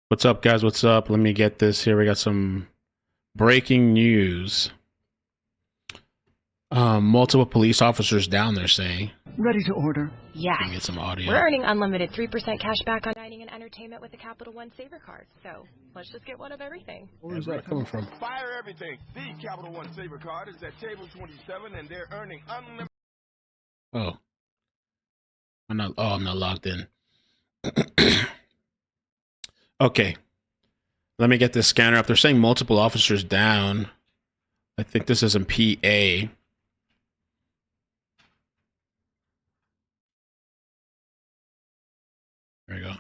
What's up, guys? What's up? Let me get this here. We got some breaking news. Multiple police officers down there saying. Ready to order. Yes. Let me get some audio. We're earning unlimited 3% cash back on dining and entertainment with the Capital One Saver card. So let's just get one of everything. Where's that coming from? Fire everything. The Capital One Saver card is at table 27 and they're earning unlimited. Oh. I'm not logged in. Okay. Let me get this scanner up. They're saying multiple officers down. I think this is in PA. There you go.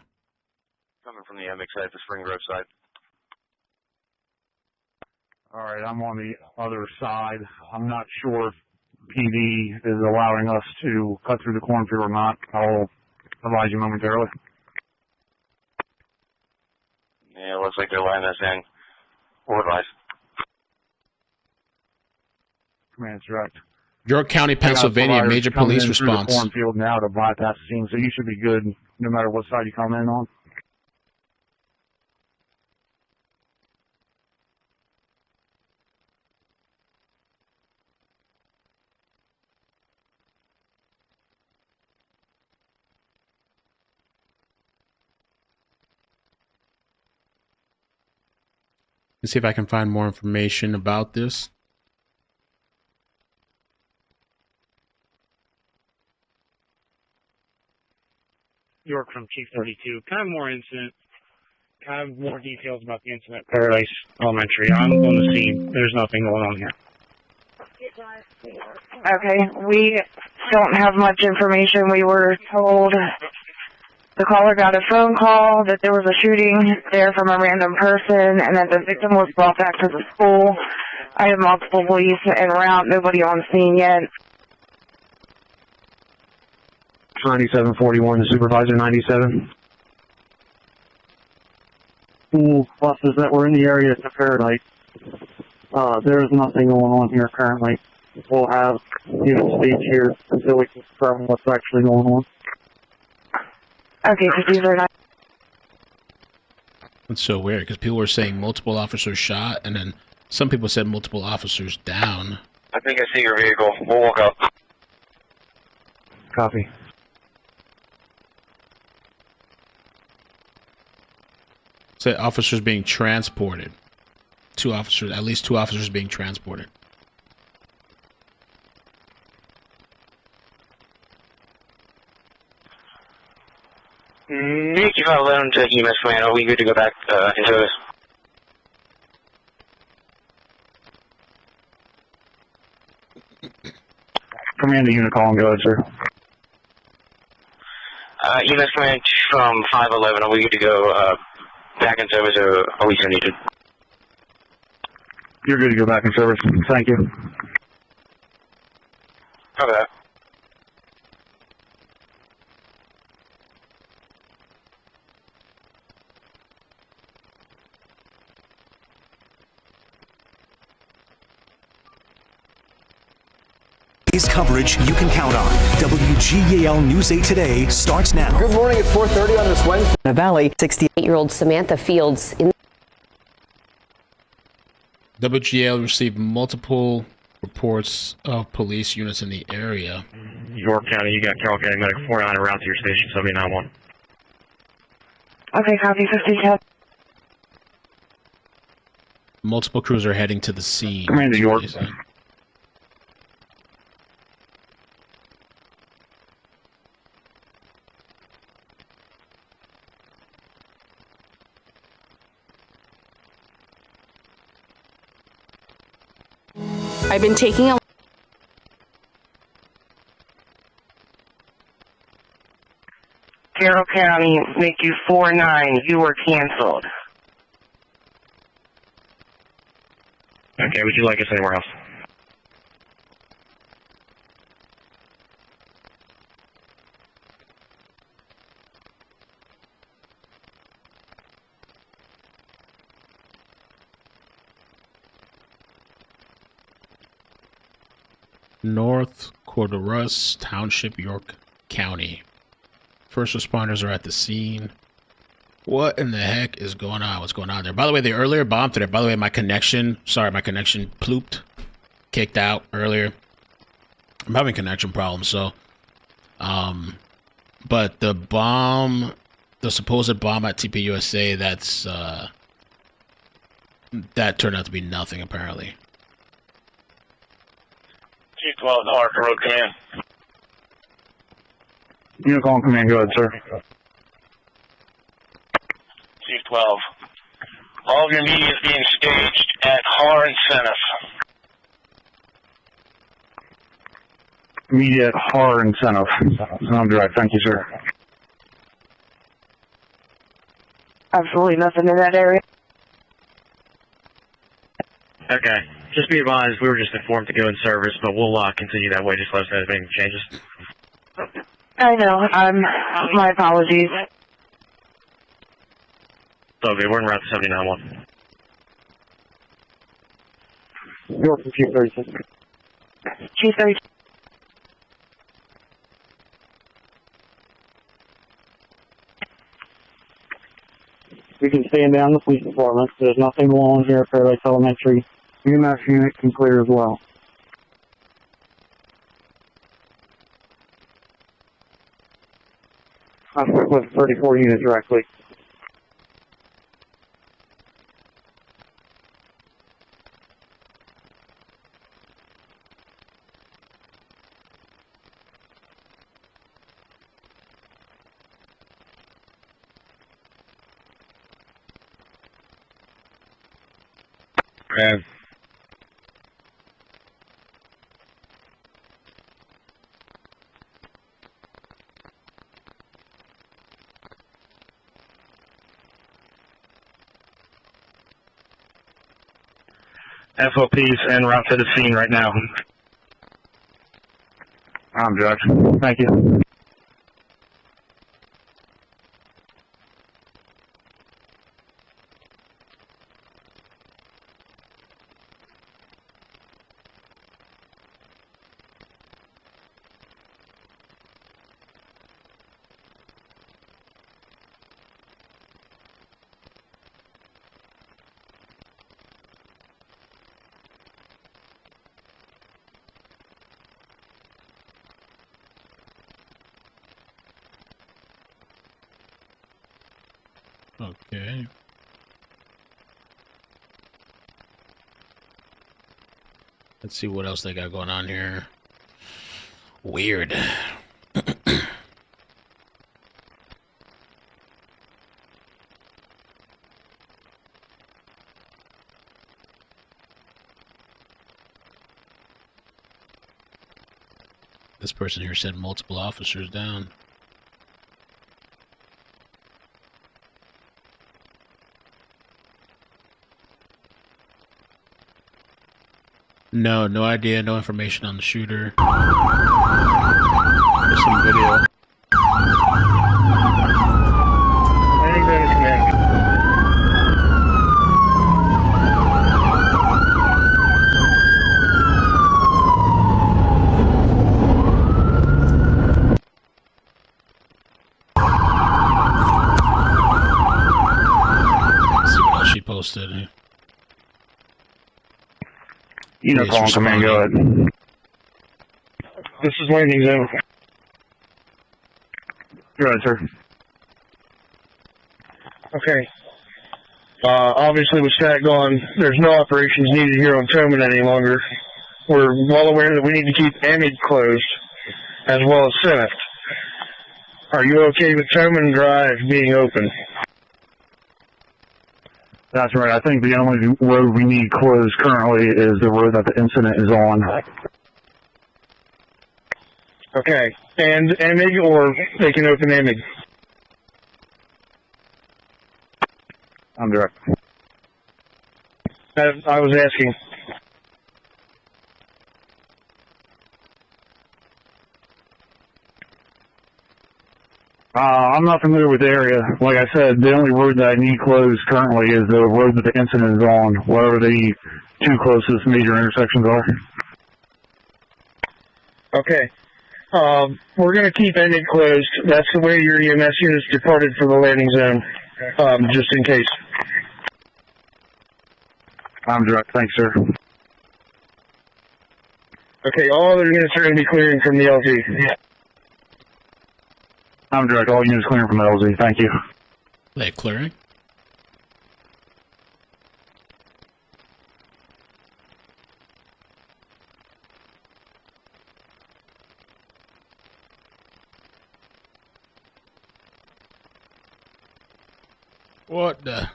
Coming from the MX side, the Spring Grove side. All right, I'm on the other side. I'm not sure if PD is allowing us to cut through the cornfield or not. I'll advise you momentarily. Yeah, it looks like they're letting us in. We'll advise. Command direct. York County, Pennsylvania, major police response. The cornfield now to bypass the scene, so you should be good no matter what side you come in on. Let's see if I can find more information about this. York from Chief 32. Kind of more details about the incident. Paradise Elementary. I'm on the scene. There's nothing going on here. Okay, we don't have much information. We were told the caller got a phone call that there was a shooting there from a random person and that the victim was brought back to the school. I have multiple police en route. Nobody on scene yet. 9741, the supervisor, 97. School buses that were in the area to Paradise. There is nothing going on here currently. We'll have unit stage here until we confirm what's actually going on. Okay, because these are not. It's so weird because people were saying multiple officers shot, and then some people said multiple officers down. I think I see your vehicle. We'll walk up. Copy. Said officers being transported. At least two officers being transported. Nick, you got 11 to EMS command. Are we good to go back into this? Command the unit call and go ahead, sir. EMS command from 511. Are we good to go back in service, or are we still needed? You're good to go back in service. Thank you. Cover that. Coverage you can count on. WGAL News 8 Today starts now. Good morning. It's 4:30 on this Wednesday. In the Valley, 68-year-old Samantha Fields in WGL received multiple reports of police units in the area. York County, you got Carroll County Medic 49 around to your station, 791. Okay, copy 50. Multiple crews are heading to the scene. Commander York. I've been taking a Carroll County, make you 49. You were canceled. Okay, would you like us anywhere else? North Cordoras Township, York County. First responders are at the scene. What in the heck is going on? What's going on there? By the way, the earlier bomb today, by the way, my connection plooped, kicked out earlier. I'm having connection problems, so, but the bomb, the supposed bomb at TPUSA, that turned out to be nothing, apparently. Chief 12, Hard Road Command. Unicorn Command, go ahead, sir. Chief 12. All of your media is being staged at Har Incentive. Media at Har Incentive. I'm direct. Thank you, sir. Absolutely nothing in that area. Okay. Just be advised, we were just informed to go in service, but we'll continue that way. Just let us know if anything changes. I know. My apologies. Okay, we're en route to 79-1. You're from Chief 36. Chief 36. We can stand down the police department. There's nothing going on here at Paradise Elementary. EMS unit can clear as well. I spoke with 34 unit directly. And FOP's en route to the scene right now. I'm direct. Thank you. Okay. Let's see what else they got going on here. Weird. This person here said multiple officers down. No idea, no information on the shooter. There's some video. Let's see what else she posted. Unicorn Command, go ahead. This is landing zone. Go ahead, sir. Okay. Obviously with STAT gone, there's no operations needed here on Toman any longer. We're well aware that we need to keep Amid closed, as well as Senate. Are you okay with Toman Drive being open? That's right. I think the only road we need closed currently is the road that the incident is on. Okay. And Amig, or they can open Amig? I'm direct. I was asking. I'm not familiar with the area. Like I said, the only road that I need closed currently is the road that the incident is on, wherever the two closest major intersections are. Okay. We're going to keep Amig closed. That's the way your EMS units departed for the landing zone. just in case. I'm direct. Thanks, sir. Okay, all other units are going to be clearing from the LZ. Yeah. I'm direct. All units clearing from the LZ. Thank you. They clearing? What the?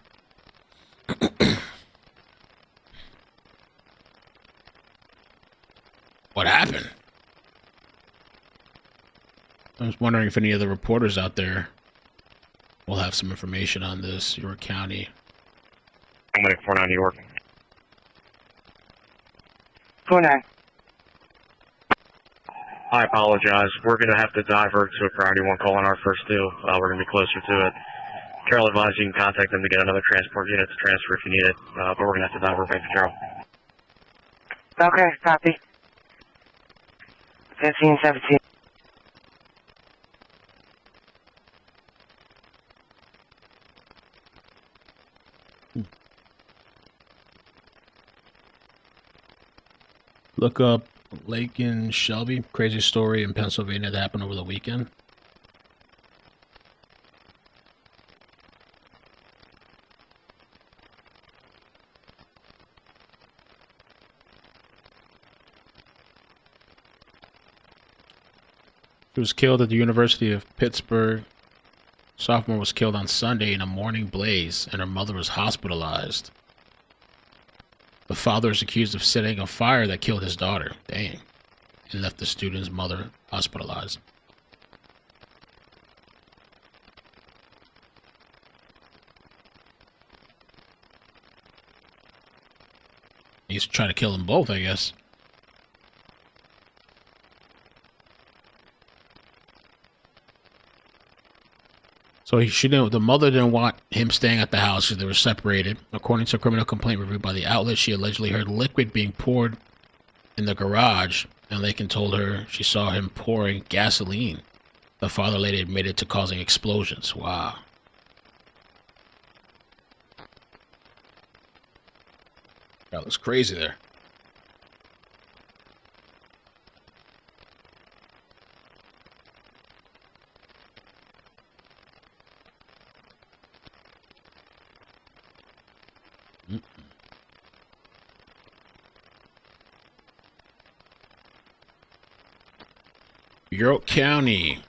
What happened? I was wondering if any of the reporters out there will have some information on this, York County. I'm going to 49 York. 49. I apologize. We're going to have to divert to a priority 1 call on our first deal. We're going to be closer to it. Carol advised you can contact them to get another transport unit to transfer if you need it, but we're going to have to divert back to Carol. Okay, copy. 1517. Look up Lake in Shelby. Crazy story in Pennsylvania that happened over the weekend. She was killed at the University of Pittsburgh. Sophomore was killed on Sunday in a morning blaze, and her mother was hospitalized. The father is accused of setting a fire that killed his daughter. Dang. And left the student's mother hospitalized. He's trying to kill them both, I guess. So the mother didn't want him staying at the house because they were separated. According to a criminal complaint reviewed by the outlet, she allegedly heard liquid being poured in the garage, and Lakin told her she saw him pouring gasoline. The father later admitted to causing explosions. Wow. That looks crazy there. York County.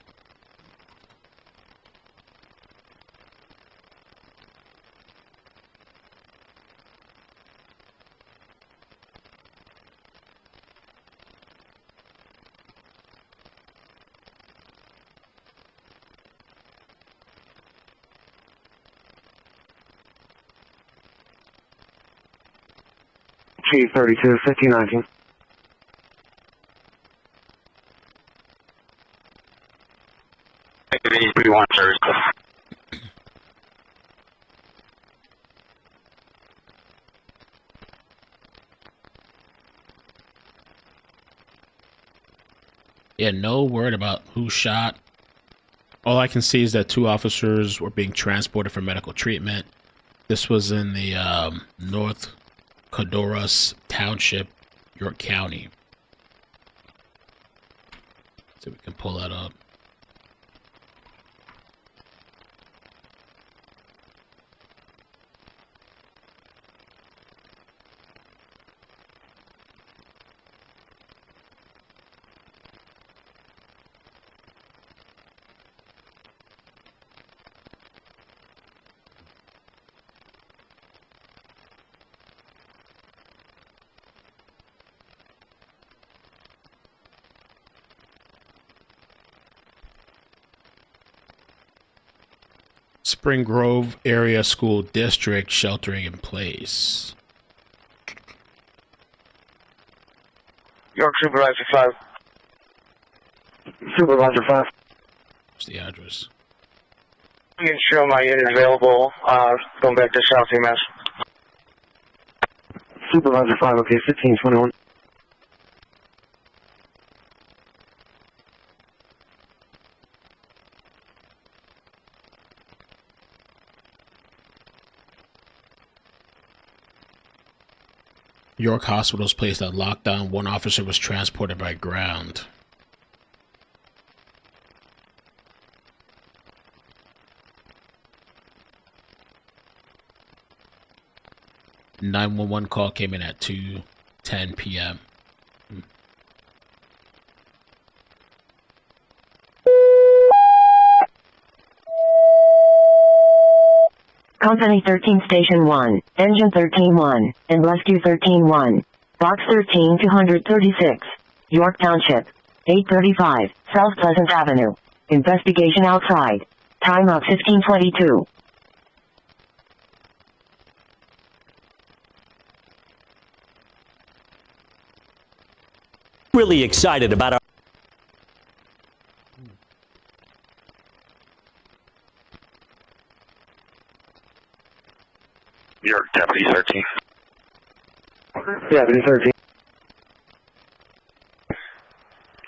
G32, 1519. We want service. Yeah, no word about who shot. All I can see is that 2 officers were being transported for medical treatment. This was in the North Codoras Township, York County. See if we can pull that up. Spring Grove Area School District sheltering in place. York Supervisor 5. Supervisor 5. What's the address? You can show my unit available, going back to South EMS. Supervisor 5, okay, 1521. York Hospital was placed on lockdown. One officer was transported by ground. .911 call came in at 2:10 p.m. Company 13 Station 1, Engine 13-1, and Rescue 13-1. Box 13-236, York Township, 835, South Pleasant Avenue. Investigation outside. Time of 15:22. Really excited about our York Deputy 13. Deputy 13.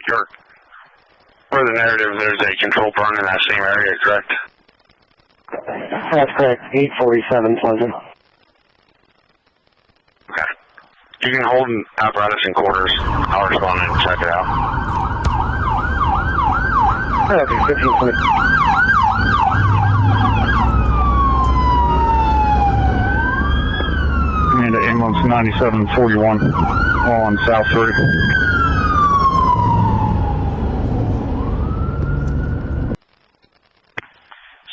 York. For the narrative, there's a control burn in that same area, correct? That's correct. 847 Pleasant. Okay. You can hold an apparatus in quarters. I'll respond and check it out. Okay, 1520. Command ambulance 9741 on South 30.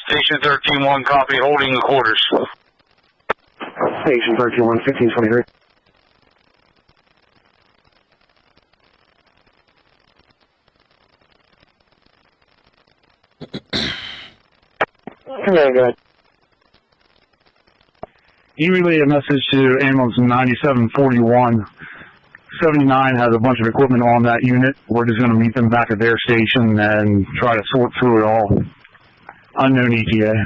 Station 13-1, copy, holding the quarters. Station 13-1, 1523. Very good. You relayed a message to ambulance 9741. 79 has a bunch of equipment on that unit. We're just going to meet them back at their station and try to sort through it all. Unknown ETA.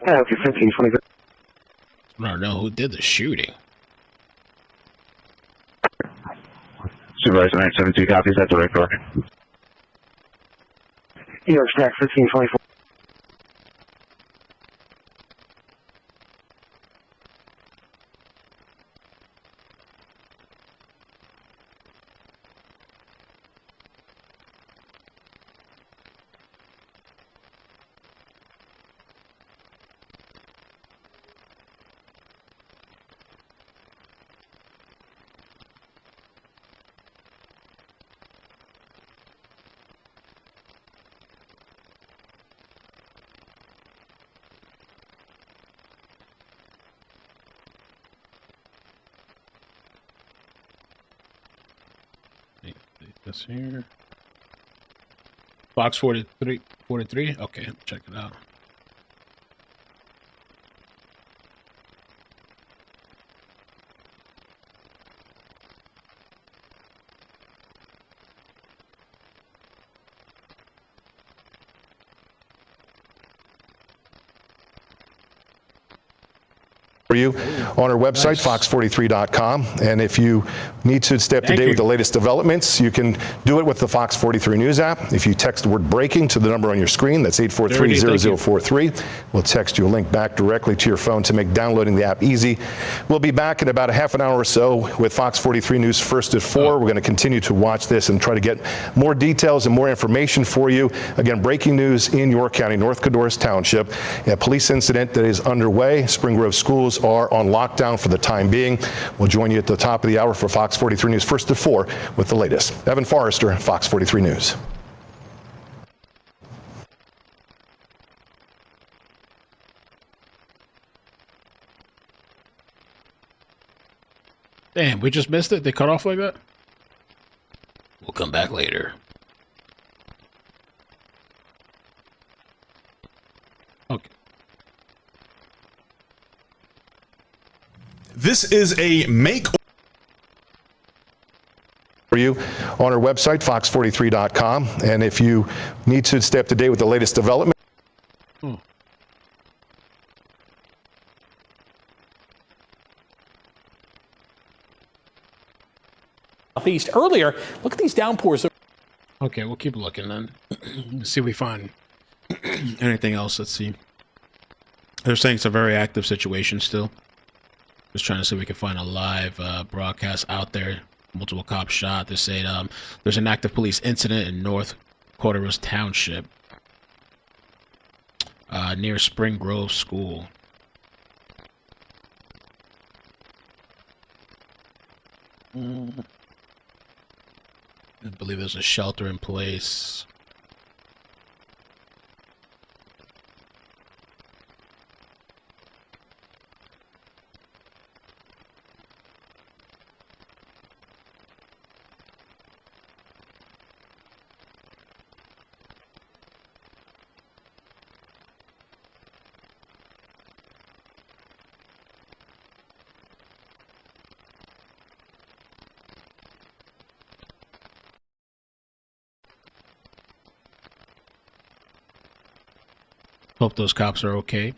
Okay, 1523. I don't know who did the shooting. Supervisor 972 copies, that's the right door. New York Stack 1524. This here. Box 43. Okay, check it out. For you on our website, fox43.com. And if you need to stay up to date with the latest developments, you can do it with the Fox 43 News app. If you text the word breaking to the number on your screen, that's 843-0043. We'll text you a link back directly to your phone to make downloading the app easy. We'll be back in about a half an hour or so with Fox 43 News first at 4. We're going to continue to watch this and try to get more details and more information for you. Again, breaking news in York County, North Codorus Township. A police incident that is underway. Spring Grove schools are on lockdown for the time being. We'll join you at the top of the hour for Fox 43 News first at 4 with the latest. Evan Forrester, Fox 43 News. Damn, we just missed it? They cut off like that? We'll come back later. Okay. This is a make for you on our website, fox43.com. And if you need to stay up to date with the latest development. Southeast earlier. Look at these downpours. Okay, we'll keep looking then. Let's see if we find anything else. Let's see. They're saying it's a very active situation still. Just trying to see if we can find a live broadcast out there. Multiple cops shot. They say there's an active police incident in North Coroner Township near Spring Grove School. I believe there's a shelter in place. Hope those cops are okay.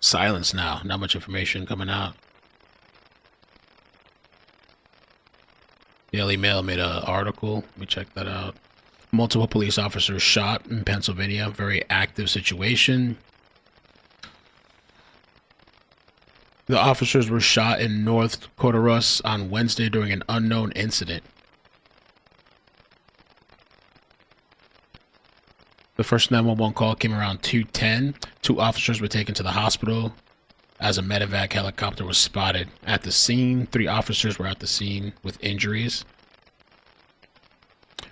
Silence now. Not much information coming out. Daily Mail made an article. Let me check that out. Multiple police officers shot in Pennsylvania. Very active situation. The officers were shot in North Coroner on Wednesday during an unknown incident. The first 911 call came around 2:10. 2 officers were taken to the hospital as a medevac helicopter was spotted at the scene. 3 officers were at the scene with injuries.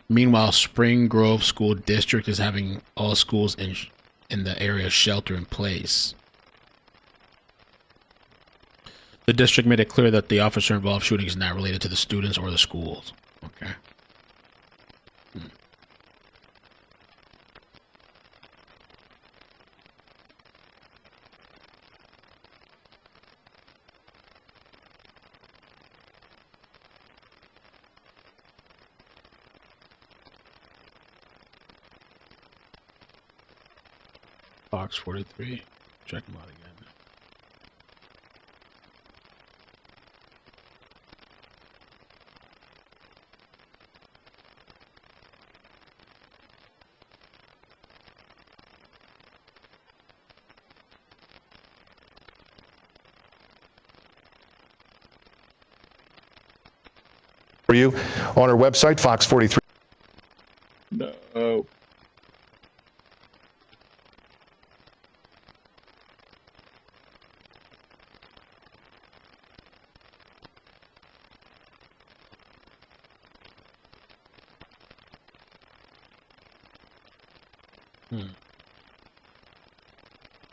Meanwhile, Spring Grove School District is having all schools in the area shelter in place. The district made it clear that the officer-involved shooting is not related to the students or the schools. Okay. Fox 43. Check them out again. For you on our website, Fox 43. No.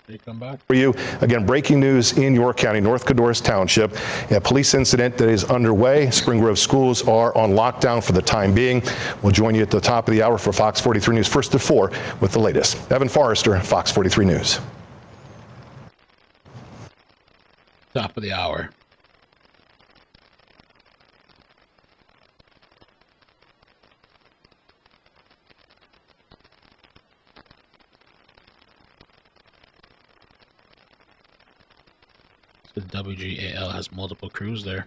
They come back. For you, again, breaking news in York County, North Codorus Township. A police incident that is underway. Spring Grove schools are on lockdown for the time being. We'll join you at the top of the hour for Fox 43 News, first at 4 with the latest. Evan Forrester, Fox 43 News. Top of the hour. The WGAL has multiple crews there.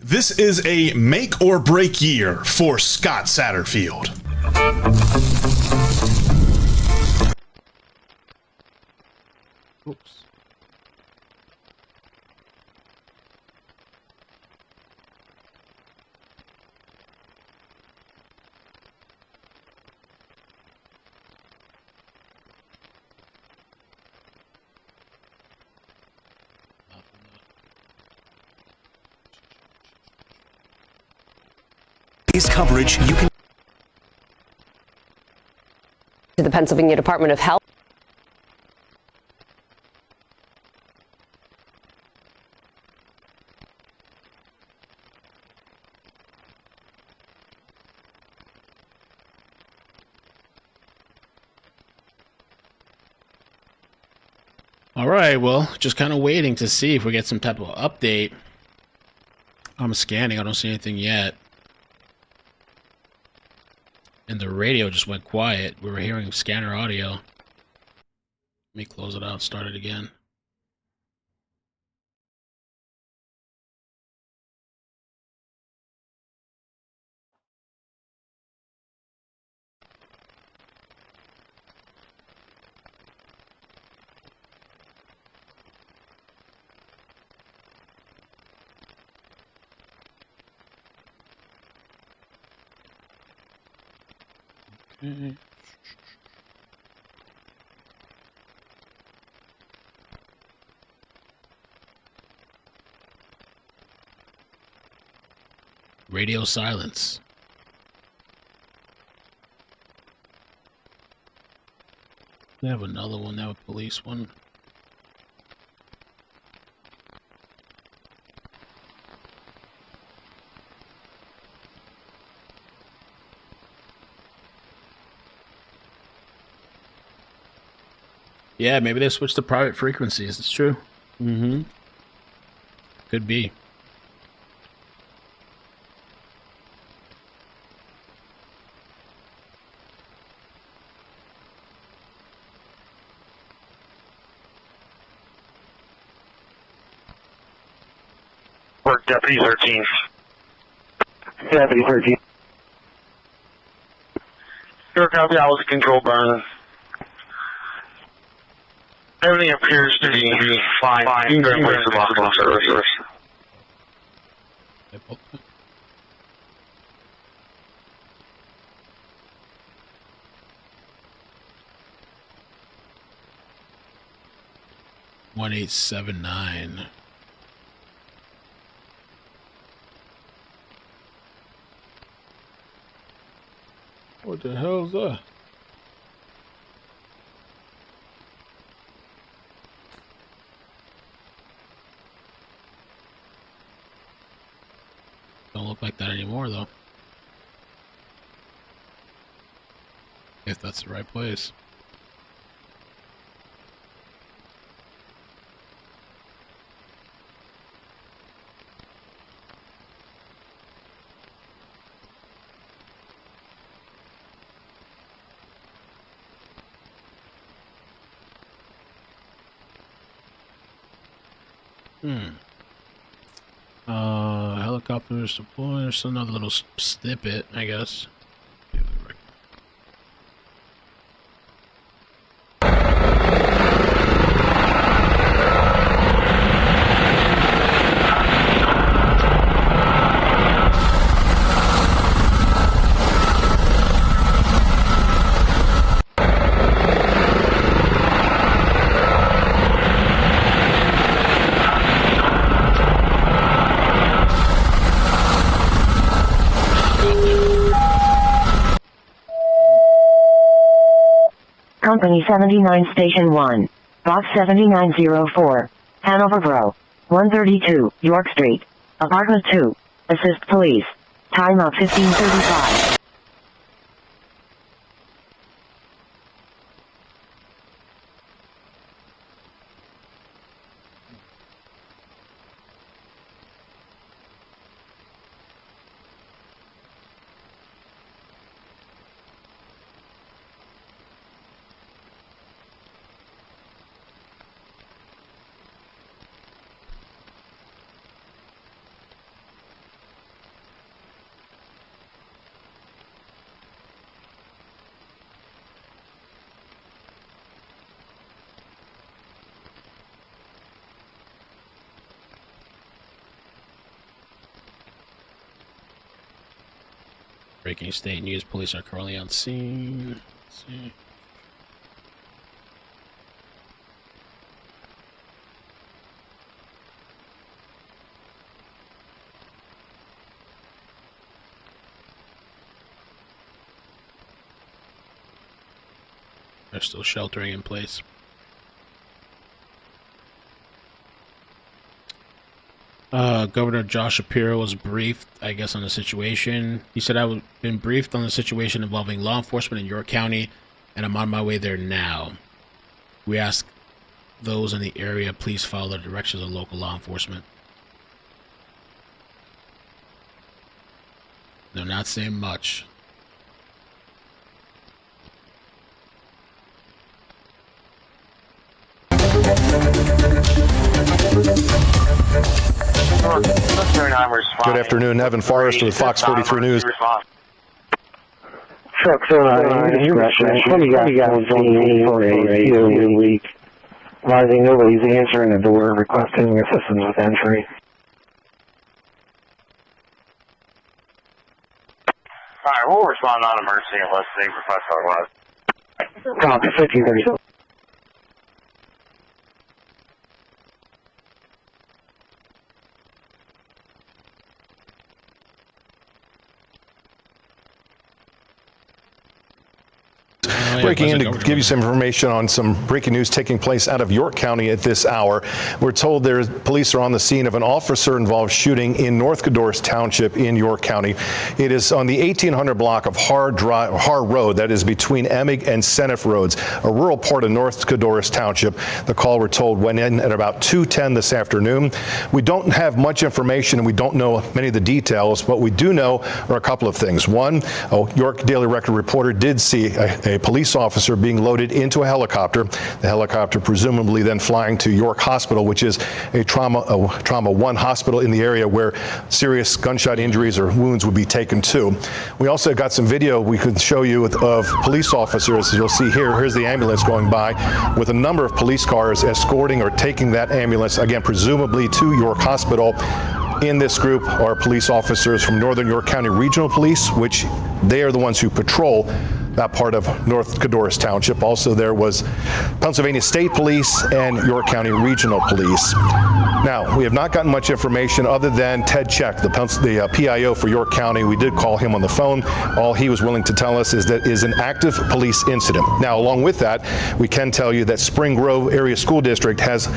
This is a make or break year for Scott Satterfield. Oops. today's coverage, you can to the Pennsylvania Department of Health. All right, well, just kind of waiting to see if we get some type of update. I'm scanning. I don't see anything yet. And the radio just went quiet. We were hearing scanner audio. Let me close it out, start it again. Okay. Radio silence. They have another one, they have a police one. Yeah, maybe they switched to private frequencies. It's true. Mm-hmm. Could be. Work Deputy 13. Deputy 13. Your copy, I was control burn. Everything appears to be fine. You can go and place the box on service. One 1879. What the hell is that? Don't look like that anymore, though. If that's the right place. Helicopters deployed. There's another little snippet, I guess. Company 79 Station 1. Box 7904. Hanover Grove. 132, York Street. Apartment 2. Assist police. Time of 15:35. Breaking state news. Police are currently on scene. Let's see. They're still sheltering in place. Governor Josh Shapiro was briefed, I guess, on the situation. He said, I've been briefed on the situation involving law enforcement in York County, and I'm on my way there now. We ask those in the area, please follow the directions of local law enforcement. They're not saying much. Good afternoon, Evan Forrester with Fox 43 News. Trucks on your restaurant. You got on for a few week. Advising nobody's answering the door, requesting assistance with entry. Alright, we'll respond on emergency unless they request otherwise. Copy, 1537. Breaking in to give you some information on some breaking news taking place out of York County at this hour. We're told police are on the scene of an officer-involved shooting in North Codorus Township in York County. It is on the 1800 block of Har Road, that is between Emig and Seneff Roads, a rural part of North Codorus Township. The call, we're told, went in at about 2:10 this afternoon. We don't have much information and we don't know many of the details. What we do know are a couple of things. One, a York Daily Record reporter did see a police officer being loaded into a helicopter. The helicopter presumably then flying to York Hospital, which is a trauma 1 hospital in the area where serious gunshot injuries or wounds would be taken to. We also got some video we could show you of police officers. As you'll see here, here's the ambulance going by with a number of police cars escorting or taking that ambulance, again, presumably to York Hospital. In this group are police officers from Northern York County Regional Police, which they are the ones who patrol that part of North Codorus Township. Also, there was Pennsylvania State Police and York County Regional Police. Now, we have not gotten much information other than Ted Check, the PIO for York County. We did call him on the phone. All he was willing to tell us is that it is an active police incident. Now, along with that, we can tell you that Spring Grove Area School District has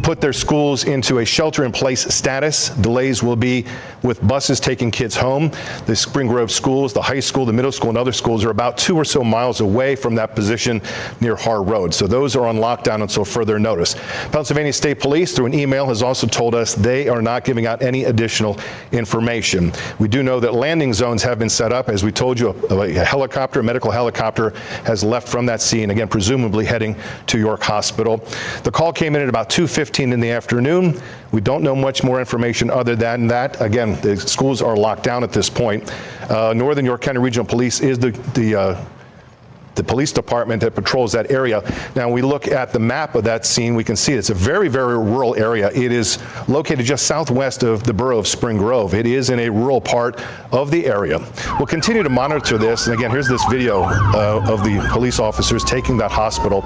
put their schools into a shelter-in-place status. Delays will be with buses taking kids home. The Spring Grove schools, the high school, the middle school, and other schools are about 2 or so miles away from that position near Har Road. So those are on lockdown until further notice. Pennsylvania State Police, through an email, has also told us they are not giving out any additional information. We do know that landing zones have been set up. As we told you, a medical helicopter has left from that scene, again, presumably heading to York Hospital. The call came in at about 2:15 in the afternoon. We don't know much more information other than that. Again, the schools are locked down at this point. Northern York County Regional Police is the police department that patrols that area. Now, we look at the map of that scene, we can see it's a very, very rural area. It is located just southwest of the borough of Spring Grove. It is in a rural part of the area. We'll continue to monitor this. And again, here's this video of the police officers taking that hospital.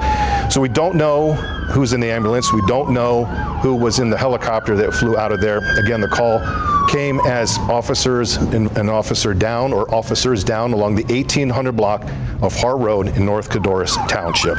So we don't know who's in the ambulance. We don't know who was in the helicopter that flew out of there. Again, the call came as officers an officer down or officers down along the 1800 block of Har Road in North Codorus Township.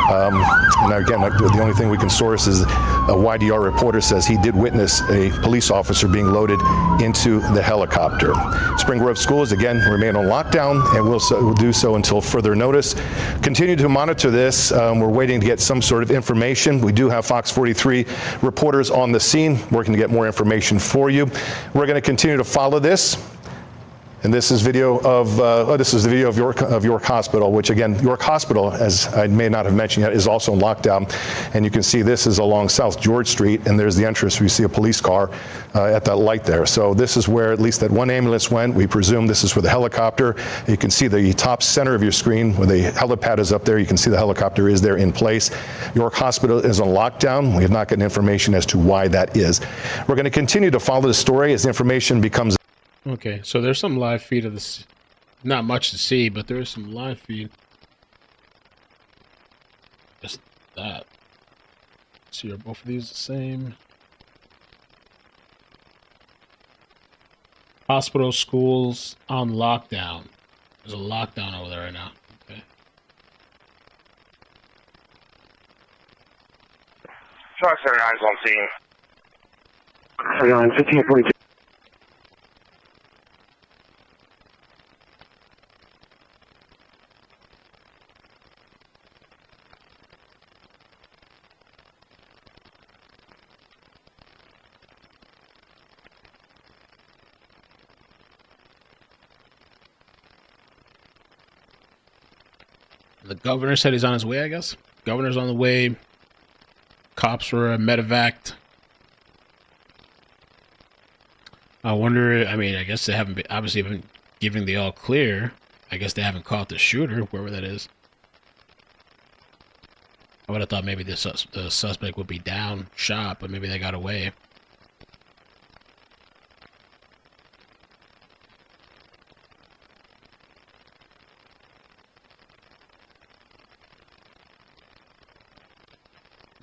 And again, the only thing we can source is a YDR reporter says he did witness a police officer being loaded into the helicopter. Spring Grove schools, again, remain on lockdown and will do so until further notice. Continue to monitor this. We're waiting to get some sort of information. We do have Fox 43 reporters on the scene working to get more information for you. We're going to continue to follow this. And this is video of the video of York Hospital, which again, York Hospital, as I may not have mentioned yet, is also in lockdown. And you can see this is along South George Street, and there's the entrance. We see a police car at that light there. So this is where at least that one ambulance went. We presume this is where the helicopter. You can see the top center of your screen where the helipad is up there. You can see the helicopter is there in place. York Hospital is on lockdown. We have not gotten information as to why that is. We're going to continue to follow the story as information becomes. Okay, so there's some live feed of this. Not much to see, but there is some live feed. Just that. See, are both of these the same? Hospital, schools on lockdown. There's a lockdown over there right now. Okay. Fox 79 is on scene. 1542. The governor said he's on his way, I guess. Governor's on the way. Cops were medevaced. I wonder, I mean, I guess they haven't been, obviously been giving the all clear. I guess they haven't caught the shooter, whoever that is. I would have thought maybe the suspect would be down, shot, but maybe they got away.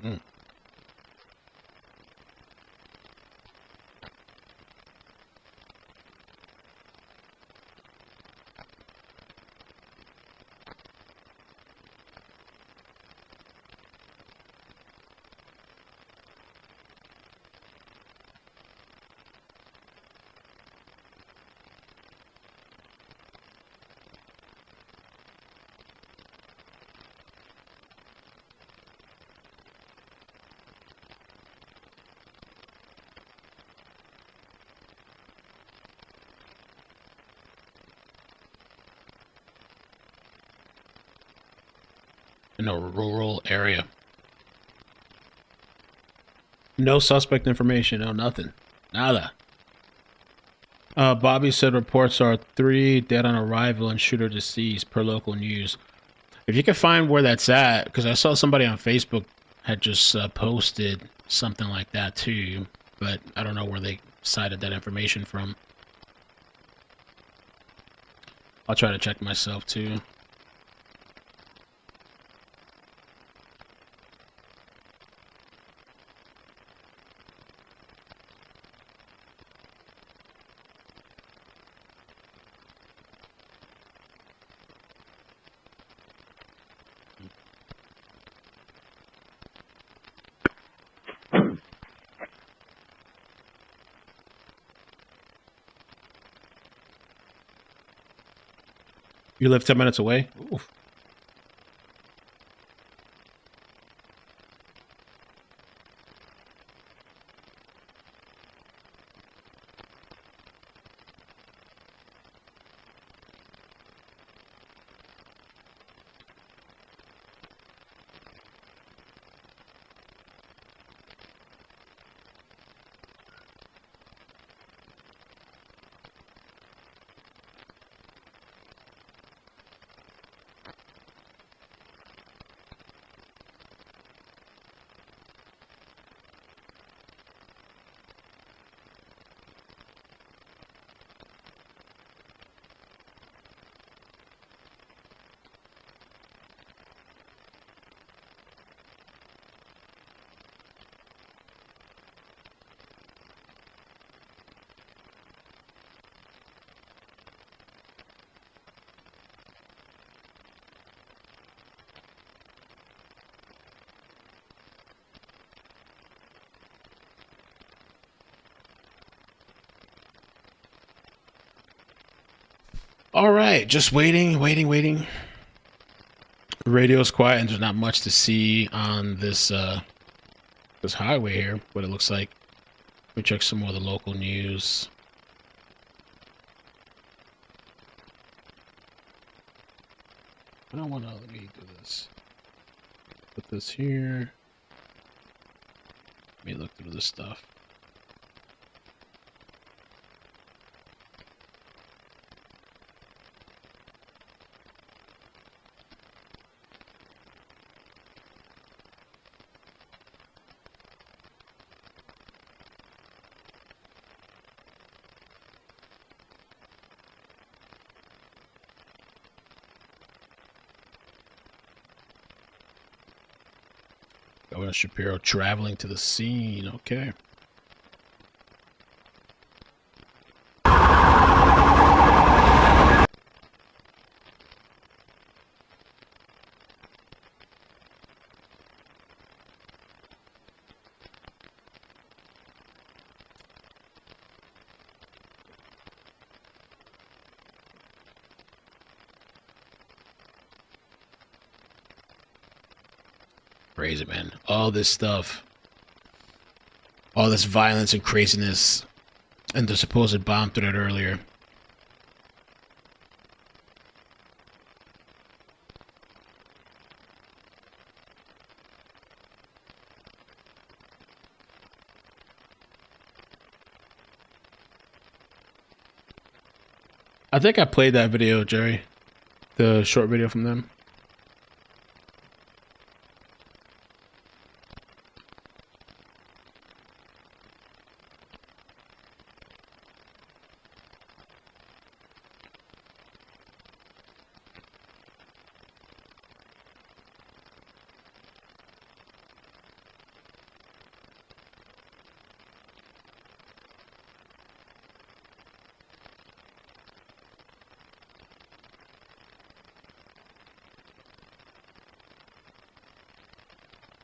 Hmm. In a rural area. No suspect information, no nothing. Nada. Bobby said reports are 3 dead on arrival and shooter deceased per local news. If you can find where that's at, because I saw somebody on Facebook had just posted something like that too, but I don't know where they cited that information from. I'll try to check myself too. You live 10 minutes away? Oof. All right, just waiting. Radio's quiet and there's not much to see on this this highway here, what it looks like. Let me check some more of the local news. I don't want to, let me do this. Put this here. Let me look through this stuff. Governor Shapiro traveling to the scene. Okay. Crazy, man. All this stuff. All this violence and craziness. And the supposed bomb threat earlier. I think I played that video, Jerry. The short video from them.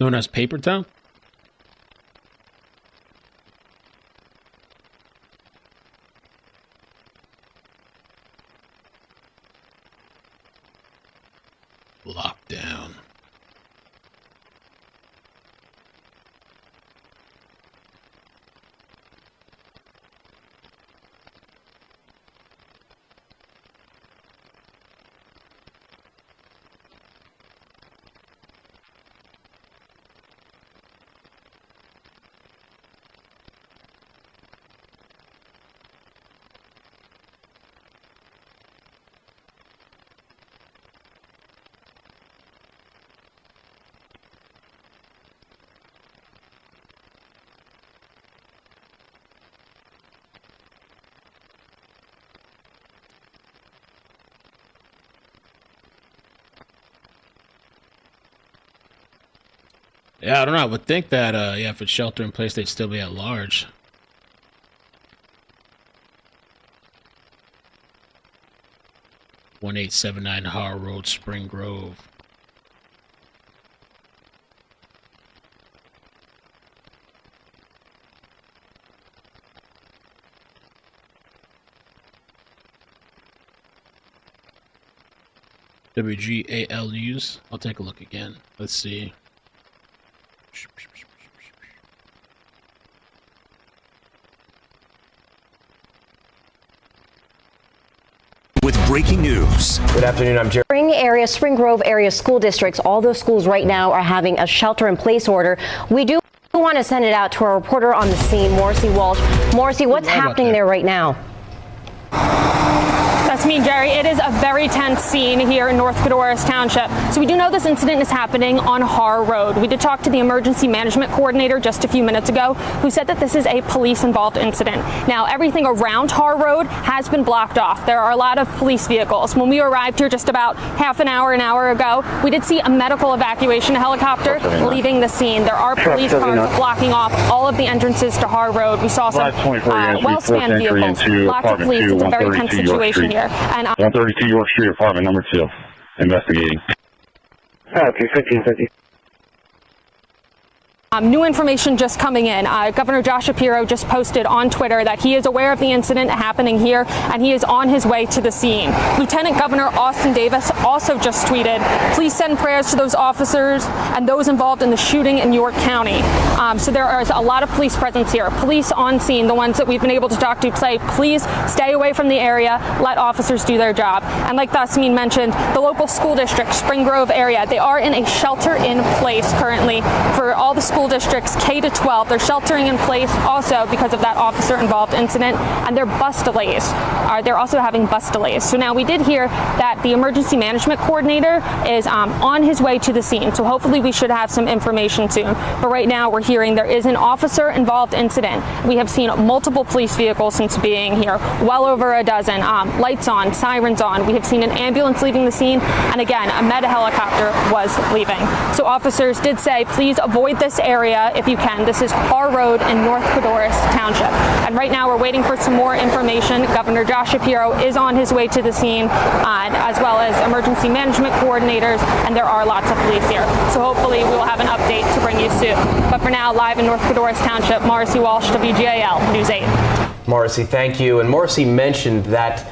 Known as Paper Town? Lockdown. Yeah, I don't know. I would think that, yeah, if it's shelter in place, they'd still be at large. (1879) Har Road, Spring Grove. WGAL News. I'll take a look again. Let's see. With breaking news. Good afternoon, I'm Jerry. Spring Grove area school districts, all those schools right now are having a shelter-in-place order. We do want to send it out to our reporter on the scene, Morrissey Walsh. Morrissey, what's happening there right now? That's me, Jerry. It is a very tense scene here in North Codorus Township. So we do know this incident is happening on Har Road. We did talk to the emergency management coordinator just a few minutes ago, who said that this is a police-involved incident. Now, everything around Har Road has been blocked off. There are a lot of police vehicles. When we arrived here just about half an hour ago, we did see a medical evacuation helicopter leaving the scene. There are police cars blocking off all of the entrances to Har Road. We saw some well-spanned vehicles, lots of police. It's a very tense situation here. And 132 York Street, apartment number 2. Investigating. Okay, 1550. New information just coming in. Governor Josh Shapiro just posted on Twitter that he is aware of the incident happening here and he is on his way to the scene. Lieutenant Governor Austin Davis also just tweeted, please send prayers to those officers and those involved in the shooting in York County. So there is a lot of police presence here. Police on scene, the ones that we've been able to talk to, say, please stay away from the area, let officers do their job. And like Thasmin mentioned, the local school district, Spring Grove area, they are in a shelter in place currently for all the school districts K to 12. They're sheltering in place also because of that officer involved incident, and their bus delays. They're also having bus delays. So now we did hear that the emergency management coordinator is on his way to the scene. So hopefully we should have some information soon. But right now we're hearing there is an officer involved incident. We have seen multiple police vehicles since being here, well over a dozen, lights on, sirens on. We have seen an ambulance leaving the scene, and again, a med helicopter was leaving. So officers did say, please avoid this area if you can. This is Har Road in North Codorus Township. And right now we're waiting for some more information. Governor Josh Shapiro is on his way to the scene, as well as emergency management coordinators, and there are lots of police here. So hopefully we will have an update to bring you soon. But for now, live in North Codorus Township, Morrissey Walsh, WGAL News 8. Morrissey, thank you. And Morrissey mentioned that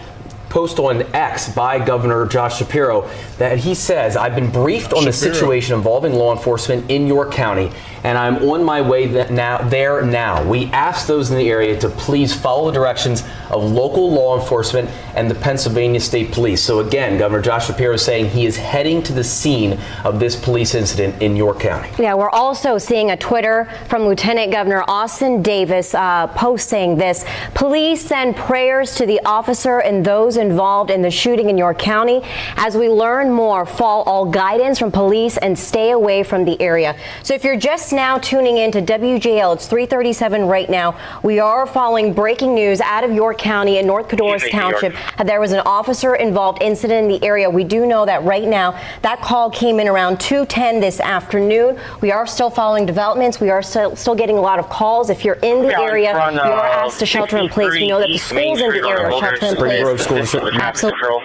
post on X by Governor Josh Shapiro that he says, I've been briefed on the situation involving law enforcement in York County, and I'm on my way there now. We ask those in the area to please follow the directions of local law enforcement and the Pennsylvania State Police. So again, Governor Josh Shapiro is saying he is heading to the scene of this police incident in York County. Yeah, we're also seeing a Twitter from Lieutenant Governor Austin Davis post saying this: please send prayers to the officer and those involved in the shooting in York County. As we learn more, follow all guidance from police and stay away from the area. So if you're just now tuning in to WJL, it's 3:37 right now. We are following breaking news out of York County in North Codorus Township. There was an officer involved incident in the area. We do know that right now that call came in around 2:10 this afternoon. We are still following developments. We are still getting a lot of calls. If you're in the area, you are asked to shelter in place. We know that the schools in the area are shelter in place. Absolutely.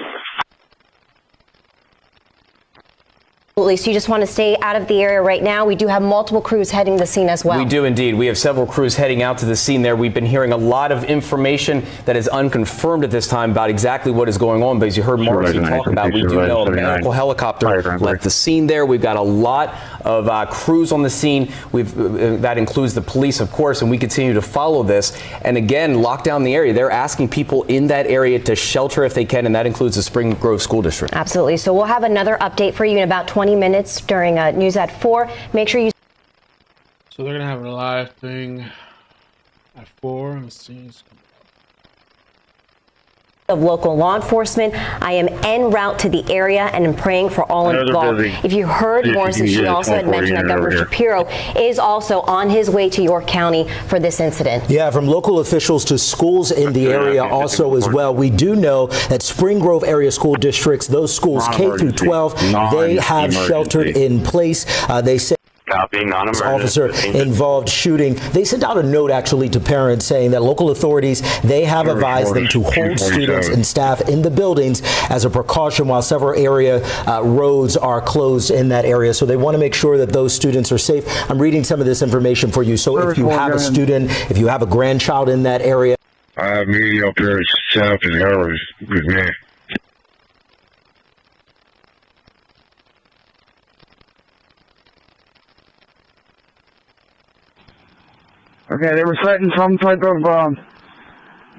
So you just want to stay out of the area right now. We do have multiple crews heading to the scene as well. We do indeed. We have several crews heading out to the scene there. We've been hearing a lot of information that is unconfirmed at this time about exactly what is going on. But as you heard Marcy talk about, we do know a medical helicopter left the scene there. We've got a lot of crews on the scene. That includes the police, of course, and we continue to follow this. And again, lock down the area. They're asking people in that area to shelter if they can, and that includes the Spring Grove School District. Absolutely. So we'll have another update for you in about 20 minutes during News at 4. Make sure you... So they're going to have a live thing at 4. Let's see. Of local law enforcement. I am en route to the area and am praying for all involved. If you heard Morrison, she also had mentioned that Governor Shapiro is also on his way to York County for this incident. Yeah, from local officials to schools in the area also as well. We do know that Spring Grove area school districts, those schools K through 12, they have sheltered in place. They say officer involved shooting. They sent out a note actually to parents saying that local authorities, they have advised them to hold students and staff in the buildings as a precaution while several area roads are closed in that area. So they want to make sure that those students are safe. I'm reading some of this information for you. So if you have a student, if you have a grandchild in that area. I have media up there south of the hours with me. Okay, they were setting some type of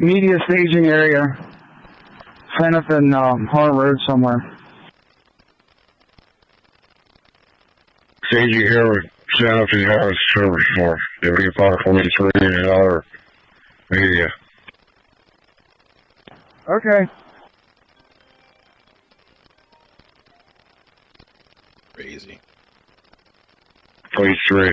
media staging area. Sign up in Harlem Road somewhere. Staging here with sign up to the hours service for WP43 and other media. Okay. Crazy. Police 3.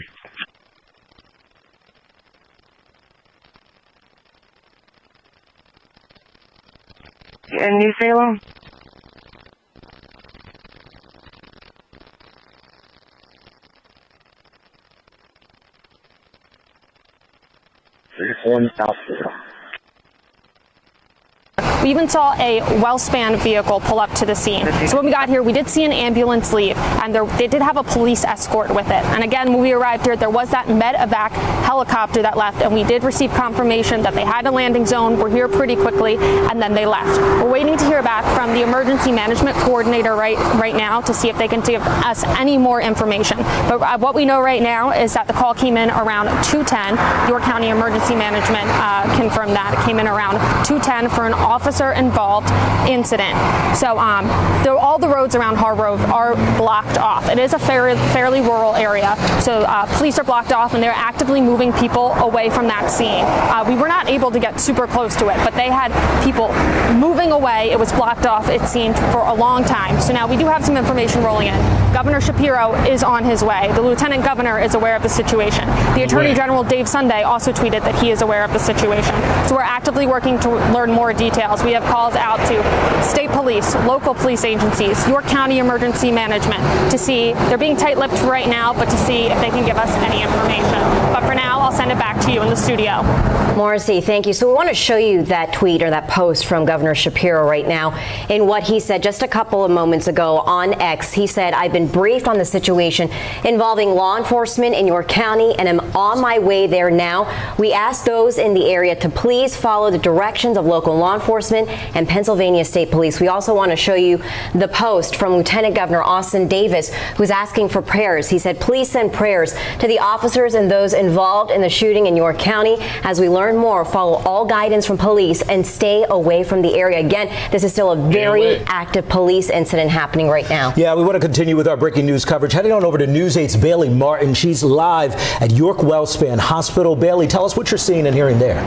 In New Salem? We even saw a well-spanned vehicle pull up to the scene. So when we got here, we did see an ambulance leave, and they did have a police escort with it. And again, when we arrived here, there was that medevac helicopter that left, and we did receive confirmation that they had a landing zone. We're here pretty quickly, and then they left. We're waiting to hear back from the emergency management coordinator right now to see if they can give us any more information. But what we know right now is that the call came in around 2:10. York County Emergency Management confirmed that. It came in around 2:10 for an officer-involved incident. So all the roads around Hargrove are blocked off. It is a fairly rural area, so police are blocked off, and they're actively moving people away from that scene. We were not able to get super close to it, but they had people moving away. It was blocked off, it seemed, for a long time. So now we do have some information rolling in. Governor Shapiro is on his way. The Lieutenant Governor is aware of the situation. The Attorney General Dave Sunday also tweeted that he is aware of the situation. So we're actively working to learn more details. We have calls out to state police, local police agencies, York County Emergency Management to see, they're being tight-lipped right now, but to see if they can give us any information. But for now, I'll send it back to you in the studio. Morrissey, thank you. So we want to show you that tweet or that post from Governor Shapiro right now in what he said just a couple of moments ago on X. He said, I've been briefed on the situation involving law enforcement in York County and am on my way there now. We ask those in the area to please follow the directions of local law enforcement Enforcement and Pennsylvania State Police. We also want to show you the post from Lieutenant Governor Austin Davis, who's asking for prayers. He said, please send prayers to the officers and those involved in the shooting in York County. As we learn more, follow all guidance from police and stay away from the area. Again, this is still a very active police incident happening right now. Yeah, we want to continue with our breaking news coverage. Heading on over to News 8's Bailey Martin. She's live at York WellSpan Hospital. Bailey, tell us what you're seeing and hearing there.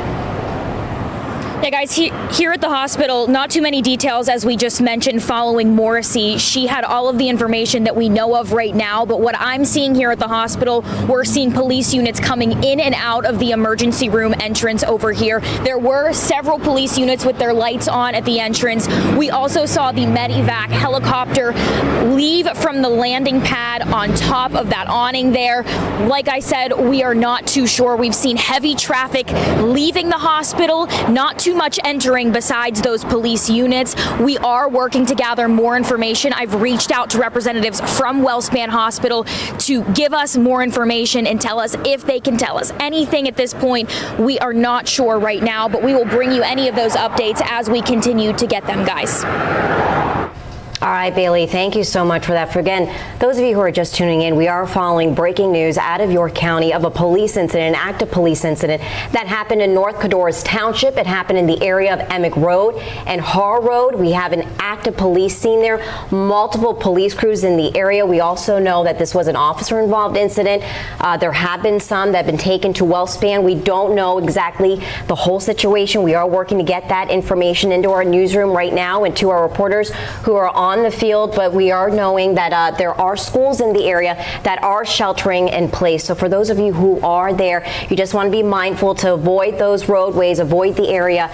Yeah, guys, here at the hospital, not too many details, as we just mentioned, following Morrissey. She had all of the information that we know of right now, but what I'm seeing here at the hospital, we're seeing police units coming in and out of the emergency room entrance over here. There were several police units with their lights on at the entrance. We also saw the medevac helicopter leave from the landing pad on top of that awning there. Like I said, we are not too sure. We've seen heavy traffic leaving the hospital, not too much entering besides those police units. We are working to gather more information. I've reached out to representatives from WellSpan Hospital to give us more information and tell us if they can tell us anything at this point. We are not sure right now, but we will bring you any of those updates as we continue to get them, guys. All right, Bailey, thank you so much for that. For again, those of you who are just tuning in, we are following breaking news out of York County of a police incident, an active police incident that happened in North Cadorus Township. It happened in the area of Emick Road and Har Road. We have an active police scene there, multiple police crews in the area. We also know that this was an officer-involved incident. There have been some that have been taken to WellSpan. We don't know exactly the whole situation. We are working to get that information into our newsroom right now and to our reporters who are on the field, but we are knowing that there are schools in the area that are sheltering in place. So for those of you who are there, you just want to be mindful to avoid those roadways, avoid the area.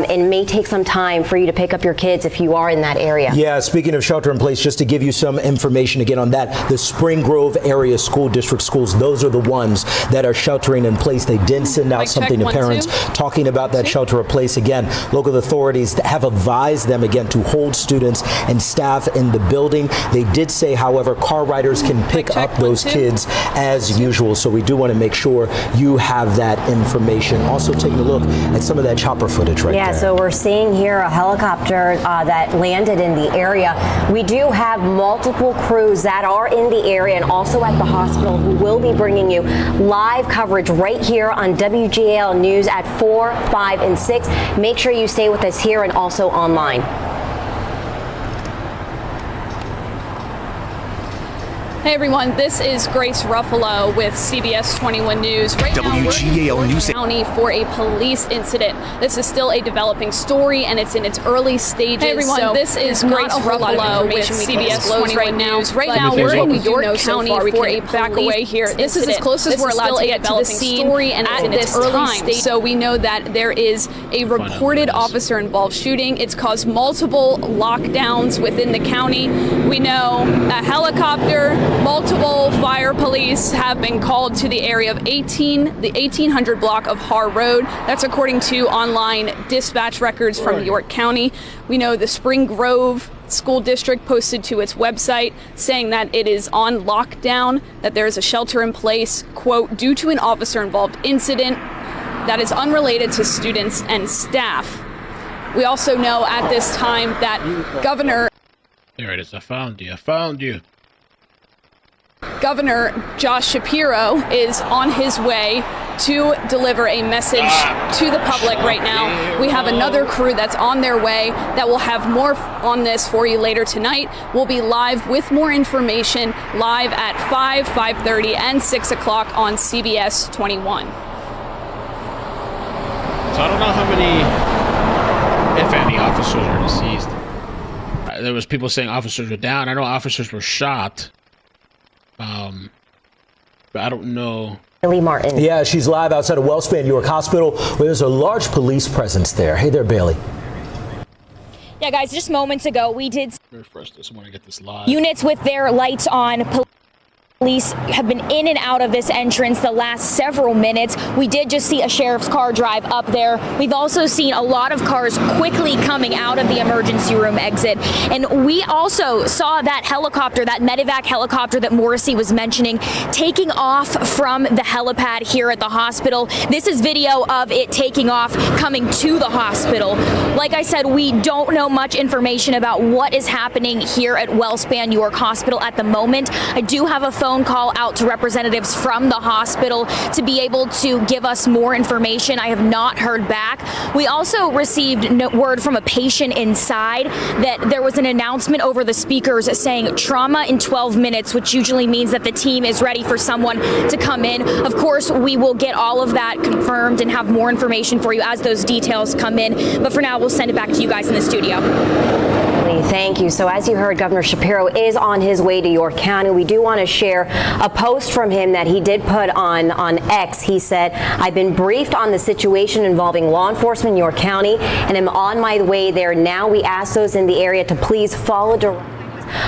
It may take some time for you to pick up your kids if you are in that area. Yeah, speaking of shelter in place, just to give you some information again on that, the Spring Grove area school district schools, those are the ones that are sheltering in place. They did send out something to parents talking about that shelter in place. Again, local authorities have advised them again to hold students and staff in the building. They did say, however, car riders can pick up those kids as usual. So we do want to make sure you have that information. Also taking a look at some of that chopper footage right there. Yeah, so we're seeing here a helicopter that landed in the area. We do have multiple crews that are in the area and also at the hospital who will be bringing you live coverage right here on WGAL News at 4, 5, and 6. Make sure you stay with us here and also online. Hey everyone, this is Grace Ruffalo with CBS 21 News. Right now, we're in York County for a police incident. This is still a developing story and it's in its early stages. Hey everyone, so this is Grace Ruffalo with CBS 21 News. Right now, we're in York County for a back away here. This is as close as we're allowed to get to the scene story and at this time. So we know that there is a reported officer-involved shooting. It's caused multiple lockdowns within the county. We know a helicopter, multiple fire police have been called to the area of the 1800 block of Har Road. That's according to online dispatch records from York County. We know the Spring Grove School District posted to its website saying that it is on lockdown, that there is a shelter in place, quote, due to an officer-involved incident that is unrelated to students and staff. We also know at this time that Governor... There it is. I found you. I found you. Governor Josh Shapiro is on his way to deliver a message to the public right now. We have another crew that's on their way that will have more on this for you later tonight. We'll be live with more information live at 5, 5:30, and 6 o'clock on CBS 21. So I don't know how many, if any, officers are deceased. There was people saying officers were down. I know officers were shot. But I don't know. Bailey Martin. Yeah, she's live outside of WellSpan York Hospital, where there's a large police presence there. Hey there, Bailey. Yeah, guys, just moments ago, we did refresh this. I want to get this live. Units with their lights on. Police have been in and out of this entrance the last several minutes. We did just see a sheriff's car drive up there. We've also seen a lot of cars quickly coming out of the emergency room exit. And we also saw that helicopter, that medevac helicopter that Morrissey was mentioning, taking off from the helipad here at the hospital. This is video of it taking off, coming to the hospital. Like I said, we don't know much information about what is happening here at WellSpan York Hospital at the moment. I do have a phone call out to representatives from the hospital to be able to give us more information. I have not heard back. We also received word from a patient inside that there was an announcement over the speakers saying trauma in 12 minutes, which usually means that the team is ready for someone to come in. Of course, we will get all of that confirmed and have more information for you as those details come in. But for now, we'll send it back to you guys in the studio. Thank you. So as you heard, Governor Shapiro is on his way to York County. We do want to share a post from him that he did put on X. He said, I've been briefed on the situation involving law enforcement in York County and am on my way there now. We ask those in the area to please follow directions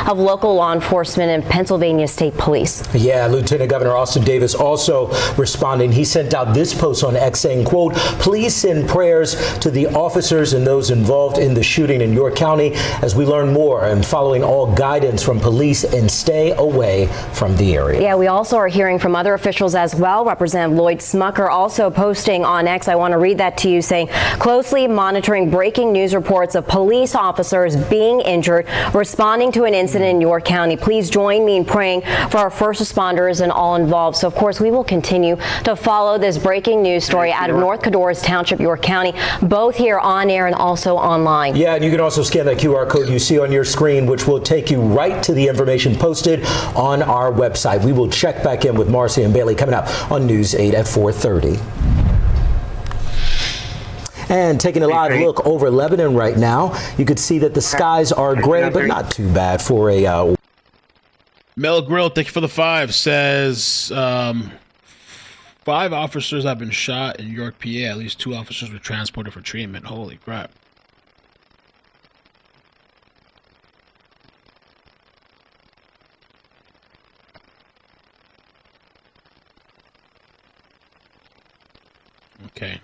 of local law enforcement and Pennsylvania State Police. Yeah, Lieutenant Governor Austin Davis also responding. He sent out this post on X saying, quote, please send prayers to the officers and those involved in the shooting in York County as we learn more and following all guidance from police and stay away from the area. Yeah, we also are hearing from other officials as well. Representative Lloyd Smucker also posting on X. I want to read that to you, saying, closely monitoring breaking news reports of police officers being injured, responding to an incident in York County. Please join me in praying for our first responders and all involved. So, of course, we will continue to follow this breaking news story out of North Codorus Township, York County, both here on air and also online. Yeah, and you can also scan that QR code you see on your screen, which will take you right to the information posted on our website. We will check back in with Marcy and Bailey coming up on News 8 at 4:30. And taking a live look over Lebanon right now, you could see that the skies are gray, but not too bad for a... Mel Grill, thank you for the 5, says 5 officers have been shot in York, PA. At least 2 officers were transported for treatment. Holy crap. Okay.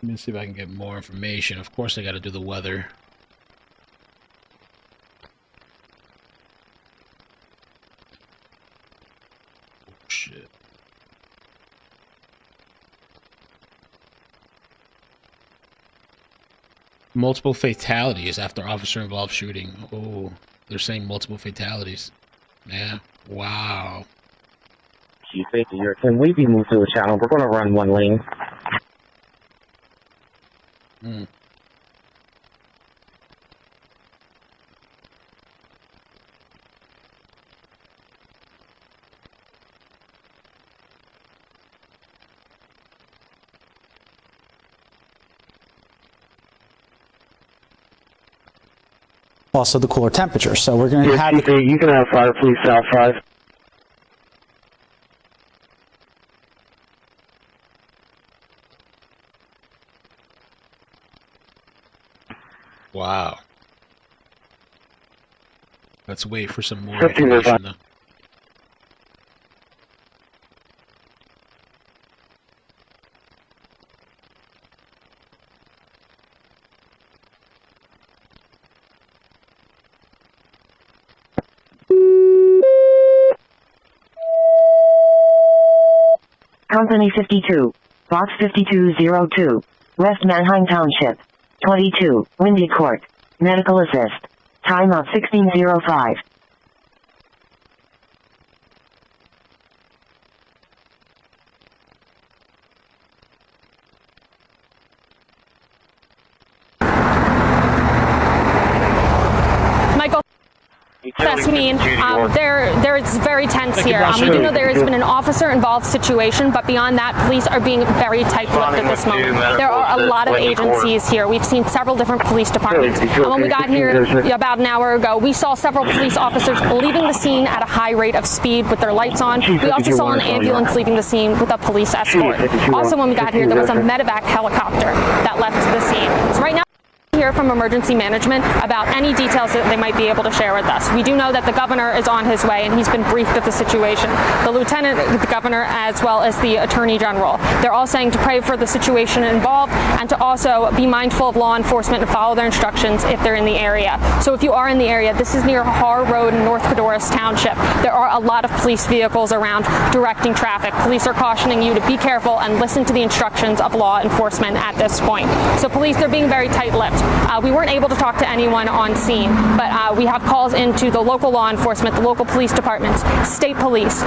Let me see if I can get more information. Of course, I got to do the weather. Oh, shit. Multiple fatalities after officer-involved shooting. Oh, they're saying multiple fatalities. Yeah. Wow. Can we be moved to a channel? We're going to run one lane. Also the cooler temperature. So we're going to have... You can have fire, please, South 5. Wow. Let's wait for some more information, though. Company 52, Box 5202, West Manheim Township, 22, Windy Court, Medical Assist, time of 16:05. Michael, that's mean. It's very tense here. We do know there has been an officer-involved situation, but beyond that, police are being very tight-lipped at this moment. There are a lot of agencies here. We've seen several different police departments. And when we got here about an hour ago, we saw several police officers leaving the scene at a high rate of speed with their lights on. We also saw an ambulance leaving the scene with a police escort. Also, when we got here, there was a medevac helicopter that left the scene. So right now, to hear from emergency management about any details that they might be able to share with us. We do know that the governor is on his way and he's been briefed of the situation. The lieutenant, the governor, as well as the attorney general. They're all saying to pray for the situation involved and to also be mindful of law enforcement and follow their instructions if they're in the area. So if you are in the area, this is near Har Road in North Codorus Township. There are a lot of police vehicles around directing traffic. Police are cautioning you to be careful and listen to the instructions of law enforcement at this point. So police, they're being very tight-lipped. We weren't able to talk to anyone on scene, but we have calls into the local law enforcement, the local police departments, state police.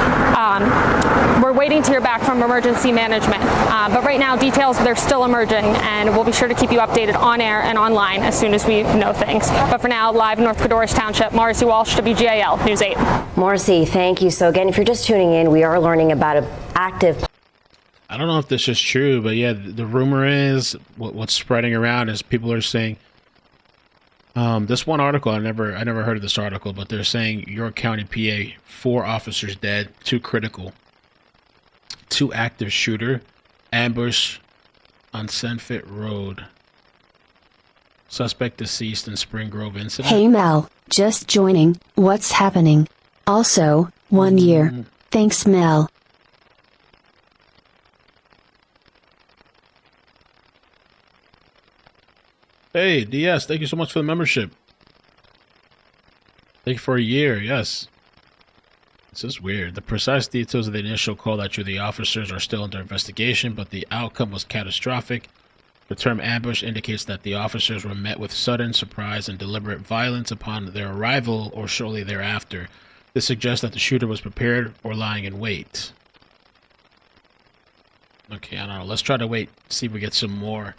We're waiting to hear back from emergency management. But right now, details, they're still emerging, and we'll be sure to keep you updated on air and online as soon as we know things. But for now, live in North Codorus Township, Marcy Walsh, WGAL News 8. Marcy, thank you. So again, if you're just tuning in, we are learning about an active... I don't know if this is true, but yeah, the rumor is what's spreading around is people are saying this one article, I never heard of this article, but they're saying York County, PA, 4 officers dead, 2 critical, 2 active shooter, ambush on Senfit Road. Suspect deceased in Spring Grove incident. Hey Mel, just joining. What's happening? Also, 1 year. Thanks Mel. Hey, DS, thank you so much for the membership. Thank you for a year, yes. This is weird. The precise details of the initial call that drew the officers are still under investigation, but the outcome was catastrophic. The term ambush indicates that the officers were met with sudden, surprise, and deliberate violence upon their arrival or shortly thereafter. This suggests that the shooter was prepared or lying in wait. Okay, I don't know. Let's try to wait, see if we get some more.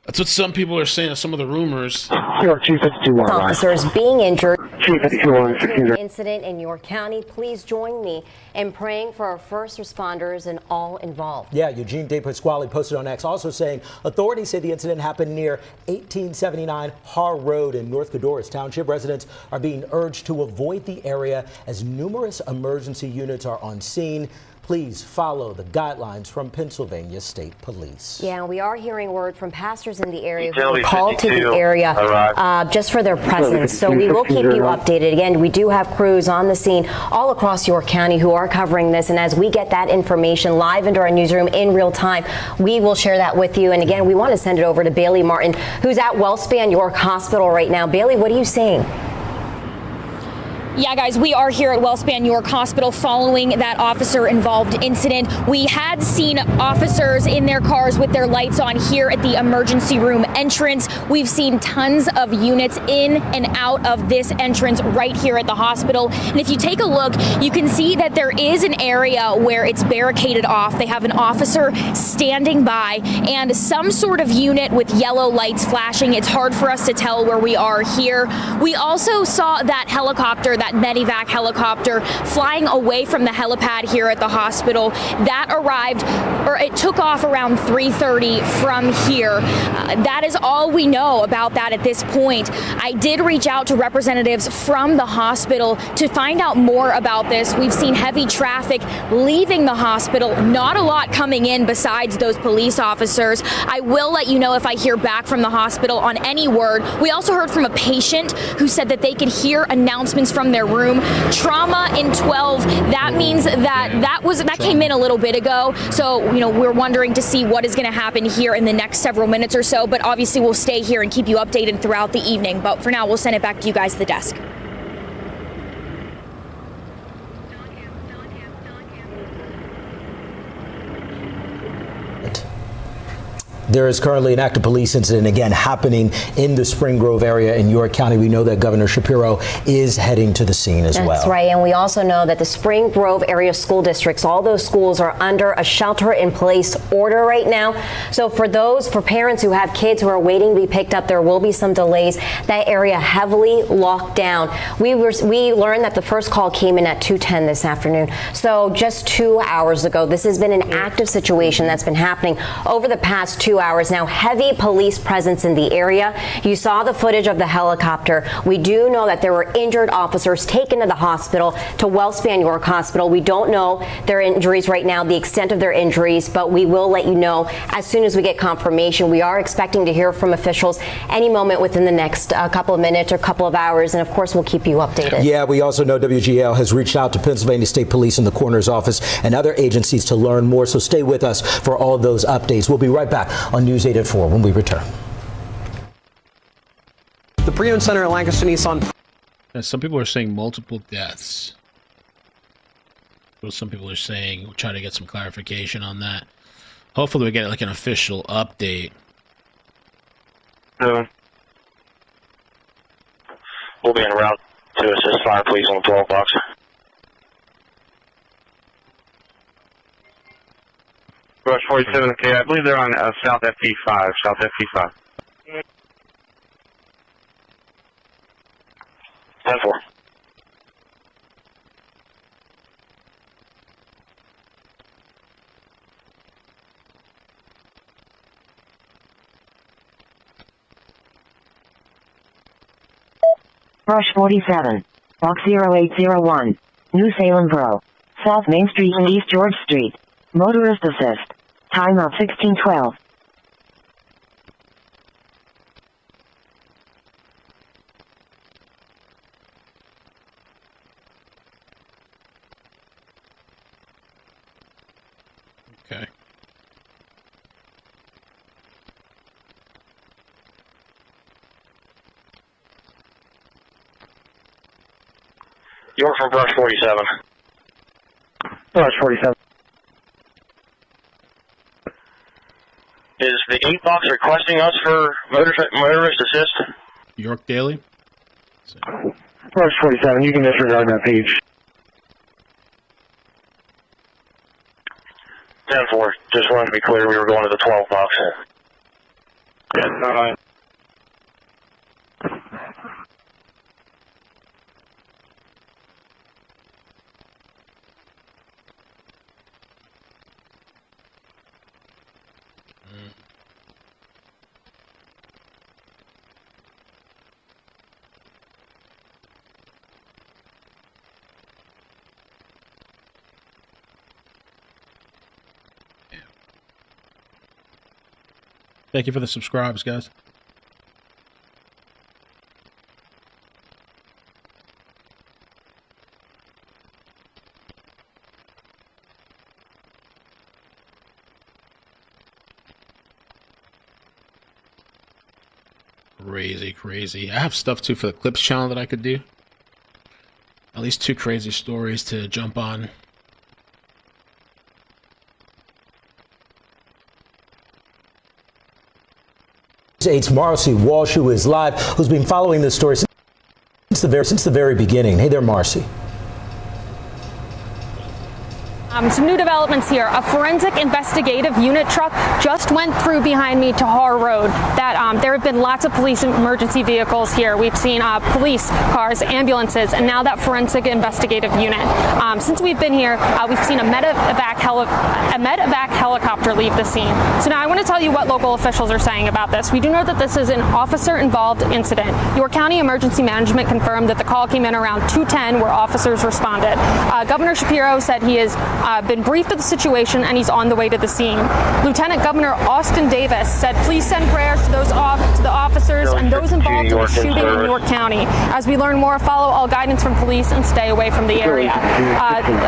That's what some people are saying, some of the rumors. Officers being injured. 251. Incident in York County. Please join me in praying for our first responders and all involved. Yeah, Eugene De Pasquale posted on X also saying authorities say the incident happened near 1879 Har Road in North Codorus Township. Residents are being urged to avoid the area as numerous emergency units are on scene. Please follow the guidelines from Pennsylvania State Police. Yeah, we are hearing word from pastors in the area who were called to the area just for their presence. So we will keep you updated. Again, we do have crews on the scene all across York County who are covering this. And as we get that information live into our newsroom in real time, we will share that with you. And again, we want to send it over to Bailey Martin, who's at Wellspan York Hospital right now. Bailey, what are you seeing? Yeah, guys, we are here at Wellspan York Hospital following that officer-involved incident. We had seen officers in their cars with their lights on here at the emergency room entrance. We've seen tons of units in and out of this entrance right here at the hospital. And if you take a look, you can see that there is an area where it's barricaded off. They have an officer standing by and some sort of unit with yellow lights flashing. It's hard for us to tell where we are here. We also saw that helicopter, that Medivac helicopter flying away from the helipad here at the hospital. That arrived, or it took off around 3:30 from here. That is all we know about that at this point. I did reach out to representatives from the hospital to find out more about this. We've seen heavy traffic leaving the hospital, not a lot coming in besides those police officers. I will let you know if I hear back from the hospital on any word. We also heard from a patient who said that they could hear announcements from their room. Trauma in 12. That means that came in a little bit ago. So, we're wondering to see what is going to happen here in the next several minutes or so. But obviously, we'll stay here and keep you updated throughout the evening. But for now, we'll send it back to you guys at the desk. There is currently an active police incident again happening in the Spring Grove area in York County. We know that Governor Shapiro is heading to the scene as well. That's right. And we also know that the Spring Grove area school districts, all those schools are under a shelter-in-place order right now. So for parents who have kids who are waiting to be picked up, there will be some delays. That area heavily locked down. We learned that the first call came in at 2:10 this afternoon. So just 2 hours ago, this has been an active situation that's been happening over the past 2 hours now. Heavy police presence in the area. You saw the footage of the helicopter. We do know that there were injured officers taken to the hospital, to Wellspan York Hospital. We don't know their injuries right now, the extent of their injuries, but we will let you know as soon as we get confirmation. We are expecting to hear from officials any moment within the next couple of minutes or couple of hours, and of course we'll keep you updated. Yeah, we also know WGL has reached out to Pennsylvania State Police and the Coroner's Office and other agencies to learn more, so stay with us for all of those updates. We'll be right back on News 8 at 4 when we return. The pre-owned center at Lancaster Nissan. Some people are saying multiple deaths. Well, some people are saying, we'll try to get some clarification on that. Hopefully we get like an official update. We'll be en route to assist fire police on the 12 box. Rush 47, okay, I believe they're on South FP5, South FP5. 10-4. Rush 47, Box 0801, New Salem Borough, South Main Street and East George Street. Motorist assist. Time of 1612. Okay. York from Brush 47. Brush 47. Is the 8 box requesting us for motorist assist? York Daily? Brush 47, you can disregard that page. 10-4. Just wanted to be clear we were going to the 12 box. Yeah, Thank you for the subscribes, guys. Crazy. I have stuff too for the Clips channel that I could do. At least 2 crazy stories to jump on. It's Marcy Walsh, who is live, who's been following this story since the very beginning. Hey there, Marcy. Some new developments here. A forensic investigative unit truck just went through behind me to Har Road. There have been lots of police and emergency vehicles here. We've seen police cars, ambulances, and now that forensic investigative unit. Since we've been here, we've seen a medevac helicopter leave the scene. So now I want to tell you what local officials are saying about this. We do know that this is an officer-involved incident. York County Emergency Management confirmed that the call came in around 2:10, where officers responded. Governor Shapiro said he has been briefed of the situation and he's on the way to the scene. Lieutenant Governor Austin Davis said, please send prayers to the officers and those involved in the shooting in York County. As we learn more, follow all guidance from police and stay away from the area.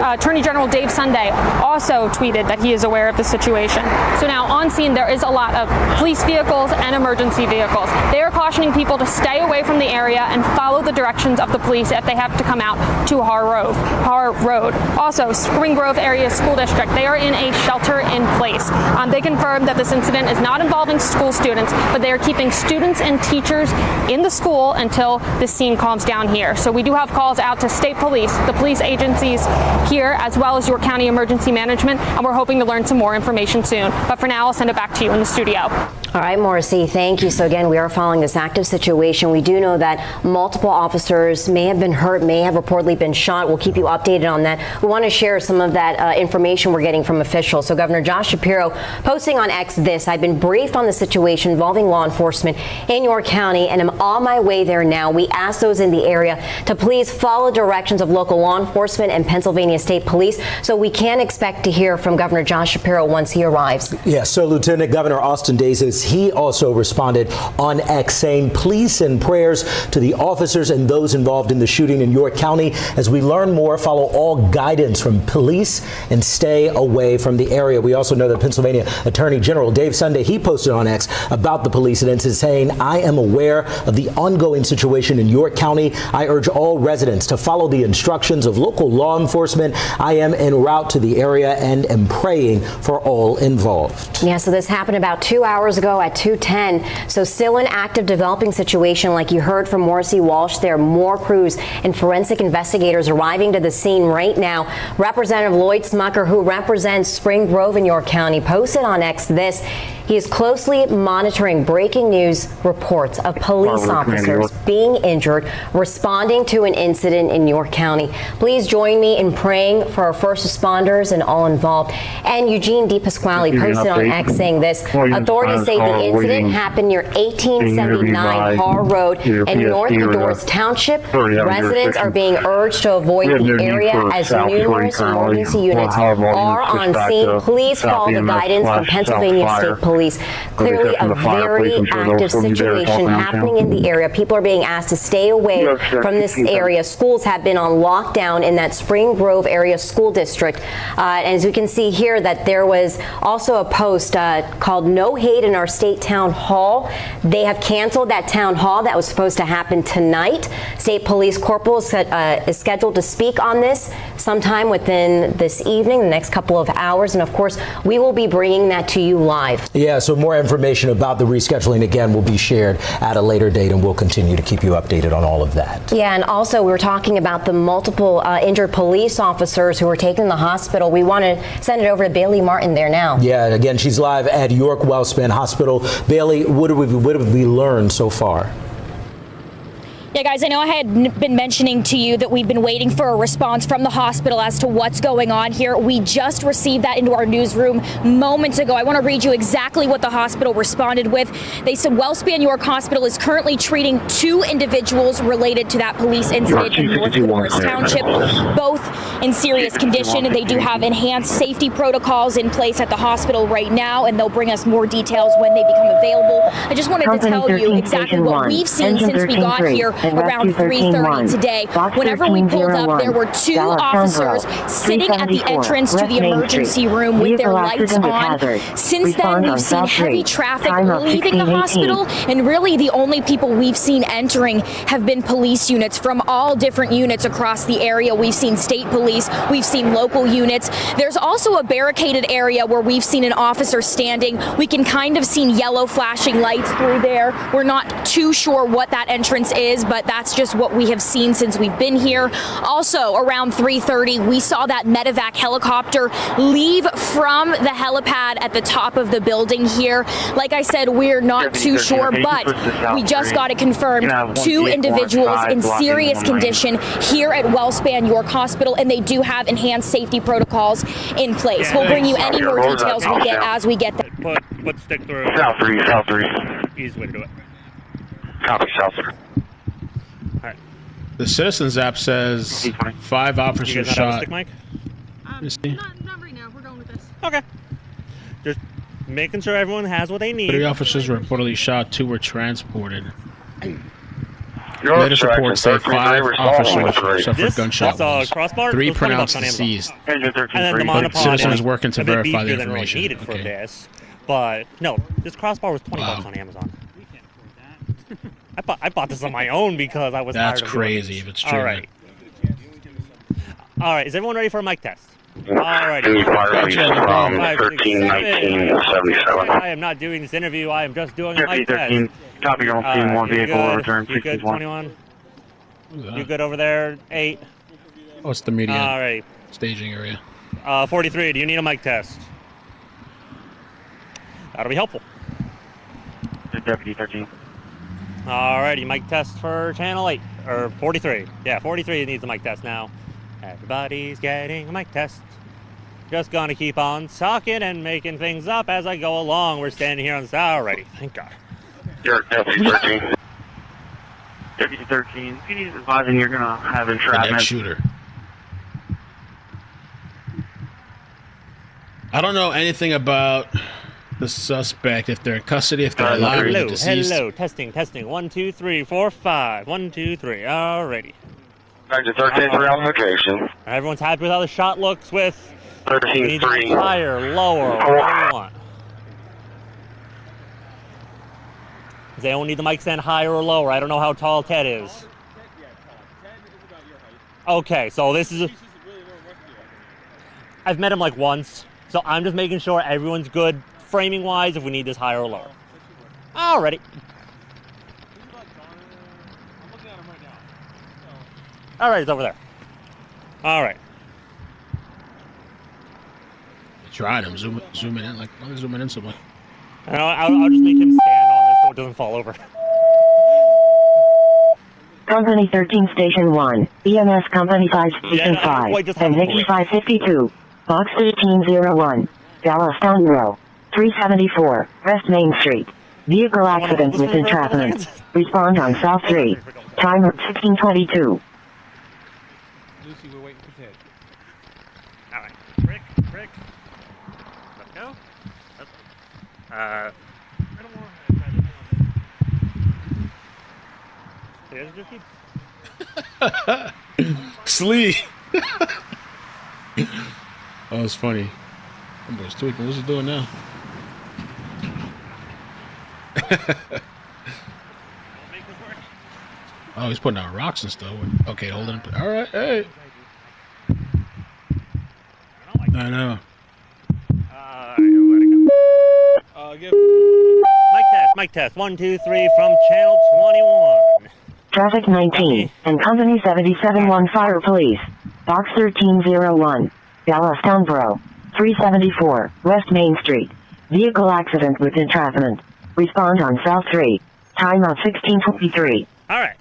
Attorney General Dave Sunday also tweeted that he is aware of the situation. So now on scene, there is a lot of police vehicles and emergency vehicles. They are cautioning people to stay away from the area and follow the directions of the police if they have to come out to Har Road. Also, Spring Grove Area School District, they are in a shelter in place. They confirmed that this incident is not involving school students, but they are keeping students and teachers in the school until the scene calms down here. So we do have calls out to state police, the police agencies here, as well as York County Emergency Management, and we're hoping to learn some more information soon. But for now, I'll send it back to you in the studio. All right, Morrissey, thank you. So again, we are following this active situation. We do know that multiple officers may have been hurt, may have reportedly been shot. We'll keep you updated on that. We want to share some of that information we're getting from officials. So Governor Josh Shapiro posting on X this: I've been briefed on the situation involving law enforcement in York County and am on my way there now. We ask those in the area to please follow directions of local law enforcement and Pennsylvania State Police. So we can expect to hear from Governor Josh Shapiro once he arrives. Yeah, so Lieutenant Governor Austin Davis, he also responded on X saying, please send prayers to the officers and those involved in the shooting in York County. As we learn more, follow all guidance from police and stay away from the area. We also know that Pennsylvania Attorney General Dave Sunday, he posted on X about the police incidents, saying, I am aware of the ongoing situation in York County. I urge all residents to follow the instructions of local law enforcement. I am en route to the area and am praying for all involved. Yeah, so this happened about 2 hours ago at 2:10. So still an active developing situation. Like you heard from Morrissey Walsh, there are more crews and forensic investigators arriving to the scene right now. Representative Lloyd Smucker, who represents Spring Grove in York County, posted on X this: he is closely monitoring breaking news reports of police officers being injured responding to an incident in York County. Please join me in praying for our first responders and all involved. And Eugene DePasquale posted on X saying this: authorities say the incident happened near 1879 Har Road in North Edoras Township. Residents are being urged to avoid the area as numerous emergency units are on scene. Please follow the guidance from Pennsylvania State Police. Clearly a very active situation happening in the area. People are being asked to stay away from this area. Schools have been on lockdown in that Spring Grove area school district. And as we can see here, that there was also a post called No Hate in Our State Town Hall. They have canceled that town hall that was supposed to happen tonight. State Police Corporal is scheduled to speak on this sometime within this evening, the next couple of hours. And of course, we will be bringing that to you live. Yeah, so more information about the rescheduling, again, will be shared at a later date, and we'll continue to keep you updated on all of that. Yeah, and also we're talking about the multiple injured police officers who were taken to the hospital. We want to send it over to Bailey Martin there now. Yeah, again, she's live at York Wellspan Hospital. Bailey, what have we learned so far? Yeah, guys, I know I had been mentioning to you that we've been waiting for a response from the hospital as to what's going on here. We just received that into our newsroom moments ago. I want to read you exactly what the hospital responded with. They said Wellspan York Hospital is currently treating 2 individuals related to that police incident in North Edoras Township, both in serious condition. They do have enhanced safety protocols in place at the hospital right now, and they'll bring us more details when they become available. I just wanted to tell you exactly what we've seen since we got here around 3:30 today. Whenever we pulled up, there were 2 officers sitting at the entrance to the emergency room with their lights on. Since then, we've seen heavy traffic leaving the hospital, and really the only people we've seen entering have been police units from all different units across the area. We've seen state police, we've seen local units. There's also a barricaded area where we've seen an officer standing. We can kind of see yellow flashing lights through there. We're not too sure what that entrance is, but that's just what we have seen since we've been here. Also, around 3:30, we saw that medevac helicopter leave from the helipad at the top of the building here. Like I said, we're not too sure, but we just got it confirmed. 2 individuals in serious condition here at Wellspan York Hospital, and they do have enhanced safety protocols in place. We'll bring you any more details we get as we get them. Put stick through. South 3. Easy way to do it. Copy, South 3. The Citizens app says 5 officers shot. Stick mic? Not right now. We're going with this. Okay. Just making sure everyone has what they need. 3 officers were reportedly shot. 2 were transported. Latest reports say 5 officers suffered gunshot wounds. 3 pronounced deceased. And then the But Citizens working to verify the than really information. needed for this. But no, this crossbar was $20 on Amazon. I bought this on my own because I was That's tired of crazy if it's true. All right, is everyone ready for a mic test? All right. From 13/19/77. I am not doing this interview. I am just doing a mic test. Copy, you're on scene. 1 vehicle will return. You good, 21? You good over there, 8? Oh, it's the media All right. staging area. 43, do you need a mic test? That'll be helpful. Deputy 13. Alrighty, mic test for channel 8, or 43. Yeah, 43 needs a mic test now. Everybody's getting a mic test. Just gonna keep on talking and making things up as I go along. We're standing here on the... Alrighty, thank God. You're Deputy 13. Deputy 13, he's advising you're gonna have entrapment. The next shooter. I don't know anything about the suspect, if they're in custody, if they're alive, or they're deceased. Hello, testing. 1, 2, 3, 4, 5. 1, 2, 3. Alrighty. Back to 13 for application. Everyone's happy with how the shot looks with 13 3. Higher, lower, what do you want? Does anyone need the mic stand higher or lower? I don't know how tall Ted is. Okay, so this is... I've met him like once, so I'm just making sure everyone's good framing-wise if we need this higher or lower. Alrighty. Alright, it's over there. Alright. Trying him, zooming in, like, let me zoom in somewhere. I'll just make him stand on this so it doesn't fall over. Company 13 Station 1, EMS Company 5 Station 5, and Nikki 552, Box 1801, Dallas Town Row, 374, West Main Street. Vehicle accident with entrapment. Respond on South 3. Time 1622. Lucy, we're waiting for Ted. Alright. Rick. Let's go. I don't want Slee. Oh, it's funny. That boy's tweaking. What's he doing now? Oh, he's putting out rocks and stuff. Okay, holding. All right, hey. I know. Mic test. 1, 2, 3 from channel 21. Traffic 19 and Company 771 Fire Police. Box 1301. Dallas Town Row. 374 West Main Street. Vehicle accident with entrapment. Respond on South 3. Time of 1623. All right.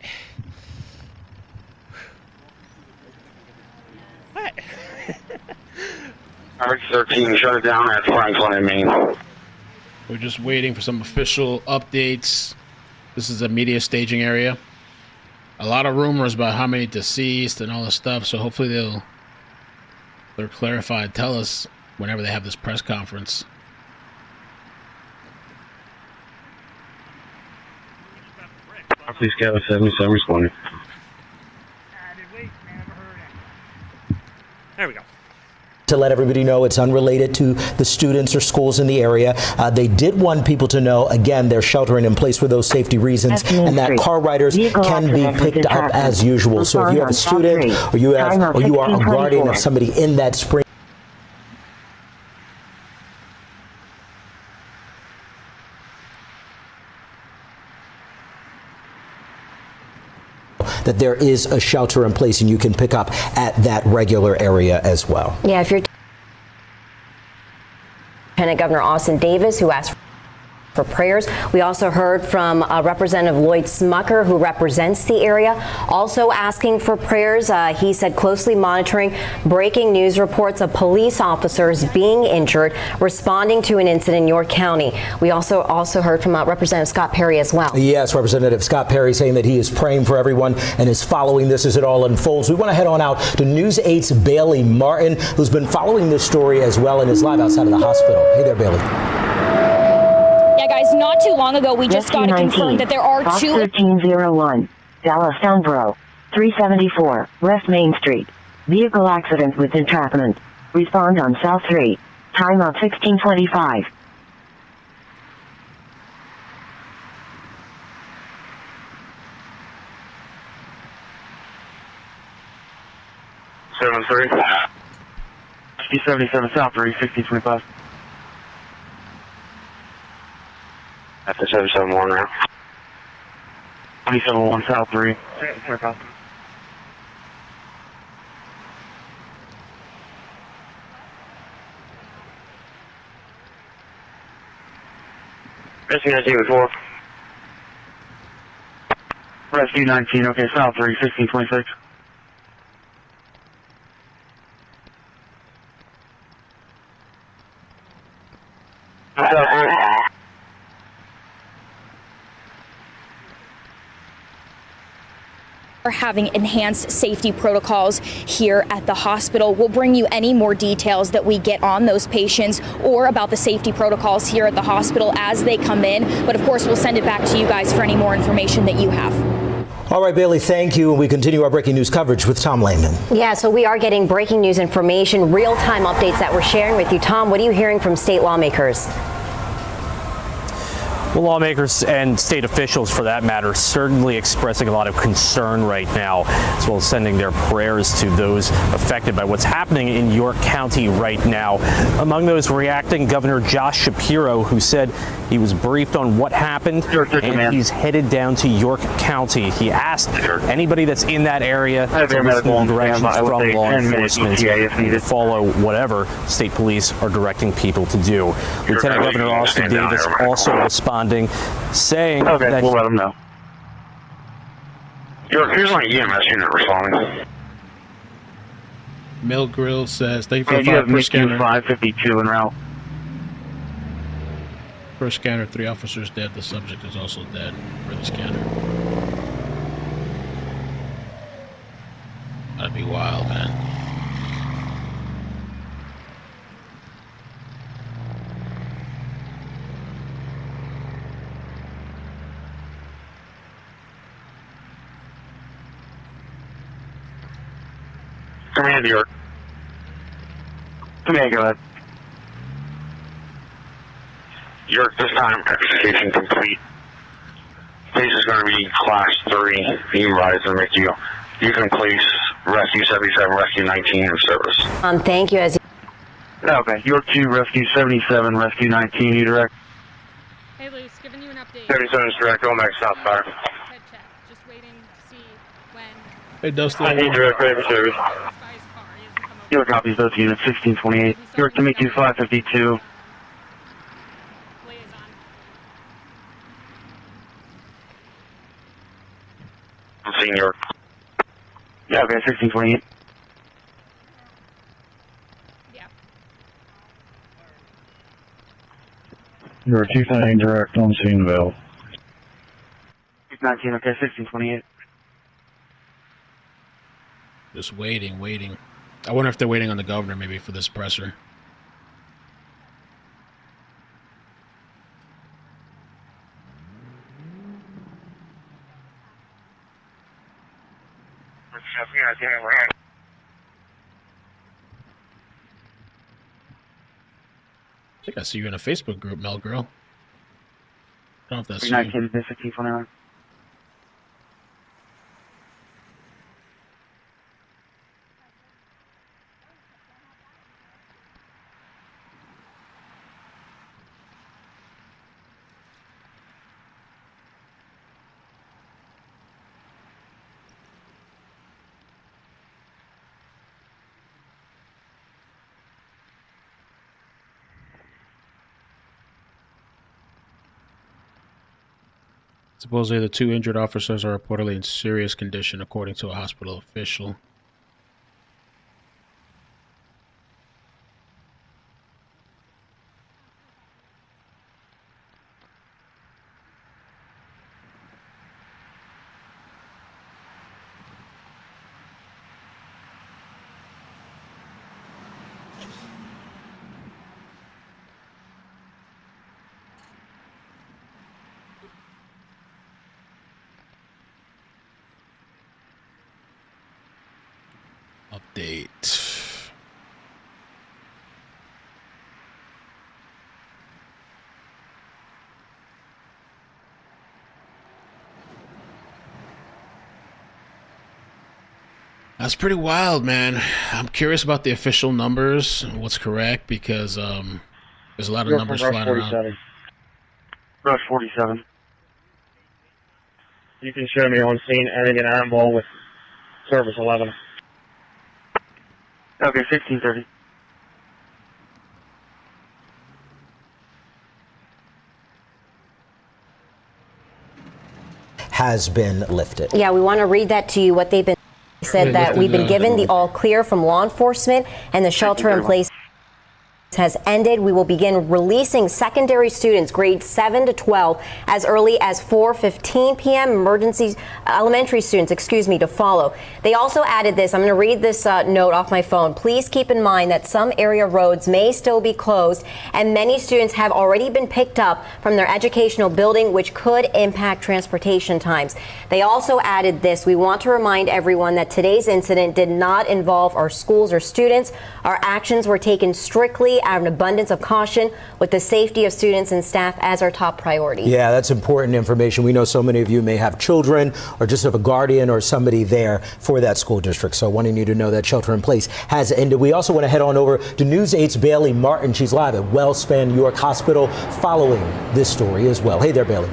Arc 13, shut it down at Franklin and Main. We're just waiting for some official updates. This is a media staging area. A lot of rumors about how many deceased and all this stuff, so hopefully they'll clarify and tell us whenever they have this press conference. Please Kevin 77 responding. There we go. To let everybody know, it's unrelated to the students or schools in the area. They did want people to know, again, they're sheltering in place for those safety reasons, and that car riders can be picked up as usual. So if you have a student or you are a guardian of somebody in that spring, that there is a shelter in place and you can pick up at that regular area as well. Yeah, if you're Lieutenant Governor Austin Davis, who asked for prayers. We also heard from Representative Lloyd Smucker, who represents the area, also asking for prayers. He said closely monitoring breaking news reports of police officers being injured responding to an incident in York County. We also heard from Representative Scott Perry as well. Yes, Representative Scott Perry saying that he is praying for everyone and is following this as it all unfolds. We want to head on out to News 8's Bailey Martin, who's been following this story as well and is live outside of the hospital. Hey there, Bailey. Yeah, guys, not too long ago, we just got to confirm that there are Box two... 1301, Dallas Town Row, 374, West Main Street. Vehicle accident with entrapment. Respond on South 3. Time of 1625. Seven 3. 77 South 3, 1625. After 77-1 now. 27-1 South 3. Rescue 19 4. Rescue 19, okay, South 3, 1626. We're having enhanced safety protocols here at the hospital. We'll bring you any more details that we get on those patients or about the safety protocols here at the hospital as they come in. But of course, we'll send it back to you guys for any more information that you have. All right, Bailey, thank you. And we continue our breaking news coverage with Tom Lehman. Yeah, so we are getting breaking news information, real-time updates that we're sharing with you. Tom, what are you hearing from state lawmakers? Well, lawmakers and state officials, for that matter, certainly expressing a lot of concern right now, as well as sending their prayers to those affected by what's happening in York County right now. Among those reacting, Governor Josh Shapiro, who said he was briefed on what happened, and he's headed down to York County. He asked anybody that's in that area to listen to directions from law enforcement to follow whatever state police are directing people to do. Lieutenant Governor Austin Davis also responding, saying that we'll let them know. Here's my EMS unit responding. Mill Grill says, thank you for And the you have per scanner. 552 en route. Per scanner, 3 officers dead. The subject is also dead for the scanner. That'd be wild, man. Command York. Command, go ahead. York, this time, execution complete. Case is going to be Class 3. You rise and make you can place Rescue 77, Rescue 19 in service. Thank you. Okay, York 2, Rescue 77, Rescue 19, you direct. Hey, Luce, giving you an update. 77 is direct, Omax Southfire. Head check. Just waiting to see when. Hey, Dustin. I need direct ready for service. York copies both units, 1628. York to meet you, 552. I'm seeing York. Yeah, okay, 1628. You're 219 direct on Sceneville. 19, okay, 1628. Just waiting. I wonder if they're waiting on the governor maybe for this presser. I think I see you in a Facebook group, Mel Girl. I don't know if that's you. 19, 1629. Supposedly, the 2 injured officers are reportedly in serious condition, according to a hospital official. Update. That's pretty wild, man. I'm curious about the official numbers, what's correct, because there's a lot of numbers flying around. Rush 47. You can show me on scene adding an iron ball with service 11. Okay, 1630. has been lifted. Yeah, we want to read that to you, what they've been said, that we've been given the all clear from law enforcement and the shelter in place has ended. We will begin releasing secondary students grades 7 to 12 as early as 4:15 p.m. Elementary students, to follow. They also added this. I'm going to read this note off my phone. Please keep in mind that some area roads may still be closed and many students have already been picked up from their educational building, which could impact transportation times. They also added this. We want to remind everyone that today's incident did not involve our schools or students. Our actions were taken strictly out of an abundance of caution with the safety of students and staff as our top priority. Yeah, that's important information. We know so many of you may have children or just have a guardian or somebody there for that school district. So wanting you to know that shelter in place has ended. We also want to head on over to News 8's Bailey Martin. She's live at WellSpan York Hospital following this story as well. Hey there, Bailey.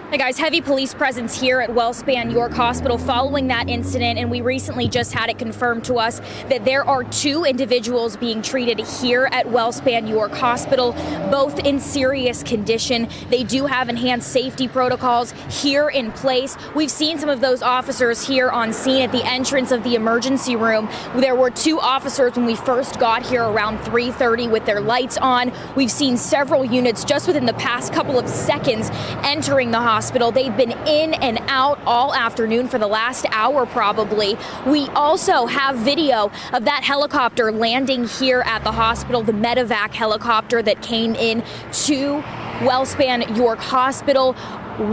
Hey guys, heavy police presence here at WellSpan York Hospital following that incident, and we recently just had it confirmed to us that there are 2 individuals being treated here at WellSpan York Hospital, both in serious condition. They do have enhanced safety protocols here in place. We've seen some of those officers here on scene at the entrance of the emergency room. There were 2 officers when we first got here around 3:30 with their lights on. We've seen several units just within the past couple of seconds entering the hospital. They've been in and out all afternoon for the last hour probably. We also have video of that helicopter landing here at the hospital, the medevac helicopter that came in to WellSpan York Hospital.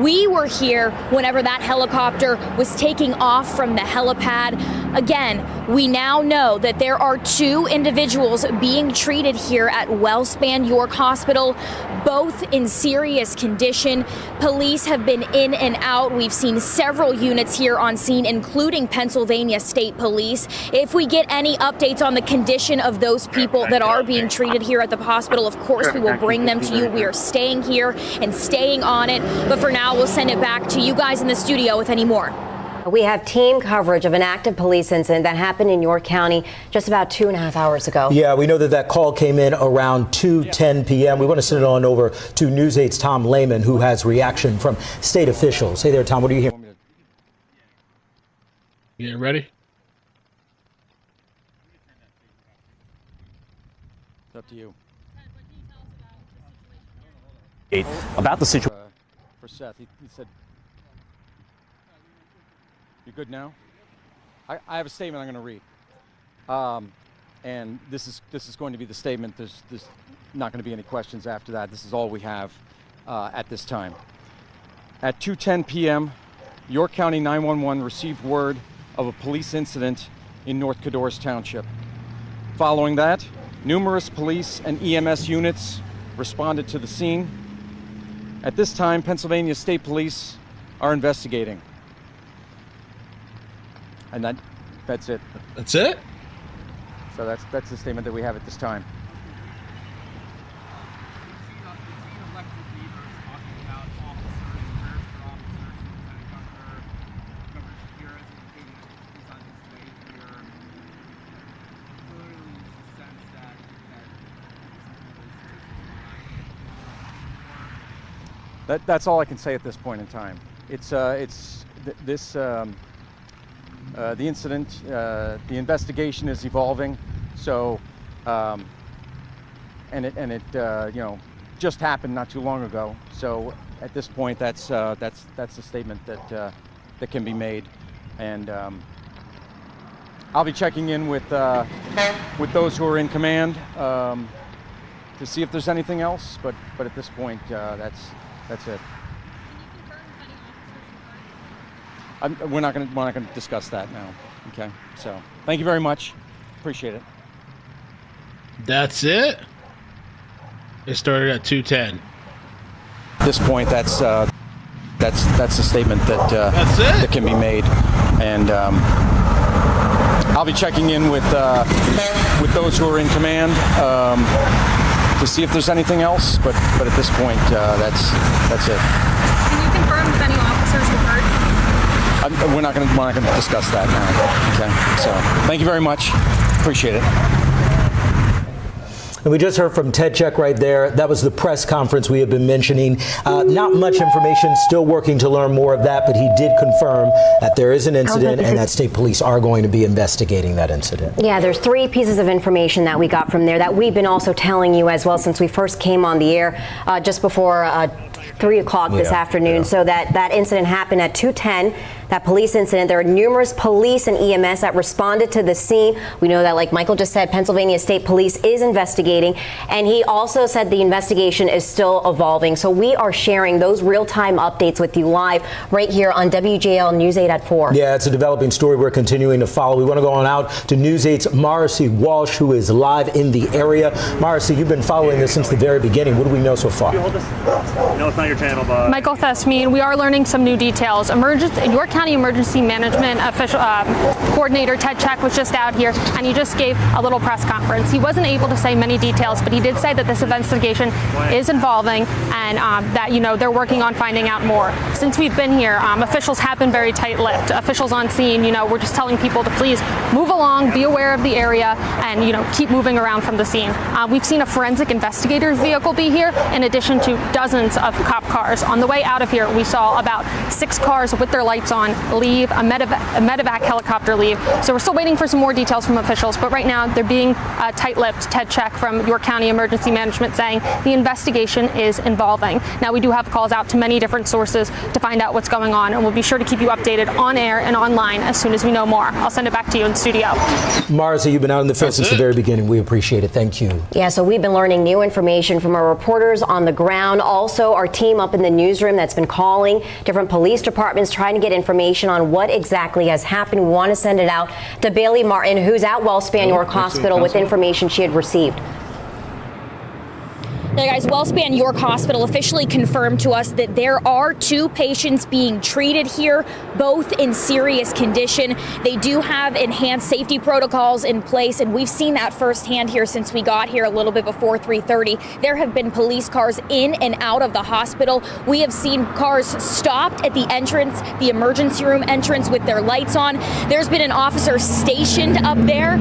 We were here whenever that helicopter was taking off from the helipad. Again, we now know that there are 2 individuals being treated here at WellSpan York Hospital, both in serious condition. Police have been in and out. We've seen several units here on scene, including Pennsylvania State Police. If we get any updates on the condition of those people that are being treated here at the hospital, of course, we will bring them to you. We are staying here and staying on it. But for now, we'll send it back to you guys in the studio with any more. We have team coverage of an active police incident that happened in York County just about 2.5 hours ago. Yeah, we know that call came in around 2:10 p.m. We want to send it on over to News 8's Tom Lehman, who has reaction from state officials. Hey there, Tom, what are you hearing? You getting ready? It's up to you. About the situation. For Seth, he said, "You good now?" I have a statement I'm going to read, and this is going to be the statement. There's not going to be any questions after that. This is all we have at this time. At 2:10 p.m., York County 911 received word of a police incident in North Codorus Township. Following that, numerous police and EMS units responded to the scene. At this time, Pennsylvania State Police are investigating. And that's it. That's it? So that's the statement that we have at this time. That's all I can say at this point in time. The incident, the investigation is evolving. So, and it just happened not too long ago. So at this point, that's the statement that can be made, and I'll be checking in with those who are in command to see if there's anything else. But at this point, that's it. We're not going to discuss that now. Okay. So thank you very much. Appreciate it. That's it. It started at 2:10. At this point, that's the statement that that's it. That can be made, and I'll be checking in with those who are in command to see if there's anything else. But at this point, that's it. Can you confirm if any officers were hurt? We're not going to discuss that now. Okay. So thank you very much. Appreciate it. And we just heard from Ted Check right there. That was the press conference we have been mentioning. Not much information, still working to learn more of that, but he did confirm that there is an incident and that state police are going to be investigating that incident. Yeah, there's 3 pieces of information that we got from there that we've been also telling you as well since we first came on the air just before 3 o'clock this afternoon. So that incident happened at 2:10. That police incident, there are numerous police and EMS that responded to the scene. We know that, like Michael just said, Pennsylvania State Police is investigating, and he also said the investigation is still evolving. So we are sharing those real-time updates with you live right here on WJL News 8 at 4. Yeah, it's a developing story we're continuing to follow. We want to go on out to News 8's Morrissey Walsh, who is live in the area. Morrissey, you've been following this since the very beginning. What do we know so far? No, it's not your channel, but Michael Thesmean, we are learning some new details. York County Emergency Management official coordinator Ted Check was just out here, and he just gave a little press conference. He wasn't able to say many details, but he did say that this investigation is evolving and that, you know, they're working on finding out more. Since we've been here, officials have been very tight-lipped. Officials on scene, you know, we're just telling people to please move along, be aware of the area, and, you know, keep moving around from the scene. We've seen a forensic investigator's vehicle be here, in addition to dozens of cop cars. On the way out of here, we saw about 6 cars with their lights on leave, a medevac helicopter leave. So we're still waiting for some more details from officials, but right now they're being tight-lipped. Ted Check from York County Emergency Management saying the investigation is evolving. Now, we do have calls out to many different sources to find out what's going on, and we'll be sure to keep you updated on air and online as soon as we know more. I'll send it back to you in studio. Morrissey, you've been out in the field since the very beginning. We appreciate it. Thank you. Yeah, so we've been learning new information from our reporters on the ground. Also, our team up in the newsroom that's been calling different police departments trying to get information on what exactly has happened. We want to send it out to Bailey Martin, who's at Wellspan York Hospital with information she had received. Now, guys, Wellspan York Hospital officially confirmed to us that there are 2 patients being treated here, both in serious condition. They do have enhanced safety protocols in place, and we've seen that firsthand here since we got here a little bit before 3:30. There have been police cars in and out of the hospital. We have seen cars stopped at the entrance, the emergency room entrance, with their lights on. There's been an officer stationed up there.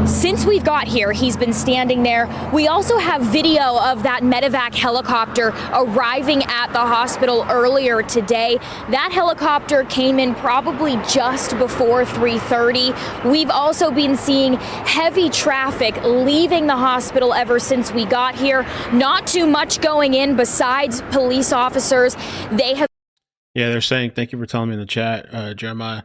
Since we've got here, he's been standing there. We also have video of that medevac helicopter arriving at the hospital earlier today. That helicopter came in probably just before 3:30. We've also been seeing heavy traffic leaving the hospital ever since we got here. Not too much going in besides police officers. They have. Yeah, they're saying, thank you for telling me in the chat, Jeremiah.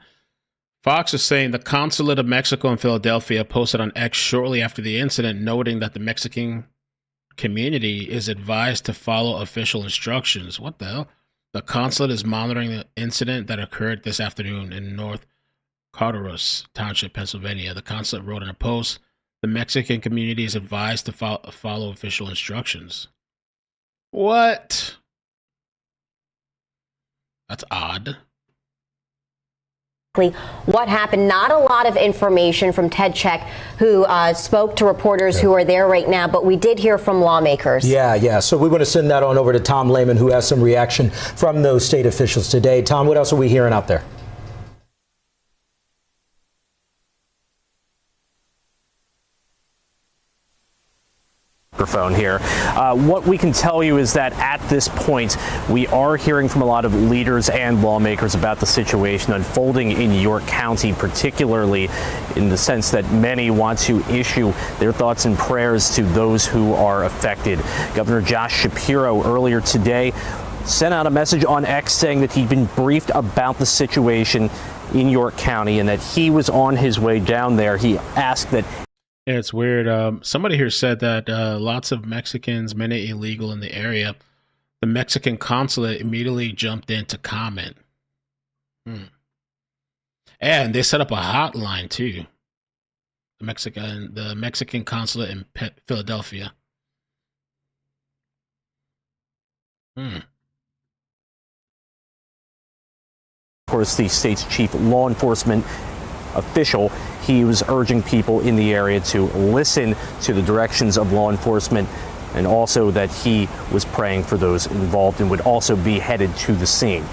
Fox is saying the consulate of Mexico in Philadelphia posted on X shortly after the incident, noting that the Mexican community is advised to follow official instructions. What the hell? The consulate is monitoring the incident that occurred this afternoon in North Carteros Township, Pennsylvania. The consulate wrote in a post, the Mexican community is advised to follow official instructions. What? That's odd. What happened. Not a lot of information from Ted Check, who spoke to reporters who are there right now, but we did hear from lawmakers. Yeah. So we want to send that on over to Tom Lehman, who has some reaction from those state officials today. Tom, what else are we hearing out there? Microphone here. What we can tell you is that at this point, we are hearing from a lot of leaders and lawmakers about the situation unfolding in York County, particularly in the sense that many want to issue their thoughts and prayers to those who are affected. Governor Josh Shapiro earlier today sent out a message on X saying that he'd been briefed about the situation in York County and that he was on his way down there. He asked that. Yeah, it's weird. Somebody here said that lots of Mexicans, many illegal in the area, the Mexican consulate immediately jumped in to comment. And they set up a hotline too. The Mexican consulate in Philadelphia. Of course, the state's chief law enforcement official, he was urging people in the area to listen to the directions of law enforcement, and also that he was praying for those involved and would also be headed to the scene.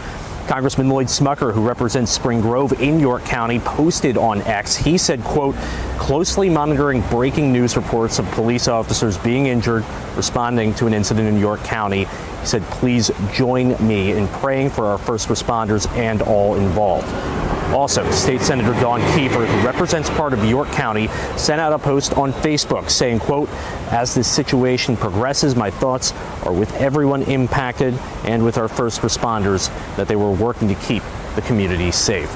Congressman Lloyd Smucker, who represents Spring Grove in York County, posted on X. He said, quote, closely monitoring breaking news reports of police officers being injured responding to an incident in York County. He said, please join me in praying for our first responders and all involved. Also, State Senator Dawn Kiefer, who represents part of York County, sent out a post on Facebook saying, quote, as this situation progresses, my thoughts are with everyone impacted and with our first responders that they were working to keep the community safe.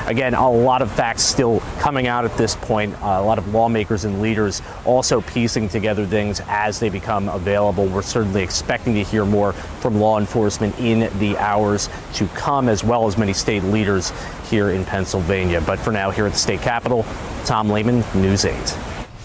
Again, a lot of facts still coming out at this point. A lot of lawmakers and leaders also piecing together things as they become available. We're certainly expecting to hear more from law enforcement in the hours to come, as well as many state leaders here in Pennsylvania. But for now, here at the state capitol, Tom Lehman, News 8.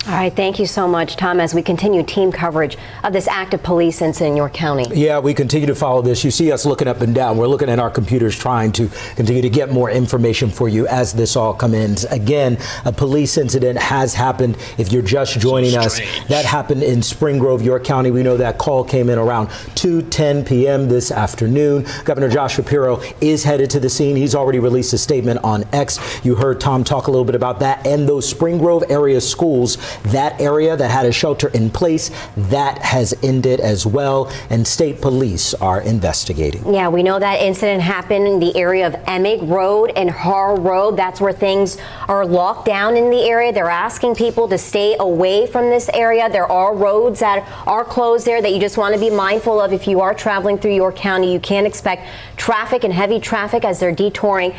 All right, thank you so much, Tom, as we continue team coverage of this active police incident in York County. Yeah, we continue to follow this. You see us looking up and down. We're looking at our computers trying to continue to get more information for you as this all comes in. Again, a police incident has happened. If you're just joining us, that happened in Spring Grove, York County. We know that call came in around 2:10 p.m. this afternoon. Governor Josh Shapiro is headed to the scene. He's already released a statement on X. You heard Tom talk a little bit about that. And those Spring Grove area schools, that area that had a shelter in place, that has ended as well, and state police are investigating. Yeah, we know that incident happened in the area of Emig Road and Har Road. That's where things are locked down in the area. They're asking people to stay away from this area. There are roads that are closed there that you just want to be mindful of if you are traveling through York County. You can expect traffic and heavy traffic as they're detouring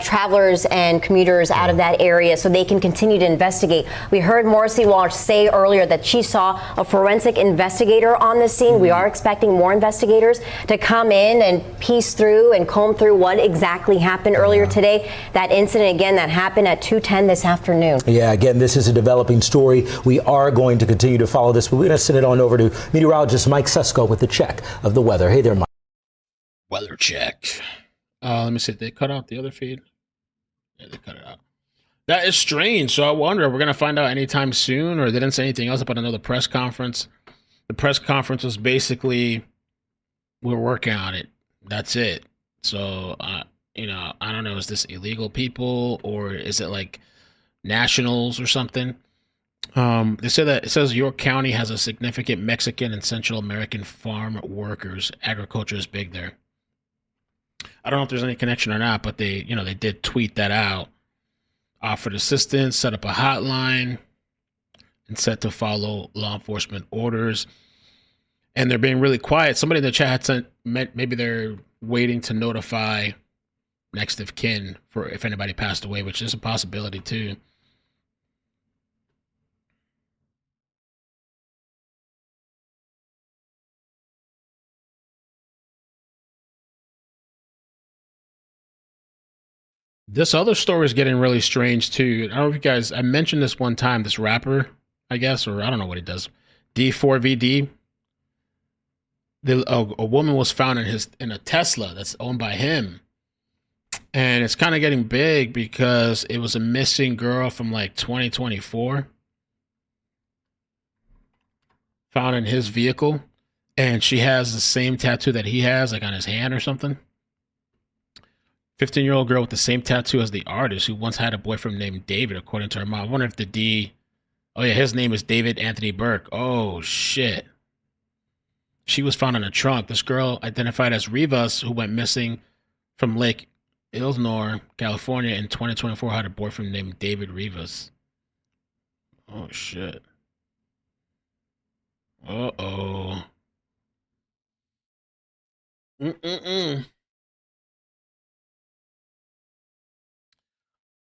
travelers and commuters out of that area so they can continue to investigate. We heard Morrissey Walsh say earlier that she saw a forensic investigator on the scene. We are expecting more investigators to come in and piece through and comb through what exactly happened earlier today. That incident, again, that happened at 2:10 this afternoon. Yeah, again, this is a developing story. We are going to continue to follow this, but we're going to send it on over to meteorologist Mike Sesko with the check of the weather. Hey there, Mike. Weather check. Let me see. Did they cut out the other feed? Yeah, they cut it out. That is strange. So I wonder, we're going to find out anytime soon, or they didn't say anything else about another press conference. The press conference was basically, we're working on it. That's it. So, I don't know. Is this illegal people, or is it like nationals or something? They said that it says York County has a significant Mexican and Central American farm workers. Agriculture is big there. I don't know if there's any connection or not, but they did tweet that out. Offered assistance, set up a hotline, and set to follow law enforcement orders. And they're being really quiet. Somebody in the chat had sent, maybe they're waiting to notify next of kin for if anybody passed away, which is a possibility too. This other story is getting really strange too. I don't know if you guys, I mentioned this one time, this rapper, I guess, or I don't know what he does. D4VD. A woman was found in a Tesla that's owned by him. And it's kind of getting big because it was a missing girl from like 2024. Found in his vehicle. And she has the same tattoo that he has, like on his hand or something. 15-year-old girl with the same tattoo as the artist who once had a boyfriend named David, according to her mom. I wonder if the D... Oh, yeah, his name is David Anthony Burke. Oh, shit. She was found in a trunk. This girl, identified as Rivas, who went missing from Lake Elsinore, California in 2024, had a boyfriend named David Rivas. Oh, shit. Uh-oh.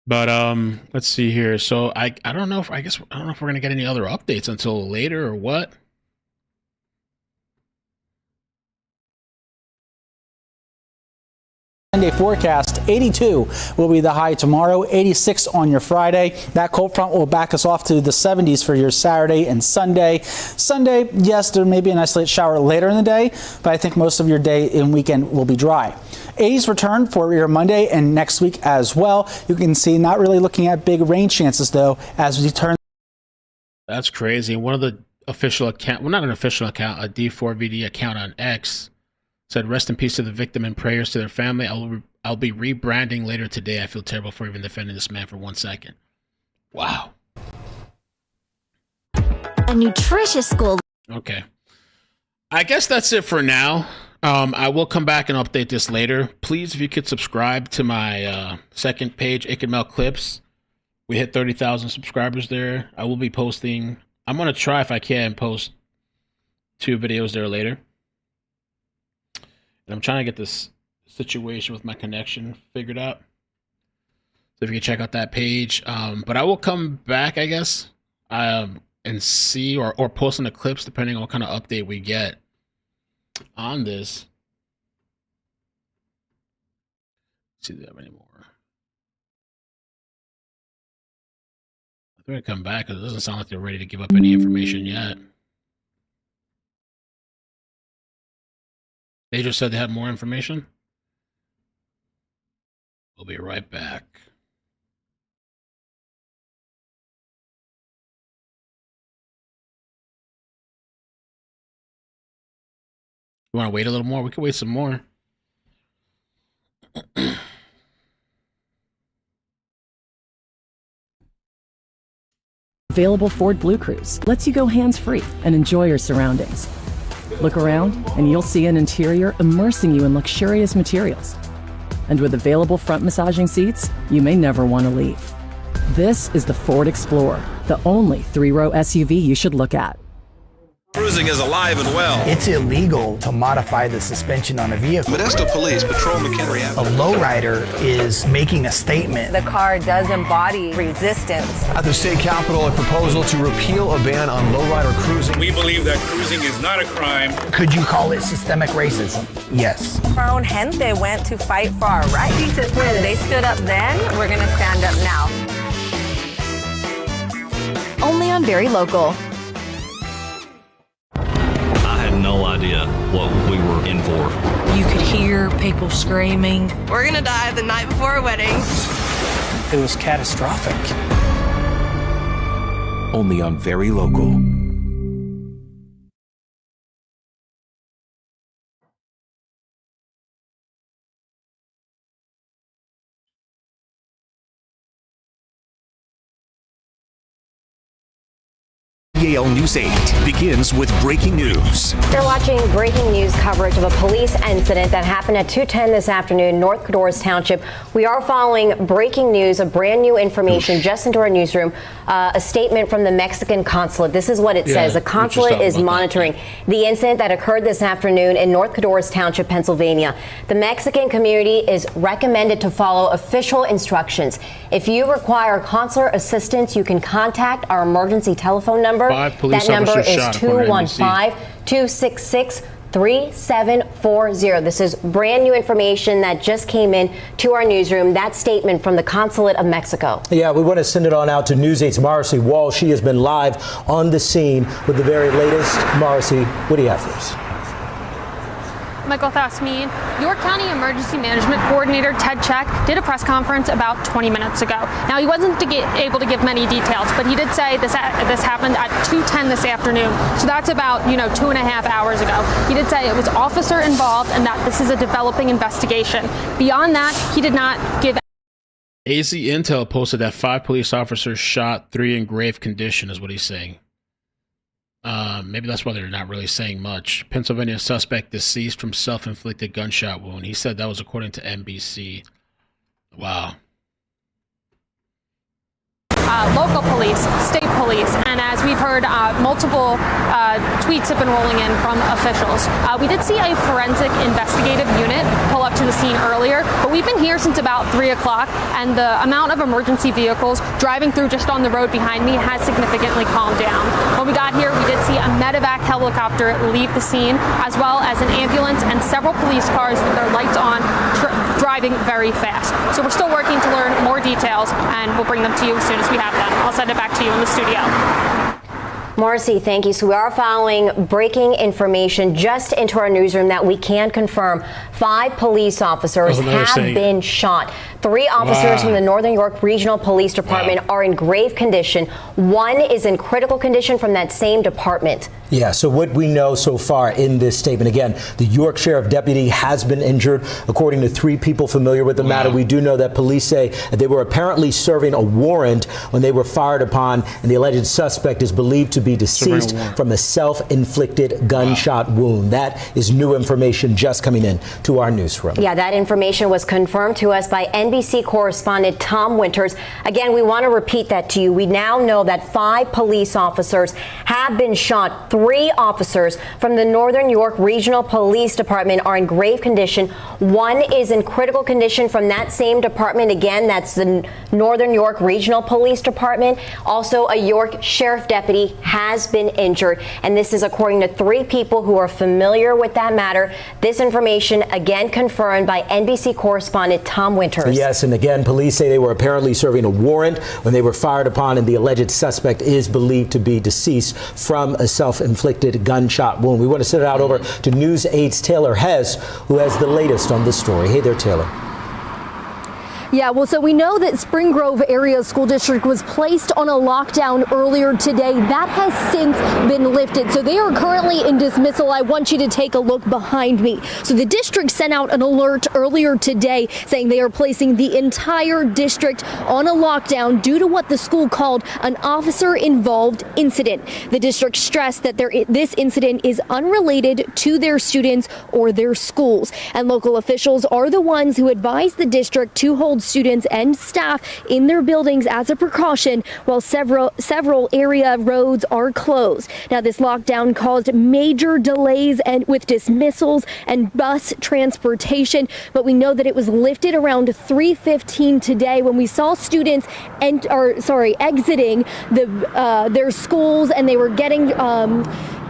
But let's see here. So I don't know if I don't know if we're gonna get any other updates until later or what. Day forecast, 82 will be the high tomorrow, 86 on your Friday. That cold front will back us off to the 70s for your Saturday and Sunday. Sunday, yes, there may be an isolated shower later in the day, but I think most of your day and weekend will be dry. 80s return for your Monday and next week as well. You can see not really looking at big rain chances, though, as we turn. That's crazy. One of the official account, well, not an official account, a D4VD account on X, Said, rest in peace to the victim and prayers to their family. I'll be rebranding later today. I feel terrible for even defending this man for 1 second. Wow. A nutritious school. Okay. I guess that's it for now. I will come back and update this later. Please, if you could subscribe to my second page, iCkEdMeL Clips. We hit 30,000 subscribers there. I will be posting. I'm going to try, if I can, post 2 videos there later. And I'm trying to get this situation with my connection figured out. So if you can check out that page. But I will come back, I guess, and see or post in the clips, depending on what kind of update we get on this. Let's see if they have any more. They're going to come back because it doesn't sound like they're ready to give up any information yet. They just said they had more information. We'll be right back. You want to wait a little more? We can wait some more. Available Ford Blue Cruise lets you go hands-free and enjoy your surroundings. Look around and you'll see an interior immersing you in luxurious materials. And with available front massaging seats, you may never want to leave. This is the Ford Explorer, the only 3-row SUV you should look at. Cruising is alive and well. It's illegal to modify the suspension on a vehicle. Modesto Police Patrol McHenry Avenue. A lowrider is making a statement. The car does embody resistance. At the state capitol, a proposal to repeal a ban on lowrider cruising. We believe that cruising is not a crime. Could you call it systemic racism? Yes. Our own gente went to fight for our rights. When they stood up then, we're going to stand up now. Only on Very Local. No idea what we were in for. You could hear people screaming. We're gonna die the night before our wedding. It was catastrophic. Only on Very Local. WGAL News 8 begins with breaking news. You're watching breaking news coverage of a police incident that happened at 2:10 this afternoon, North Codorus Township. We are following breaking news, of brand new information just into our newsroom, a statement from the Mexican consulate. This is what it says. The consulate is monitoring the incident that occurred this afternoon in North Codorus Township, Pennsylvania. The Mexican community is recommended to follow official instructions. If you require consular assistance, you can contact our emergency telephone number. That number is 215-266-3740. This is brand new information that just came in to our newsroom. That statement from the Consulate of Mexico. Yeah, we want to send it on out to News 8's Marcy Wall. She has been live on the scene with the very latest. Marcy, what do you have for us? Michael Thasmin, York County Emergency Management Coordinator Ted Check did a press conference about 20 minutes ago. Now, he wasn't able to give many details, but he did say this happened at 2:10 this afternoon. So that's about, 2.5 hours ago. He did say it was officer involved and that this is a developing investigation. Beyond that, he did not give. AZ Intel posted that 5 police officers shot, 3 in grave condition, is what he's saying. Maybe that's why they're not really saying much. Pennsylvania suspect deceased from self-inflicted gunshot wound. He said that was according to NBC. Wow. Local police, state police, and as we've heard, multiple tweets have been rolling in from officials. We did see a forensic investigative unit pull up to the scene earlier, but we've been here since about 3 o'clock, and the amount of emergency vehicles driving through just on the road behind me has significantly calmed down. When we got here, we did see a medevac helicopter leave the scene, as well as an ambulance and several police cars with their lights on, driving very fast. So we're still working to learn more details, and we'll bring them to you as soon as we have them. I'll send it back to you in the studio. Marcy, thank you. So we are following breaking information just into our newsroom that we can confirm 5 police officers have been shot. 3 officers from the Northern York Regional Police Department are in grave condition. 1 is in critical condition from that same department. Yeah, so what we know so far in this statement, again, the York Sheriff deputy has been injured. According to 3 people familiar with the matter, we do know that police say that they were apparently serving a warrant when they were fired upon, and the alleged suspect is believed to be deceased from a self-inflicted gunshot wound. That is new information just coming in to our newsroom. Yeah, that information was confirmed to us by NBC correspondent Tom Winters. Again, we want to repeat that to you. We now know that 5 police officers have been shot. 3 officers from the Northern York Regional Police Department are in grave condition. 1 is in critical condition from that same department. Again, that's the Northern York Regional Police Department. Also, a York Sheriff deputy has been injured. And this is according to 3 people who are familiar with that matter. This information, again, confirmed by NBC correspondent Tom Winters. Yes, and again, police say they were apparently serving a warrant when they were fired upon, and the alleged suspect is believed to be deceased from a self-inflicted gunshot wound. We want to send it out over to News 8's Taylor Hess, who has the latest on this story. Hey there, Taylor. Yeah, well, so we know that Spring Grove Area School District was placed on a lockdown earlier today. That has since been lifted. So they are currently in dismissal. I want you to take a look behind me. So the district sent out an alert earlier today saying they are placing the entire district on a lockdown due to what the school called an officer-involved incident. The district stressed that this incident is unrelated to their students or their schools. And local officials are the ones who advised the district to hold students and staff in their buildings as a precaution while several area roads are closed. Now, this lockdown caused major delays and with dismissals and bus transportation, but we know that it was lifted around 3:15 today when we saw students exiting their schools, and they were getting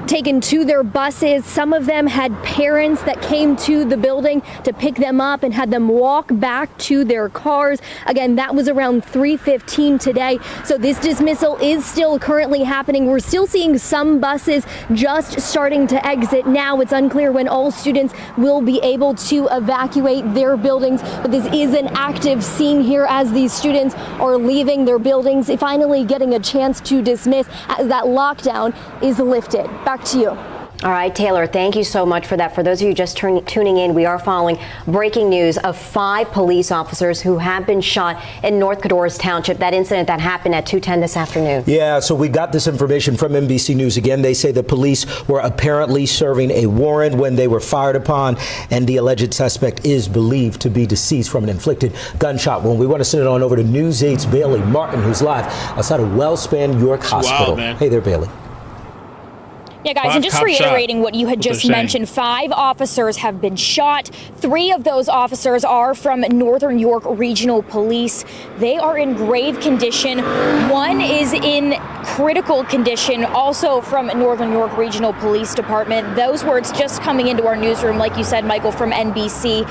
taken to their buses. Some of them had parents that came to the building to pick them up and had them walk back to their cars. Again, that was around 3:15 today. So this dismissal is still currently happening. We're still seeing some buses just starting to exit now. It's unclear when all students will be able to evacuate their buildings, but this is an active scene here as these students are leaving their buildings, finally getting a chance to dismiss as that lockdown is lifted. Back to you. All right, Taylor, thank you so much for that. For those of you just tuning in, we are following breaking news of 5 police officers who have been shot in North Cadorus Township, that incident that happened at 2:10 this afternoon. Yeah, so we got this information from NBC News. Again, they say the police were apparently serving a warrant when they were fired upon, and the alleged suspect is believed to be deceased from an inflicted gunshot wound. We want to send it on over to News 8's Bailey Martin, who's live outside of Wellspan York Hospital. Man. Hey there, Bailey. Yeah, guys, and just reiterating what you had just mentioned, 5 officers have been shot. 3 of those officers are from Northern York Regional Police. They are in grave condition. 1 is in critical condition, also from Northern York Regional Police Department. Those words just coming into our newsroom, like you said, Michael, from NBC.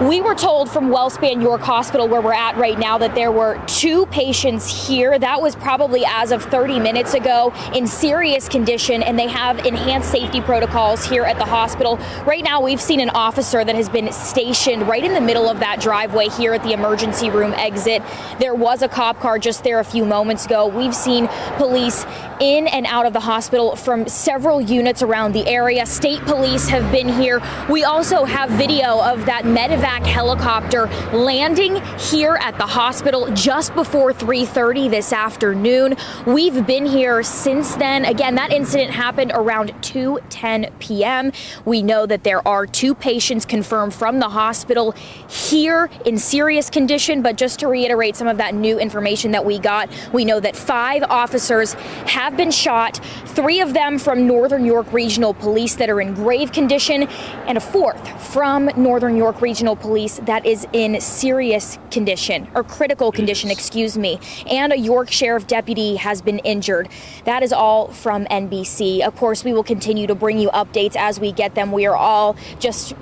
We were told from Wellspan York Hospital, where we're at right now, that there were 2 patients here. That was probably as of 30 minutes ago, in serious condition, and they have enhanced safety protocols here at the hospital. Right now, we've seen an officer that has been stationed right in the middle of that driveway here at the emergency room exit. There was a cop car just there a few moments ago. We've seen police in and out of the hospital from several units around the area. State police have been here. We also have video of that medevac helicopter landing here at the hospital just before 3:30 this afternoon. We've been here since then. Again, that incident happened around 2:10 p.m. We know that there are 2 patients confirmed from the hospital here in serious condition, but just to reiterate some of that new information that we got, we know that 5 officers have been shot, 3 of them from Northern York Regional Police that are in grave condition, and a 4th from Northern York Regional Police that is in serious condition, or critical condition, excuse me, and a York Sheriff deputy has been injured. That is all from NBC. Of course, we will continue to bring you updates as we get them. We are all just,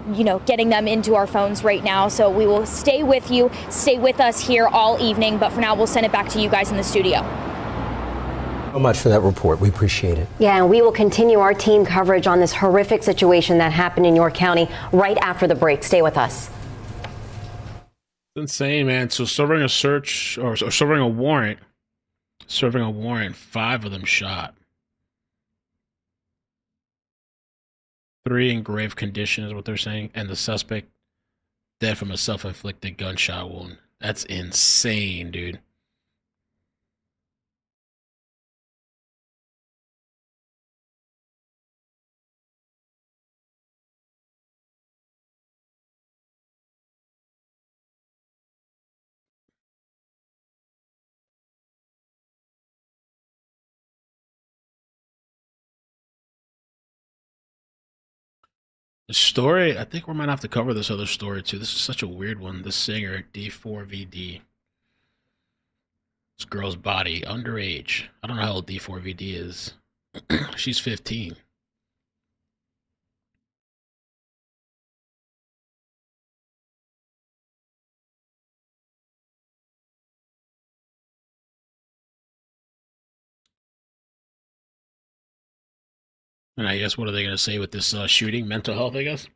getting them into our phones right now, so we will stay with you, stay with us here all evening, but for now, we'll send it back to you guys in the studio. So much for that report. We appreciate it. Yeah, and we will continue our team coverage on this horrific situation that happened in York County right after the break. Stay with us. It's insane, man. So serving a search or serving a warrant, 5 of them shot. 3 in grave condition is what they're saying, and the suspect dead from a self-inflicted gunshot wound. That's insane, dude. The story, I think we might have to cover this other story too. This is such a weird one. The singer, D4VD. This girl's body, underage. I don't know how old D4VD is. She's 15. And I guess what are they going to say with this shooting? Mental health, I guess?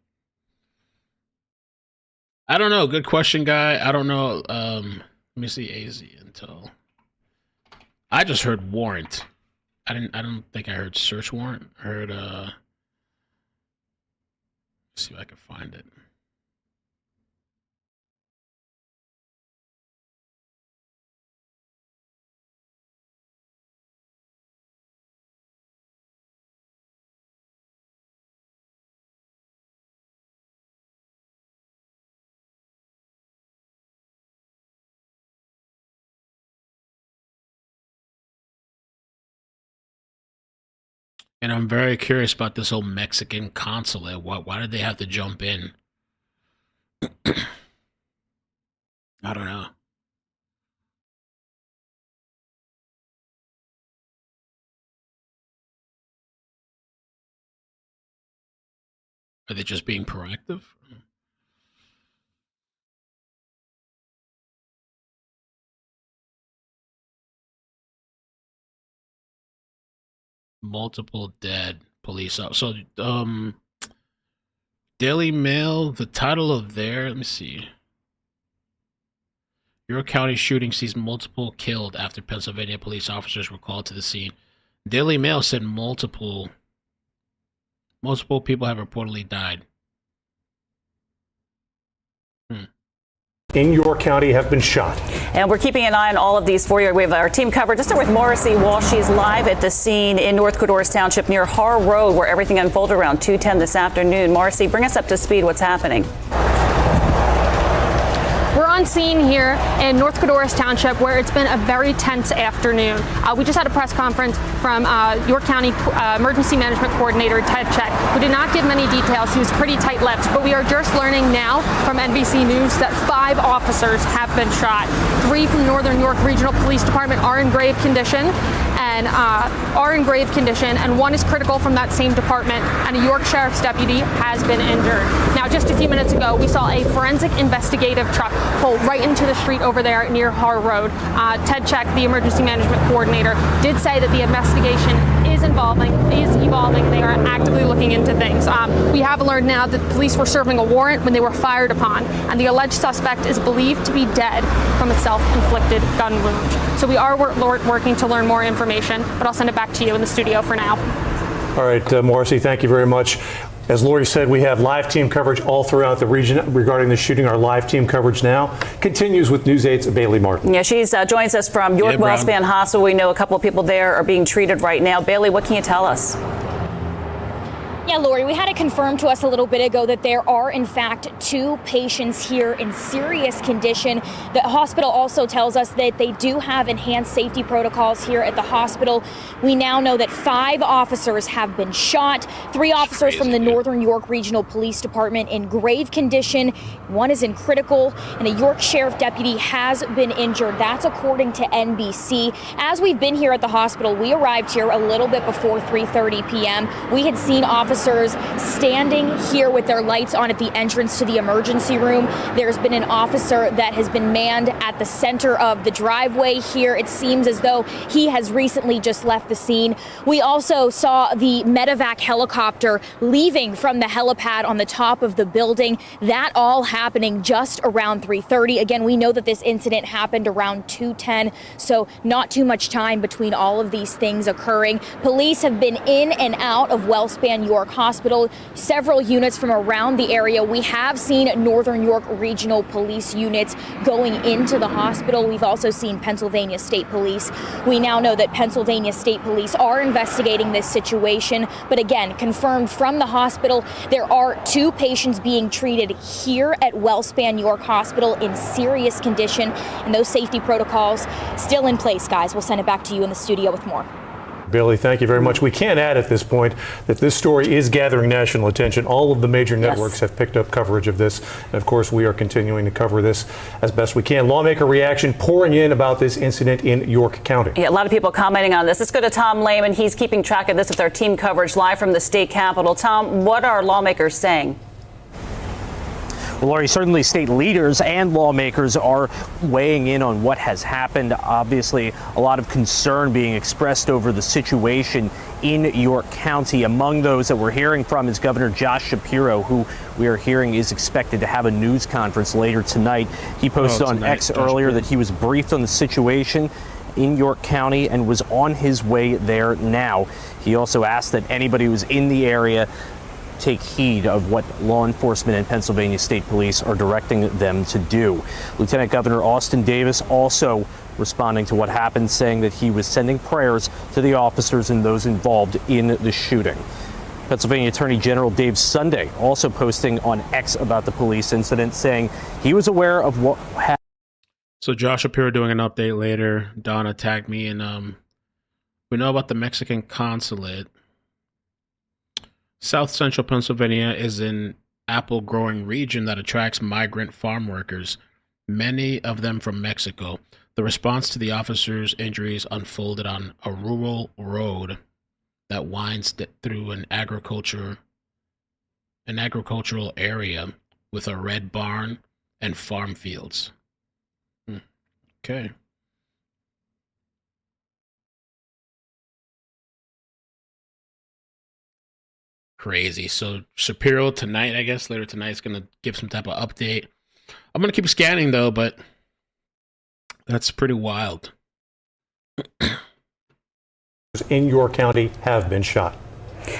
I don't know. Good question, guy. I don't know. Let me see AZ Intel. I just heard warrant. I don't think I heard search warrant. I heard let's see if I can find it. And I'm very curious about this whole Mexican consulate. Why did they have to jump in? I don't know. Are they just being proactive? Multiple dead police officers. So, Daily Mail, the title of their, let me see. York County shooting sees multiple killed after Pennsylvania police officers were called to the scene. Daily Mail said multiple people have reportedly died. In York County have been shot. And we're keeping an eye on all of these for you. We have our team covered. Just start with Morrissey Walsh. She's live at the scene in North Codorus Township near Har Road, where everything unfolded around 2:10 this afternoon. Morrissey, bring us up to speed. What's happening? We're on scene here in North Codorus Township, where it's been a very tense afternoon. We just had a press conference from York County Emergency Management Coordinator Ted Check, who did not give many details. He was pretty tight-lipped, but we are just learning now from NBC News that 5 officers have been shot. 3 from Northern York Regional Police Department are in grave condition, and 1 is critical from that same department, and a York Sheriff's deputy has been injured. Now, just a few minutes ago, we saw a forensic investigative truck pull right into the street over there near Har Road. Ted Check, the emergency management coordinator, did say that the investigation is evolving. They are actively looking into things. We have learned now that police were serving a warrant when they were fired upon, and the alleged suspect is believed to be dead from a self-inflicted gun wound. So we are working to learn more information, but I'll send it back to you in the studio for now. All right, Morrissey, thank you very much. As Lori said, we have live team coverage all throughout the region regarding the shooting. Our live team coverage now continues with News 8's Bailey Martin. Yeah, she joins us from York Wellspan Hospital. We know a couple of people there are being treated right now. Bailey, what can you tell us? Yeah, Lori, we had it confirmed to us a little bit ago that there are, in fact, 2 patients here in serious condition. The hospital also tells us that they do have enhanced safety protocols here at the hospital. We now know that 5 officers have been shot, 3 officers from the Northern York Regional Police Department in grave condition. 1 is in critical, and a York Sheriff deputy has been injured. That's according to NBC. As we've been here at the hospital, we arrived here a little bit before 3:30 p.m. We had seen officers officers standing here with their lights on at the entrance to the emergency room. There's been an officer that has been manned at the center of the driveway here. It seems as though he has recently just left the scene. We also saw the medevac helicopter leaving from the helipad on the top of the building. That all happening just around 3:30. Again, we know that this incident happened around 2:10, so not too much time between all of these things occurring. Police have been in and out of Wellspan York Hospital, several units from around the area. We have seen Northern York Regional Police units going into the hospital. We've also seen Pennsylvania State Police. We now know that Pennsylvania State Police are investigating this situation, but again, confirmed from the hospital, there are 2 patients being treated here at Wellspan York Hospital in serious condition, and those safety protocols still in place, guys. We'll send it back to you in the studio with more. Billy, thank you very much. We can add at this point that this story is gathering national attention. All of the major networks have picked up coverage of this. And of course, we are continuing to cover this as best we can. Lawmaker reaction pouring in about this incident in York County. Yeah, a lot of people commenting on this. Let's go to Tom Lehman. He's keeping track of this with our team coverage live from the state capitol. Tom, what are lawmakers saying? Well, Laurie, certainly state leaders and lawmakers are weighing in on what has happened. Obviously, a lot of concern being expressed over the situation in York County. Among those that we're hearing from is Governor Josh Shapiro, who we are hearing is expected to have a news conference later tonight. He posted on X earlier that he was briefed on the situation in York County and was on his way there now. He also asked that anybody who's in the area take heed of what law enforcement and Pennsylvania State Police are directing them to do. Lieutenant Governor Austin Davis also responding to what happened, saying that he was sending prayers to the officers and those involved in the shooting. Pennsylvania Attorney General Dave Sunday also posting on X about the police incident, saying he was aware of what happened. So Josh Shapiro doing an update later. Donna tagged me, and we know about the Mexican consulate. South Central Pennsylvania is an apple growing region that attracts migrant farm workers, many of them from Mexico. The response to the officers' injuries unfolded on a rural road that winds through an agricultural area with a red barn and farm fields. Okay. Crazy. So Shapiro tonight, I guess, later tonight, is going to give some type of update. I'm going to keep scanning, though, but that's pretty wild. In York County have been shot.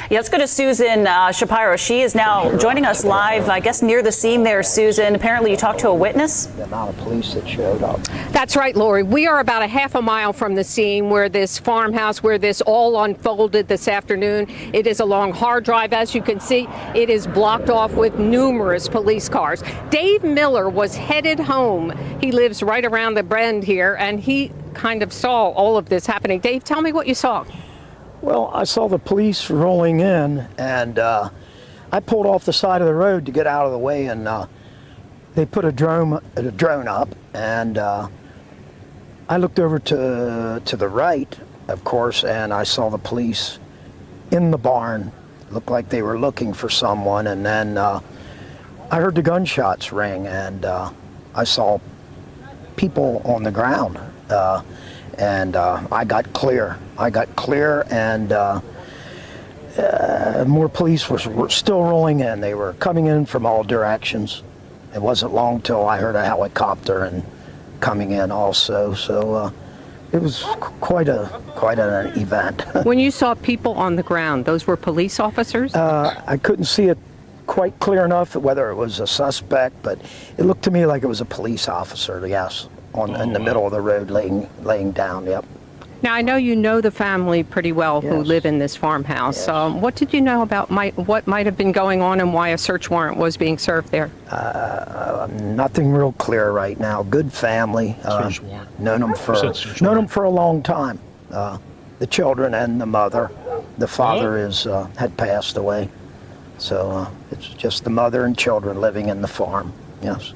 Yeah, let's go to Susan Shapiro. She is now joining us live, I guess, near the scene there, Susan. Apparently you talked to a witness? The amount of police that showed up. That's right, Lori. We are about a half a mile from the scene where this farmhouse, where this all unfolded this afternoon. It is along Hard Drive. As you can see, it is blocked off with numerous police cars. Dave Miller was headed home. He lives right around the bend here, and he kind of saw all of this happening. Dave, tell me what you saw. Well, I saw the police rolling in, and I pulled off the side of the road to get out of the way, and they put a drone up, and I looked over to the right, of course, and I saw the police in the barn. Looked like they were looking for someone, and then I heard the gunshots ring, and I saw people on the ground. And I got clear, and more police were still rolling in. They were coming in from all directions. It wasn't long till I heard a helicopter and coming in also. So it was quite an event. When you saw people on the ground, those were police officers? I couldn't see it quite clear enough whether it was a suspect, but it looked to me like it was a police officer, yes. In the middle of the road, laying down. Yep. Now I know you know the family pretty well who live in this farmhouse. Yes. What did you know about what might have been going on and why a search warrant was being served there? Nothing real clear right now. Good family. Search warrant. Known them for a long time. The children and the mother. The father had passed away, so it's just the mother and children living in the farm. Yes.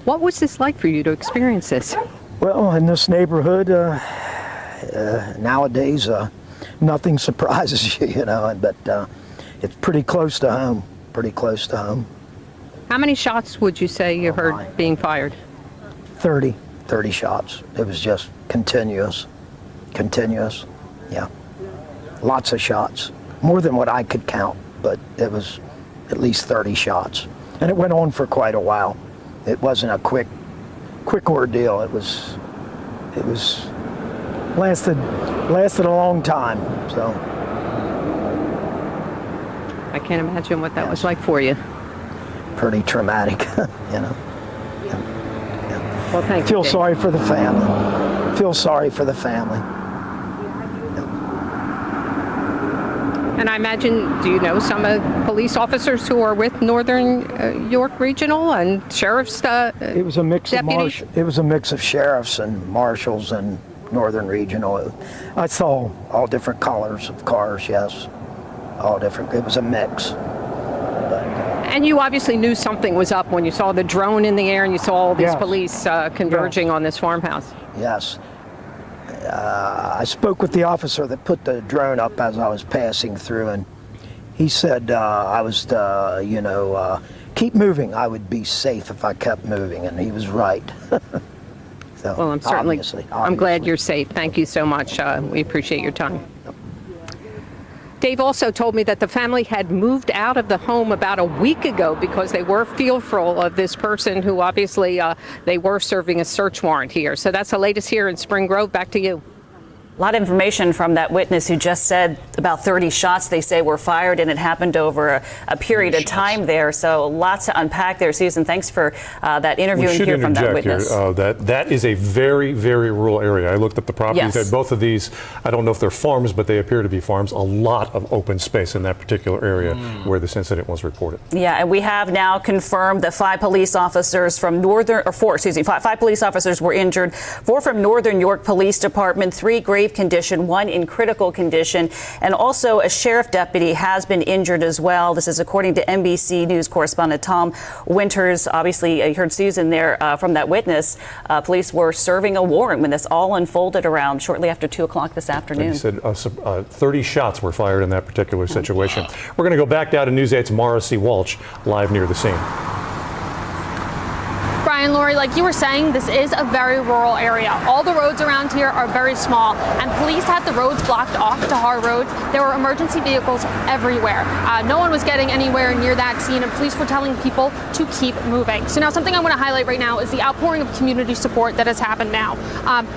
What was this like for you to experience this? Well, in this neighborhood, nowadays, nothing surprises you, but it's pretty close to home. Pretty close to home. How many shots would you say you heard being fired? 30 shots. It was just continuous. Yeah. Lots of shots. More than what I could count, but it was at least 30 shots. And it went on for quite a while. It wasn't a quick ordeal. It was lasted a long time. So I can't imagine what that was like for you. Pretty traumatic, you know. Well, thank you. Feel sorry for the family. And I imagine, do you know some of police officers who are with Northern York Regional and sheriff's It was a mix deputies? It was a mix of sheriffs and marshals and Northern Regional. I saw all different colors of cars, yes. All different. It was a mix. And you obviously knew something was up when you saw the drone in the air and you saw all these Yes. police converging on this farmhouse. Yes. I spoke with the officer that put the drone up as I was passing through, and he said I was, keep moving. I would be safe if I kept moving, and he was right. So, Well, I'm certainly, obviously. I'm glad you're safe. Thank you so much. We appreciate your time. Dave also told me that the family had moved out of the home about a week ago because they were fearful of this person who obviously they were serving a search warrant here. So that's the latest here in Spring Grove. Back to you. A lot of information from that witness who just said about 30 shots they say were fired, and it happened over a period of time there. So lots to unpack there, Susan. Thanks for that interview and hear from that witness. That is a very, very rural area. I looked up the properties. Yes. Both of these, I don't know if they're farms, but they appear to be farms. A lot of open space in that particular area where this incident was reported. Yeah, and we have now confirmed that five police officers from five police officers were injured. 4 from Northern York Police Department, 3 grave condition, 1 in critical condition, and also a sheriff deputy has been injured as well. This is according to NBC News correspondent Tom Winters. Obviously, you heard Susan there from that witness. Police were serving a warrant when this all unfolded around shortly after 2 o'clock this afternoon. He said 30 shots were fired in that particular situation. We're going to go back down to News 8's Mara C. Walsh, live near the scene. Brian, Lori, like you were saying, this is a very rural area. All the roads around here are very small, and police had the roads blocked off to Har Road. There were emergency vehicles everywhere. No one was getting anywhere near that scene, and police were telling people to keep moving. So now something I want to highlight right now is the outpouring of community support that has happened now.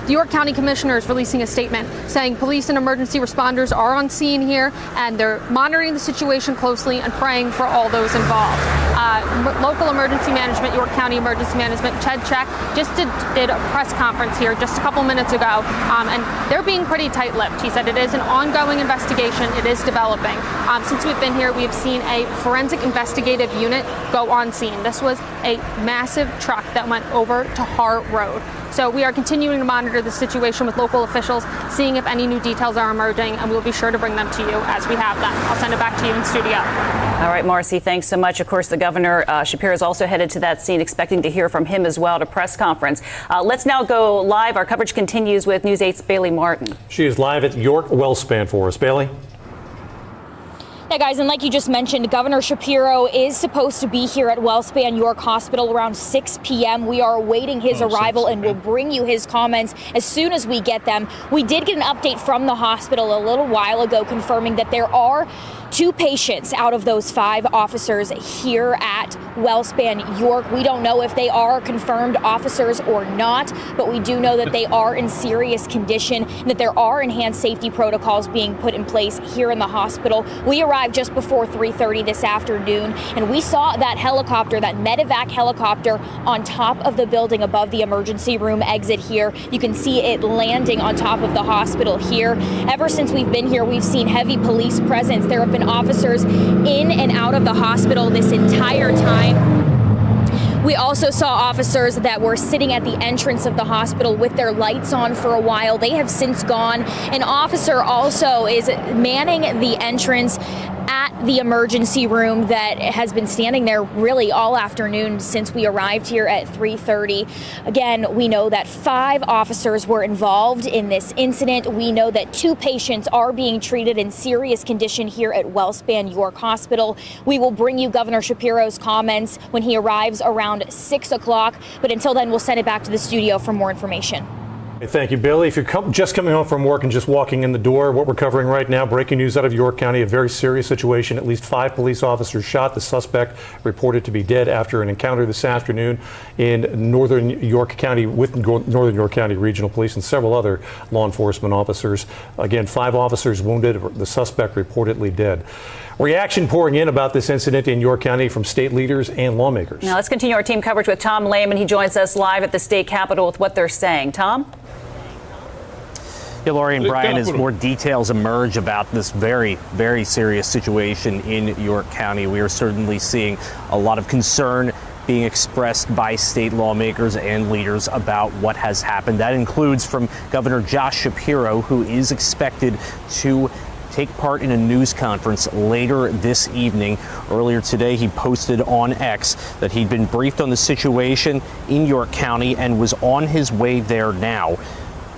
The York County Commissioner is releasing a statement saying police and emergency responders are on scene here, and they're monitoring the situation closely and praying for all those involved. Local emergency management, York County Emergency Management, Ched Check, just did a press conference here just a couple minutes ago, and they're being pretty tight-lipped. He said it is an ongoing investigation. It is developing. Since we've been here, we have seen a forensic investigative unit go on scene. This was a massive truck that went over to Har Road. So we are continuing to monitor the situation with local officials, seeing if any new details are emerging, and we'll be sure to bring them to you as we have them. I'll send it back to you in studio. All right, Marcy, thanks so much. Of course, the governor, Shapiro, is also headed to that scene, expecting to hear from him as well at a press conference. Let's now go live. Our coverage continues with News 8's Bailey Martin. She is live at York Wellspan for us. Bailey? Yeah, guys, and like you just mentioned, Governor Shapiro is supposed to be here at Wellspan York Hospital around 6 p.m. We are awaiting his arrival, and we'll bring you his comments as soon as we get them. We did get an update from the hospital a little while ago confirming that there are 2 patients out of those 5 officers here at Wellspan York. We don't know if they are confirmed officers or not, but we do know that they are in serious condition and that there are enhanced safety protocols being put in place here in the hospital. We arrived just before 3:30 this afternoon, and we saw that helicopter, that medevac helicopter, on top of the building above the emergency room exit here. You can see it landing on top of the hospital here. Ever since we've been here, we've seen heavy police presence. There have been officers in and out of the hospital this entire time. We also saw officers that were sitting at the entrance of the hospital with their lights on for a while. They have since gone. An officer also is manning the entrance at the emergency room that has been standing there really all afternoon since we arrived here at 3:30. Again, we know that 5 officers were involved in this incident. We know that 2 patients are being treated in serious condition here at WellSpan York Hospital. We will bring you Governor Shapiro's comments when he arrives around 6 o'clock. But until then, we'll send it back to the studio for more information. Thank you, Billy. If you're just coming home from work and just walking in the door, what we're covering right now, breaking news out of York County, a very serious situation. At least 5 police officers shot. The suspect reported to be dead after an encounter this afternoon in Northern York County with Northern York County Regional Police and several other law enforcement officers. Again, 5 officers wounded, the suspect reportedly dead. Reaction pouring in about this incident in York County from state leaders and lawmakers. Now let's continue our team coverage with Tom Lehman. He joins us live at the state capitol with what they're saying. Tom? Yeah, Lori and Brian, as more details emerge about this very, very serious situation in York County, we are certainly seeing a lot of concern being expressed by state lawmakers and leaders about what has happened. That includes from Governor Josh Shapiro, who is expected to take part in a news conference later this evening. Earlier today, he posted on X that he'd been briefed on the situation in York County and was on his way there now.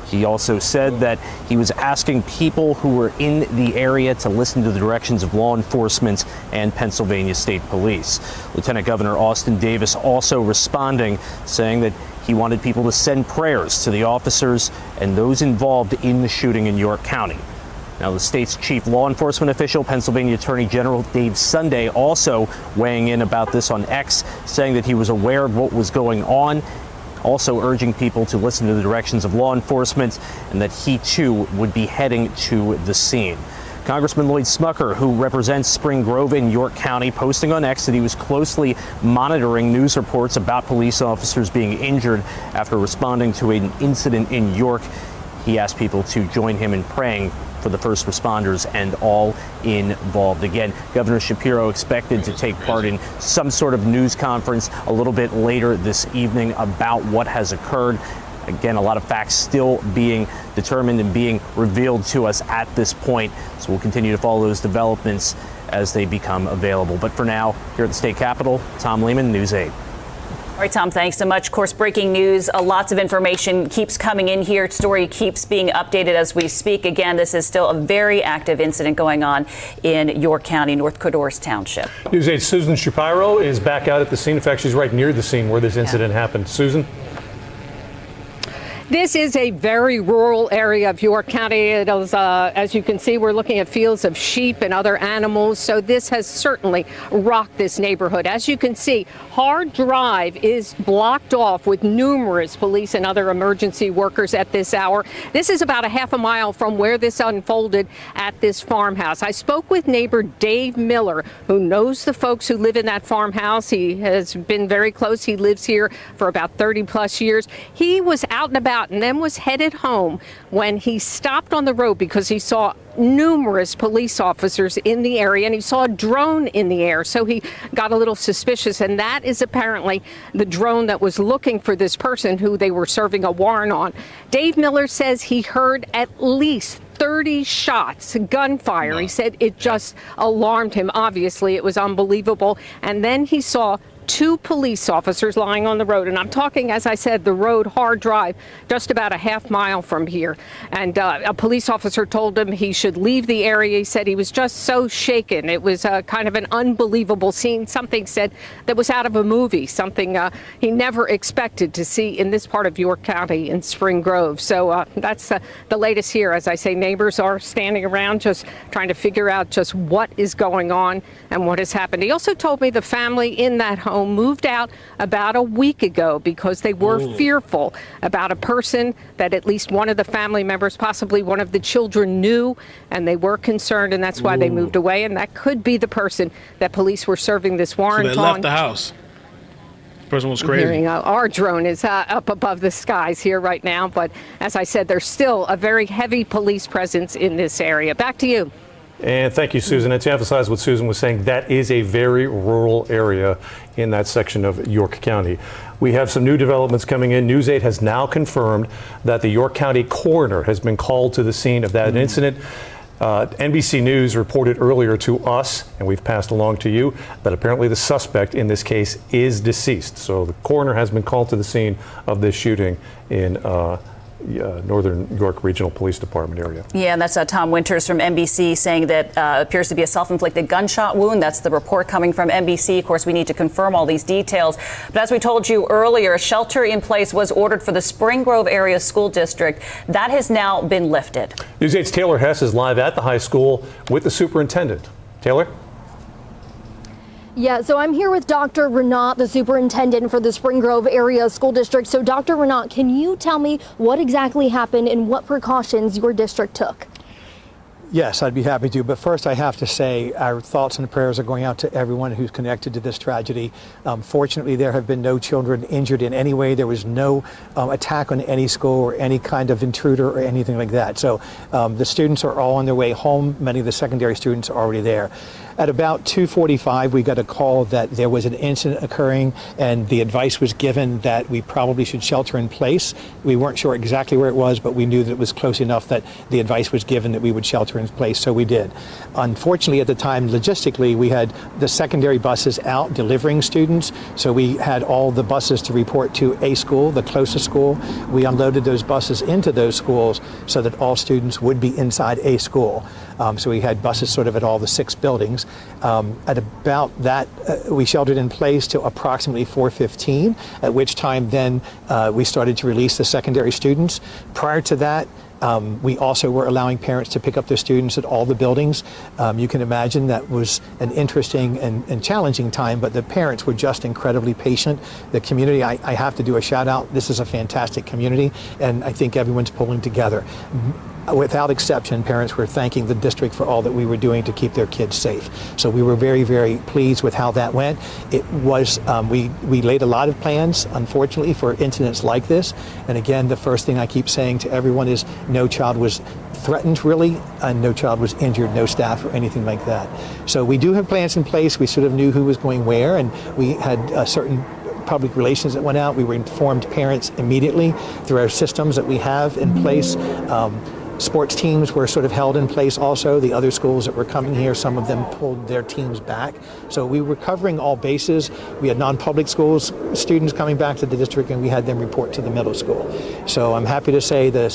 He also said that he was asking people who were in the area to listen to the directions of law enforcement and Pennsylvania State Police. Lieutenant Governor Austin Davis also responding, saying that he wanted people to send prayers to the officers and those involved in the shooting in York County. Now, the state's chief law enforcement official, Pennsylvania Attorney General Dave Sunday, also weighing in about this on X, saying that he was aware of what was going on, also urging people to listen to the directions of law enforcement and that he too would be heading to the scene. Congressman Lloyd Smucker, who represents Spring Grove in York County, posting on X that he was closely monitoring news reports about police officers being injured after responding to an incident in York. He asked people to join him in praying for the first responders and all involved. Again, Governor Shapiro expected to take part in some sort of news conference a little bit later this evening about what has occurred. Again, a lot of facts still being determined and being revealed to us at this point. So we'll continue to follow those developments as they become available. But for now, here at the state capitol, Tom Lehman, News 8. All right, Tom, thanks so much. Of course, breaking news, lots of information keeps coming in here. Story keeps being updated as we speak. Again, this is still a very active incident going on in York County, North Codorus Township. News 8's Susan Shapiro is back out at the scene. In fact, she's right near the scene where this incident happened. Susan? This is a very rural area of York County. It is, as you can see, we're looking at fields of sheep and other animals. So this has certainly rocked this neighborhood. As you can see, Hard Drive is blocked off with numerous police and other emergency workers at this hour. This is about a half a mile from where this unfolded at this farmhouse. I spoke with neighbor Dave Miller, who knows the folks who live in that farmhouse. He has been very close. He lives here for about 30 plus years. He was out and about and then was headed home when he stopped on the road because he saw numerous police officers in the area and he saw a drone in the air. So he got a little suspicious, and that is apparently the drone that was looking for this person who they were serving a warrant on. Dave Miller says he heard at least 30 shots, gunfire. He said it just alarmed him. Obviously, it was unbelievable. And then he saw 2 police officers lying on the road. And I'm talking, as I said, the road, Hard Drive, just about a half mile from here. And a police officer told him he should leave the area. He said he was just so shaken. It was kind of an unbelievable scene. Something said that was out of a movie, something he never expected to see in this part of York County in Spring Grove. So that's the latest here. As I say, neighbors are standing around just trying to figure out just what is going on and what has happened. He also told me the family in that home moved out about a week ago because they were fearful about a person that at least one of the family members, possibly one of the children, knew, and they were concerned, and that's why they moved away. And that could be the person that police were serving this warrant on. So they left the house. The person was crazy. Our drone is up above the skies here right now, but as I said, there's still a very heavy police presence in this area. Back to you. And thank you, Susan. And to emphasize what Susan was saying, that is a very rural area in that section of York County. We have some new developments coming in. News 8 has now confirmed that the York County Coroner has been called to the scene of that incident. NBC News reported earlier to us, and we've passed along to you, that apparently the suspect in this case is deceased. So the coroner has been called to the scene of this shooting in Northern York Regional Police Department area. Yeah, and that's Tom Winters from NBC saying that appears to be a self-inflicted gunshot wound. That's the report coming from NBC. Of course, we need to confirm all these details. But as we told you earlier, a shelter in place was ordered for the Spring Grove Area School District. That has now been lifted. News 8's Taylor Hess is live at the high school with the superintendent. Taylor? Yeah, so I'm here with Dr. Renat, the superintendent for the Spring Grove Area School District. So Dr. Renat, can you tell me what exactly happened and what precautions your district took? Yes, I'd be happy to. But first, I have to say our thoughts and prayers are going out to everyone who's connected to this tragedy. Fortunately, there have been no children injured in any way. There was no attack on any school or any kind of intruder or anything like that. So the students are all on their way home. Many of the secondary students are already there. At about 2:45, we got a call that there was an incident occurring, and the advice was given that we probably should shelter in place. We weren't sure exactly where it was, but we knew that it was close enough that the advice was given that we would shelter in place, so we did. Unfortunately, at the time, logistically, we had the secondary buses out delivering students, so we had all the buses to report to a school, the closest school. We unloaded those buses into those schools so that all students would be inside a school. So we had buses sort of at all the 6 buildings. At about that, we sheltered in place till approximately 4:15, at which time then we started to release the secondary students. Prior to that, we also were allowing parents to pick up their students at all the buildings. You can imagine that was an interesting and challenging time, but the parents were just incredibly patient. The community, I have to do a shout out. This is a fantastic community, and I think everyone's pulling together. Without exception, parents were thanking the district for all that we were doing to keep their kids safe. So we were very, very pleased with how that went. It was, we laid a lot of plans, unfortunately, for incidents like this. And again, the first thing I keep saying to everyone is no child was threatened, really, and no child was injured, no staff or anything like that. So we do have plans in place. We sort of knew who was going where, and we had certain public relations that went out. We were informed parents immediately through our systems that we have in place. Sports teams were sort of held in place also. The other schools that were coming here, some of them pulled their teams back. So we were covering all bases. We had non-public schools, students coming back to the district, and we had them report to the middle school. So I'm happy to say the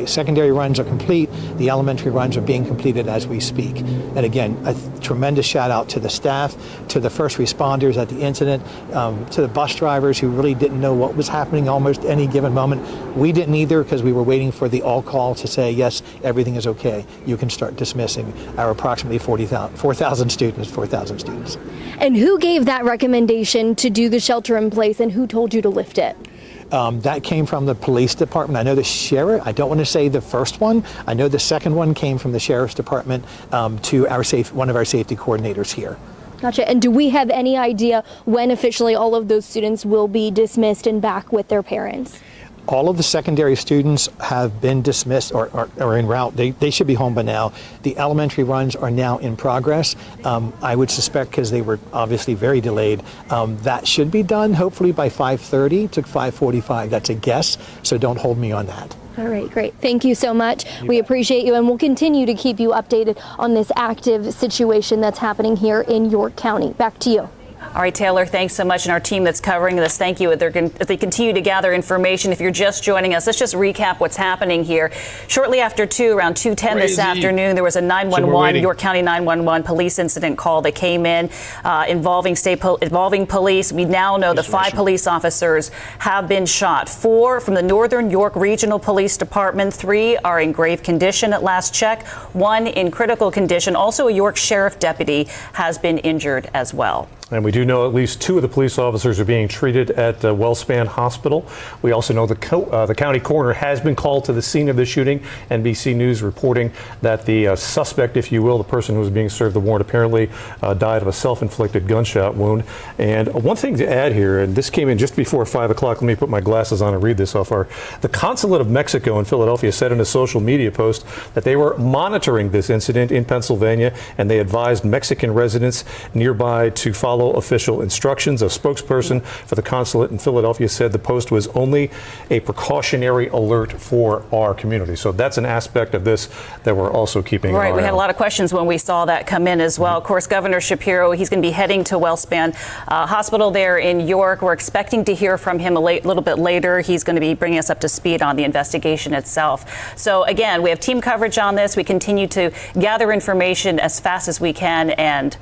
secondary runs are complete. The elementary runs are being completed as we speak. And again, a tremendous shout out to the staff, to the first responders at the incident, to the bus drivers who really didn't know what was happening almost any given moment. We didn't either, because we were waiting for the all call to say, yes, everything is okay. You can start dismissing our approximately 4,000 students. And who gave that recommendation to do the shelter in place, and who told you to lift it? That came from the police department. I know the sheriff, I don't want to say the first one. I know the second one came from the sheriff's department to one of our safety coordinators here. Gotcha. And do we have any idea when officially all of those students will be dismissed and back with their parents? All of the secondary students have been dismissed or en route. They should be home by now. The elementary runs are now in progress. I would suspect, because they were obviously very delayed, that should be done hopefully by 5:30 to 5:45. That's a guess, so don't hold me on that. All right, great. Thank you so much. We appreciate you, and we'll continue to keep you updated on this active situation that's happening here in York County. Back to you. All right, Taylor, thanks so much. And our team that's covering this, thank you. As they continue to gather information, if you're just joining us, let's just recap what's happening here. Shortly after 2, around 2:10 this afternoon, there was a 911, York County 911 police incident call that came in involving police. We now know that 5 police officers have been shot. 4 from the Northern York Regional Police Department. 3 are in grave condition at last check. 1 in critical condition. Also, a York Sheriff deputy has been injured as well. And we do know at least 2 of the police officers are being treated at Wellspan Hospital. We also know the county coroner has been called to the scene of the shooting. NBC News reporting that the suspect, if you will, the person who was being served the warrant, apparently died of a self-inflicted gunshot wound. And one thing to add here, and this came in just before 5 o'clock. Let me put my glasses on and read this off. The consulate of Mexico in Philadelphia said in a social media post that they were monitoring this incident in Pennsylvania, and they advised Mexican residents nearby to follow follow official instructions. A spokesperson for the consulate in Philadelphia said the post was only a precautionary alert for our community. So that's an aspect of this that we're also keeping an eye on. Right, we had a lot of questions when we saw that come in as well. Of course, Governor Shapiro, he's going to be heading to Wellspan Hospital there in York. We're expecting to hear from him a little bit later. He's going to be bringing us up to speed on the investigation itself. So again, we have team coverage on this. We continue to gather information as fast as we can and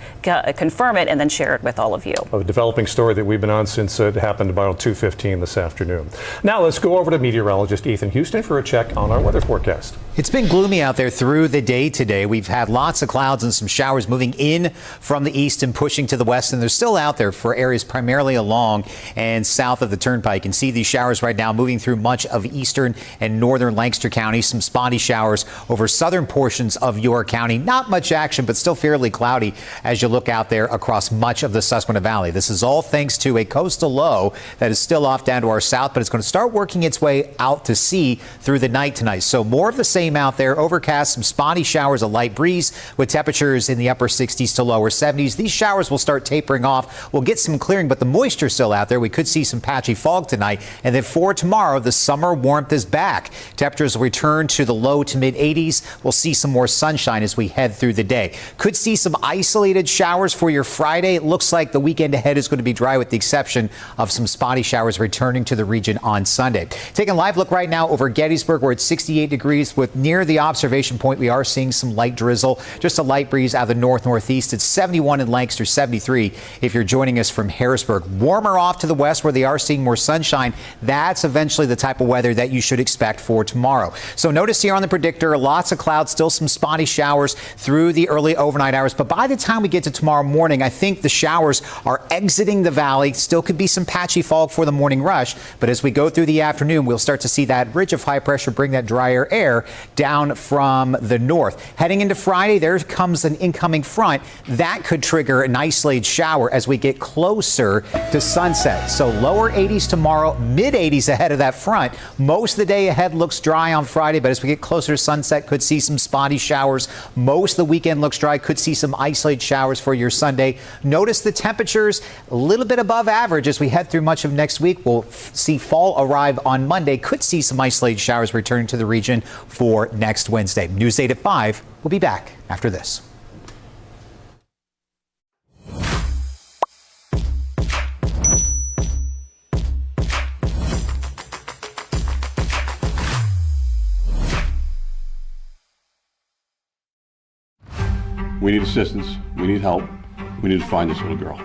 confirm it and then share it with all of you. A developing story that we've been on since it happened about 2:15 this afternoon. Now let's go over to meteorologist Ethan Houston for a check on our weather forecast. It's been gloomy out there through the day today. We've had lots of clouds and some showers moving in from the east and pushing to the west, and they're still out there for areas primarily along and south of the turnpike. You can see these showers right now moving through much of eastern and northern Lancaster County. Some spotty showers over southern portions of York County. Not much action, but still fairly cloudy as you look out there across much of the Susquehanna Valley. This is all thanks to a coastal low that is still off down to our south, but it's going to start working its way out to sea through the night tonight. So more of the same out there. Overcast, some spotty showers, a light breeze with temperatures in the upper 60s to lower 70s. These showers will start tapering off. We'll get some clearing, but the moisture still out there. We could see some patchy fog tonight. And then for tomorrow, the summer warmth is back. Temperatures will return to the low to mid 80s. We'll see some more sunshine as we head through the day. Could see some isolated showers for your Friday. It looks like the weekend ahead is going to be dry with the exception of some spotty showers returning to the region on Sunday. Taking a live look right now over Gettysburg. We're at 68 degrees with near the observation point. We are seeing some light drizzle, just a light breeze out of the north-northeast. It's 71 in Lancaster, 73 if you're joining us from Harrisburg. Warmer off to the west where they are seeing more sunshine. That's eventually the type of weather that you should expect for tomorrow. So notice here on the predictor, lots of clouds, still some spotty showers through the early overnight hours. But by the time we get to tomorrow morning, I think the showers are exiting the valley. Still could be some patchy fog for the morning rush. But as we go through the afternoon, we'll start to see that ridge of high pressure bring that drier air down from the north. Heading into Friday, there comes an incoming front that could trigger an isolated shower as we get closer to sunset. So lower 80s tomorrow, mid 80s ahead of that front. Most of the day ahead looks dry on Friday, but as we get closer to sunset, could see some spotty showers. Most of the weekend looks dry, could see some isolated showers for your Sunday. Notice the temperatures a little bit above average as we head through much of next week. We'll see fall arrive on Monday, could see some isolated showers returning to the region for next Wednesday. News 8 at 5. We'll be back after this. We need assistance. We need help. We need to find this little girl.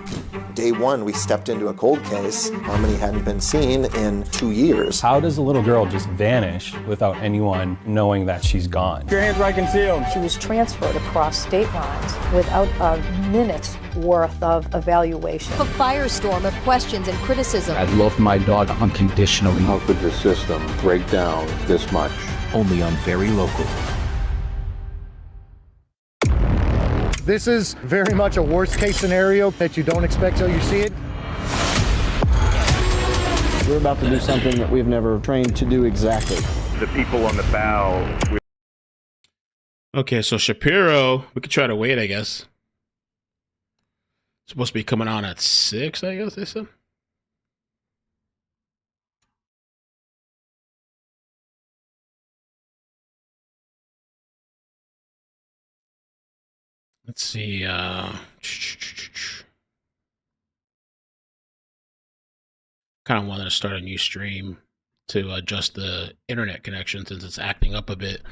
Day one, we stepped into a cold case. Harmony hadn't been seen in 2 years. How does a little girl just vanish without anyone knowing that she's gone? Your hands where I can see them. She was transferred across state lines without a minute's worth of evaluation. A firestorm of questions and criticism. I love my dog unconditionally. How could the system break down this much? Only on Very Local. This is very much a worst case scenario that you don't expect till you see it. We're about to do something that we've never trained to do exactly. The people on the bow. Okay, so Shapiro, we could try to wait, I guess. It's supposed to be coming on at 6, I guess they said. Let's see. Kind of wanted to start a new stream to adjust the internet connection since it's acting up a bit.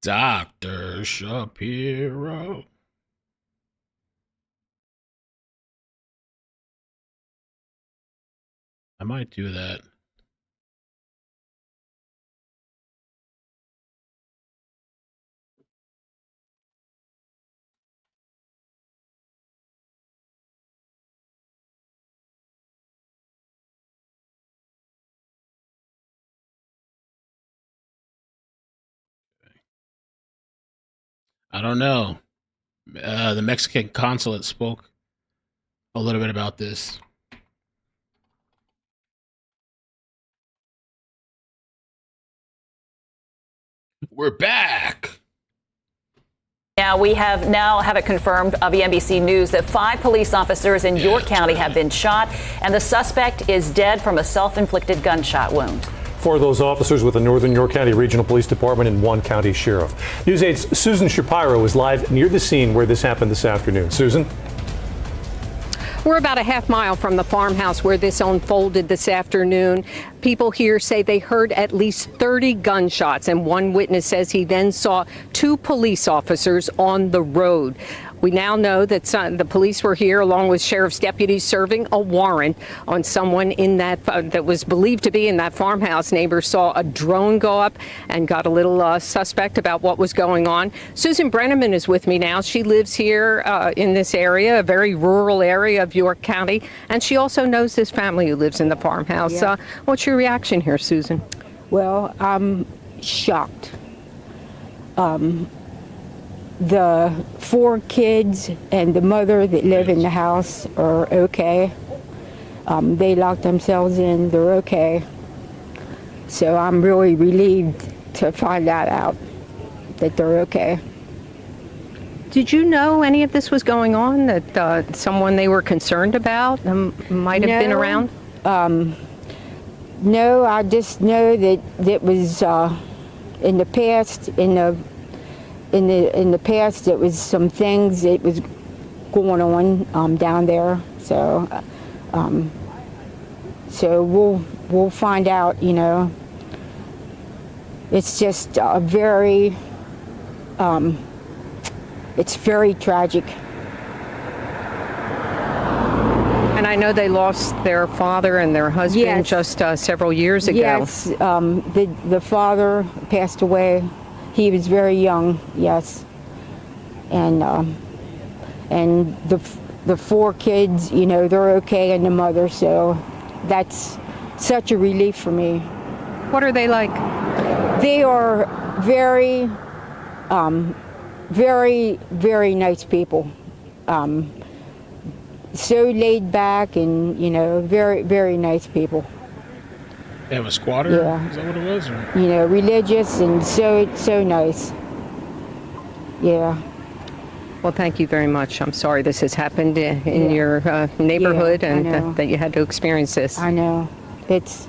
Dr. Shapiro. I might do that. I don't know. The Mexican consulate spoke a little bit about this. We're back. now. We now have it confirmed via NBC News that 5 police officers in York County have been shot, and the suspect is dead from a self-inflicted gunshot wound. 4 of those officers with the Northern York County Regional Police Department and 1 county sheriff. News 8's Susan Shapiro is live near the scene where this happened this afternoon. Susan? We're about a half mile from the farmhouse where this unfolded this afternoon. People here say they heard at least 30 gunshots, and one witness says he then saw 2 police officers on the road. We now know that the police were here along with sheriff's deputies serving a warrant on someone in that was believed to be in that farmhouse. Neighbors saw a drone go up and got a little suspect about what was going on. Susan Brenneman is with me now. She lives here in this area, a very rural area of York County, and she also knows this family who lives in the farmhouse. Yeah. What's your reaction here, Susan? Well, I'm shocked. The 4 kids and the mother that live in the house are okay. They locked themselves in, they're okay. So I'm really relieved to find that out, that they're okay. Did you know any of this was going on, that someone they were concerned about might have been around? No, I just know that it was in the past, in the past, there was some things that was going on down there. So, we'll find out. You know, it's just it's very tragic. And I know they lost their father and their husband just several years ago. Yes, the father passed away. He was very young, yes, and the 4 kids, you know, they're okay, and the mother. So that's such a relief for me. What are they like? They are very, very, very nice people. So laid back, and you know, very, very nice people. They have a squatter? Yeah. Is that what it was? Or? You know, religious and so nice. Yeah. Well, thank you very much. I'm sorry this has happened in your neighborhood, and that you had to experience this. I know. It's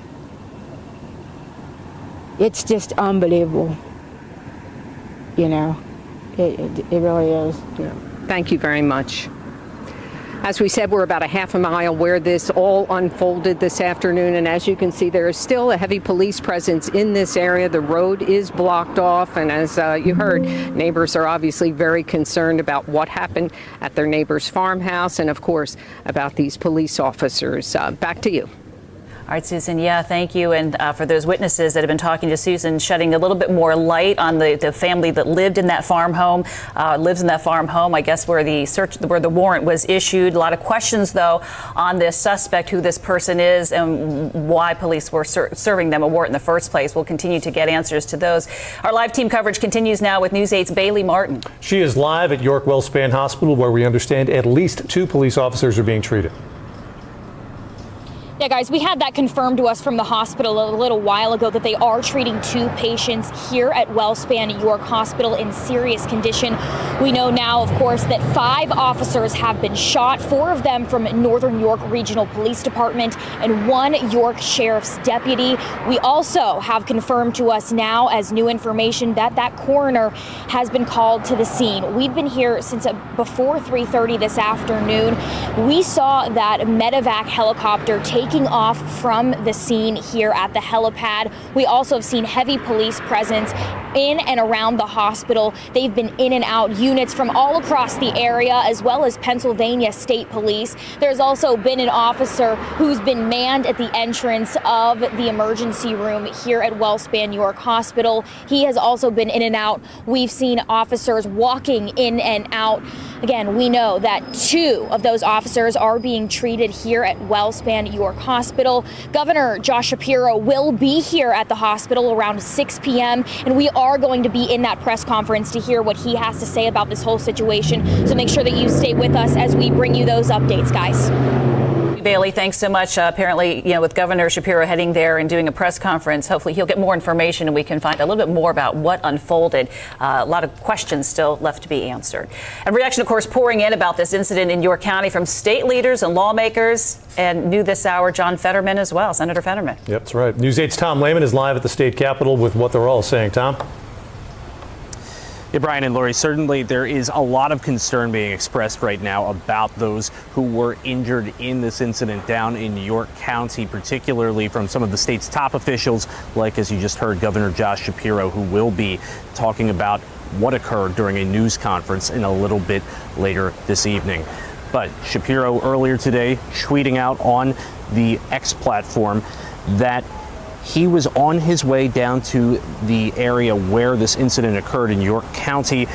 just unbelievable. You know, it really is. Yeah. Thank you very much. As we said, we're about a half a mile where this all unfolded this afternoon, and as you can see, there is still a heavy police presence in this area. The road is blocked off, and as you heard, neighbors are obviously very concerned about what happened at their neighbor's farmhouse, and of course, about these police officers. Back to you. All right, Susan. Yeah, thank you. And for those witnesses that have been talking to Susan, shedding a little bit more light on the family that lived in that farm home, lives in that farm home, I guess, where the warrant was issued. A lot of questions, though, on this suspect, who this person is, and why police were serving them a warrant in the first place. We'll continue to get answers to those. Our live team coverage continues now with News 8's Bailey Martin. She is live at York Wellspan Hospital, where we understand at least 2 police officers are being treated. Yeah, guys, we had that confirmed to us from the hospital a little while ago that they are treating 2 patients here at Wellspan York Hospital in serious condition. We know now, of course, that 5 officers have been shot, 4 of them from Northern York Regional Police Department and 1 York Sheriff's deputy. We also have confirmed to us now as new information that coroner has been called to the scene. We've been here since before 3:30 this afternoon. We saw that medevac helicopter taking off from the scene here at the helipad. We also have seen heavy police presence in and around the hospital. They've been in and out, units from all across the area, as well as Pennsylvania State Police. There's also been an officer who's been manned at the entrance of the emergency room here at Wellspan York Hospital. He has also been in and out. We've seen officers walking in and out. Again, we know that 2 of those officers are being treated here at Wellspan York Hospital. Governor Josh Shapiro will be here at the hospital around 6 p.m. and we are going to be in that press conference to hear what he has to say about this whole situation. So make sure that you stay with us as we bring you those updates, guys. Bailey, thanks so much. Apparently, with Governor Shapiro heading there and doing a press conference, hopefully he'll get more information and we can find a little bit more about what unfolded. A lot of questions still left to be answered. And reaction, of course, pouring in about this incident in York County from state leaders and lawmakers. And new this hour, John Fetterman as well, Senator Fetterman. Yep, that's right. News 8's Tom Lehman is live at the state capitol with what they're all saying. Tom? Yeah, Brian and Lori, certainly there is a lot of concern being expressed right now about those who were injured in this incident down in York County, particularly from some of the state's top officials, like, as you just heard, Governor Josh Shapiro, who will be talking about what occurred during a news conference in a little bit later this evening. But Shapiro earlier today tweeting out on the X platform that he was on his way down to the area where this incident occurred in York County,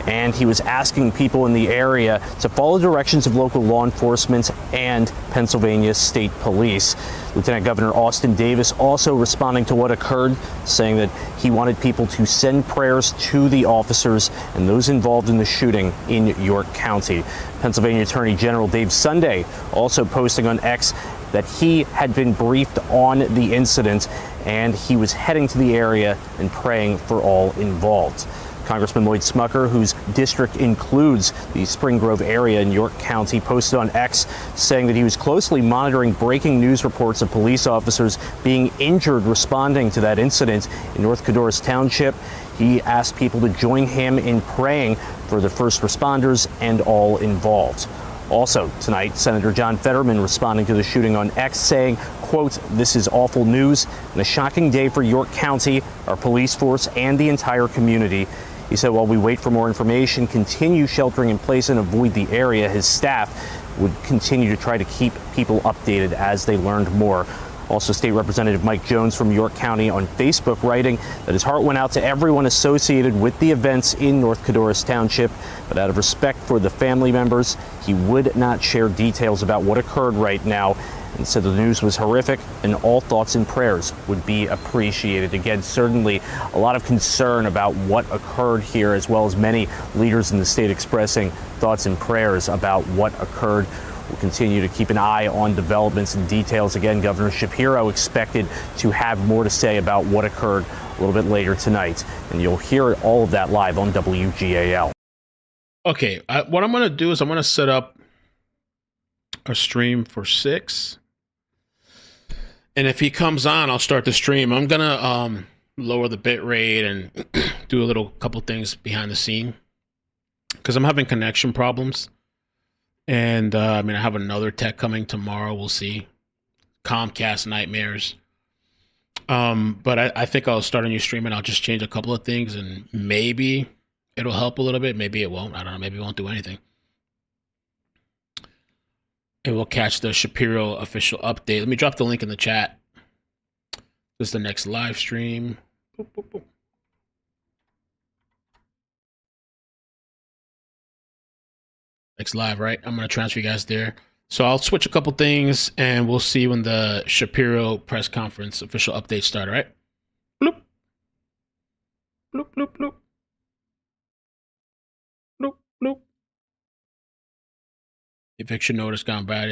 and he was asking people in the area to follow directions of local law enforcement and Pennsylvania State Police. Lieutenant Governor Austin Davis also responding to what occurred, saying that he wanted people to send prayers to the officers and those involved in the shooting in York County. Pennsylvania Attorney General Dave Sunday also posting on X that he had been briefed on the incident and he was heading to the area and praying for all involved. Congressman Lloyd Smucker, whose district includes the Spring Grove area in York County, posted on X saying that he was closely monitoring breaking news reports of police officers being injured responding to that incident in North Codorus Township. He asked people to join him in praying for the first responders and all involved. Also tonight, Senator John Fetterman responding to the shooting on X saying, quote, "This is awful news and a shocking day for York County, our police force, and the entire community." He said while we wait for more information, continue sheltering in place and avoid the area, his staff would continue to try to keep people updated as they learned more. Also, State Representative Mike Jones from York County on Facebook writing that his heart went out to everyone associated with the events in North Codorus Township, but out of respect for the family members, he would not share details about what occurred right now, and said the news was horrific and all thoughts and prayers would be appreciated. Again, certainly a lot of concern about what occurred here, as well as many leaders in the state expressing thoughts and prayers about what occurred. We'll continue to keep an eye on developments and details. Again, Governor Shapiro expected to have more to say about what occurred a little bit later tonight. And you'll hear all of that live on WGAL. Okay, what I'm going to do is I'm going to set up a stream for 6. And if he comes on, I'll start the stream. I'm going to lower the bit rate and do a couple things behind the scene because I'm having connection problems. And I have another tech coming tomorrow. We'll see. Comcast nightmares. But I think I'll start a new stream and I'll just change a couple of things and maybe it'll help a little bit. Maybe it won't. I don't know. Maybe it won't do anything. And we'll catch the Shapiro official update. Let me drop the link in the chat. This is the next live stream. Boop, boop, boop. Next live, right? I'm going to transfer you guys there. So I'll switch a couple things and we'll see when the Shapiro press conference official updates start, all right? Bloop. Bloop, bloop, bloop. Bloop, bloop. Eviction notice gone bad.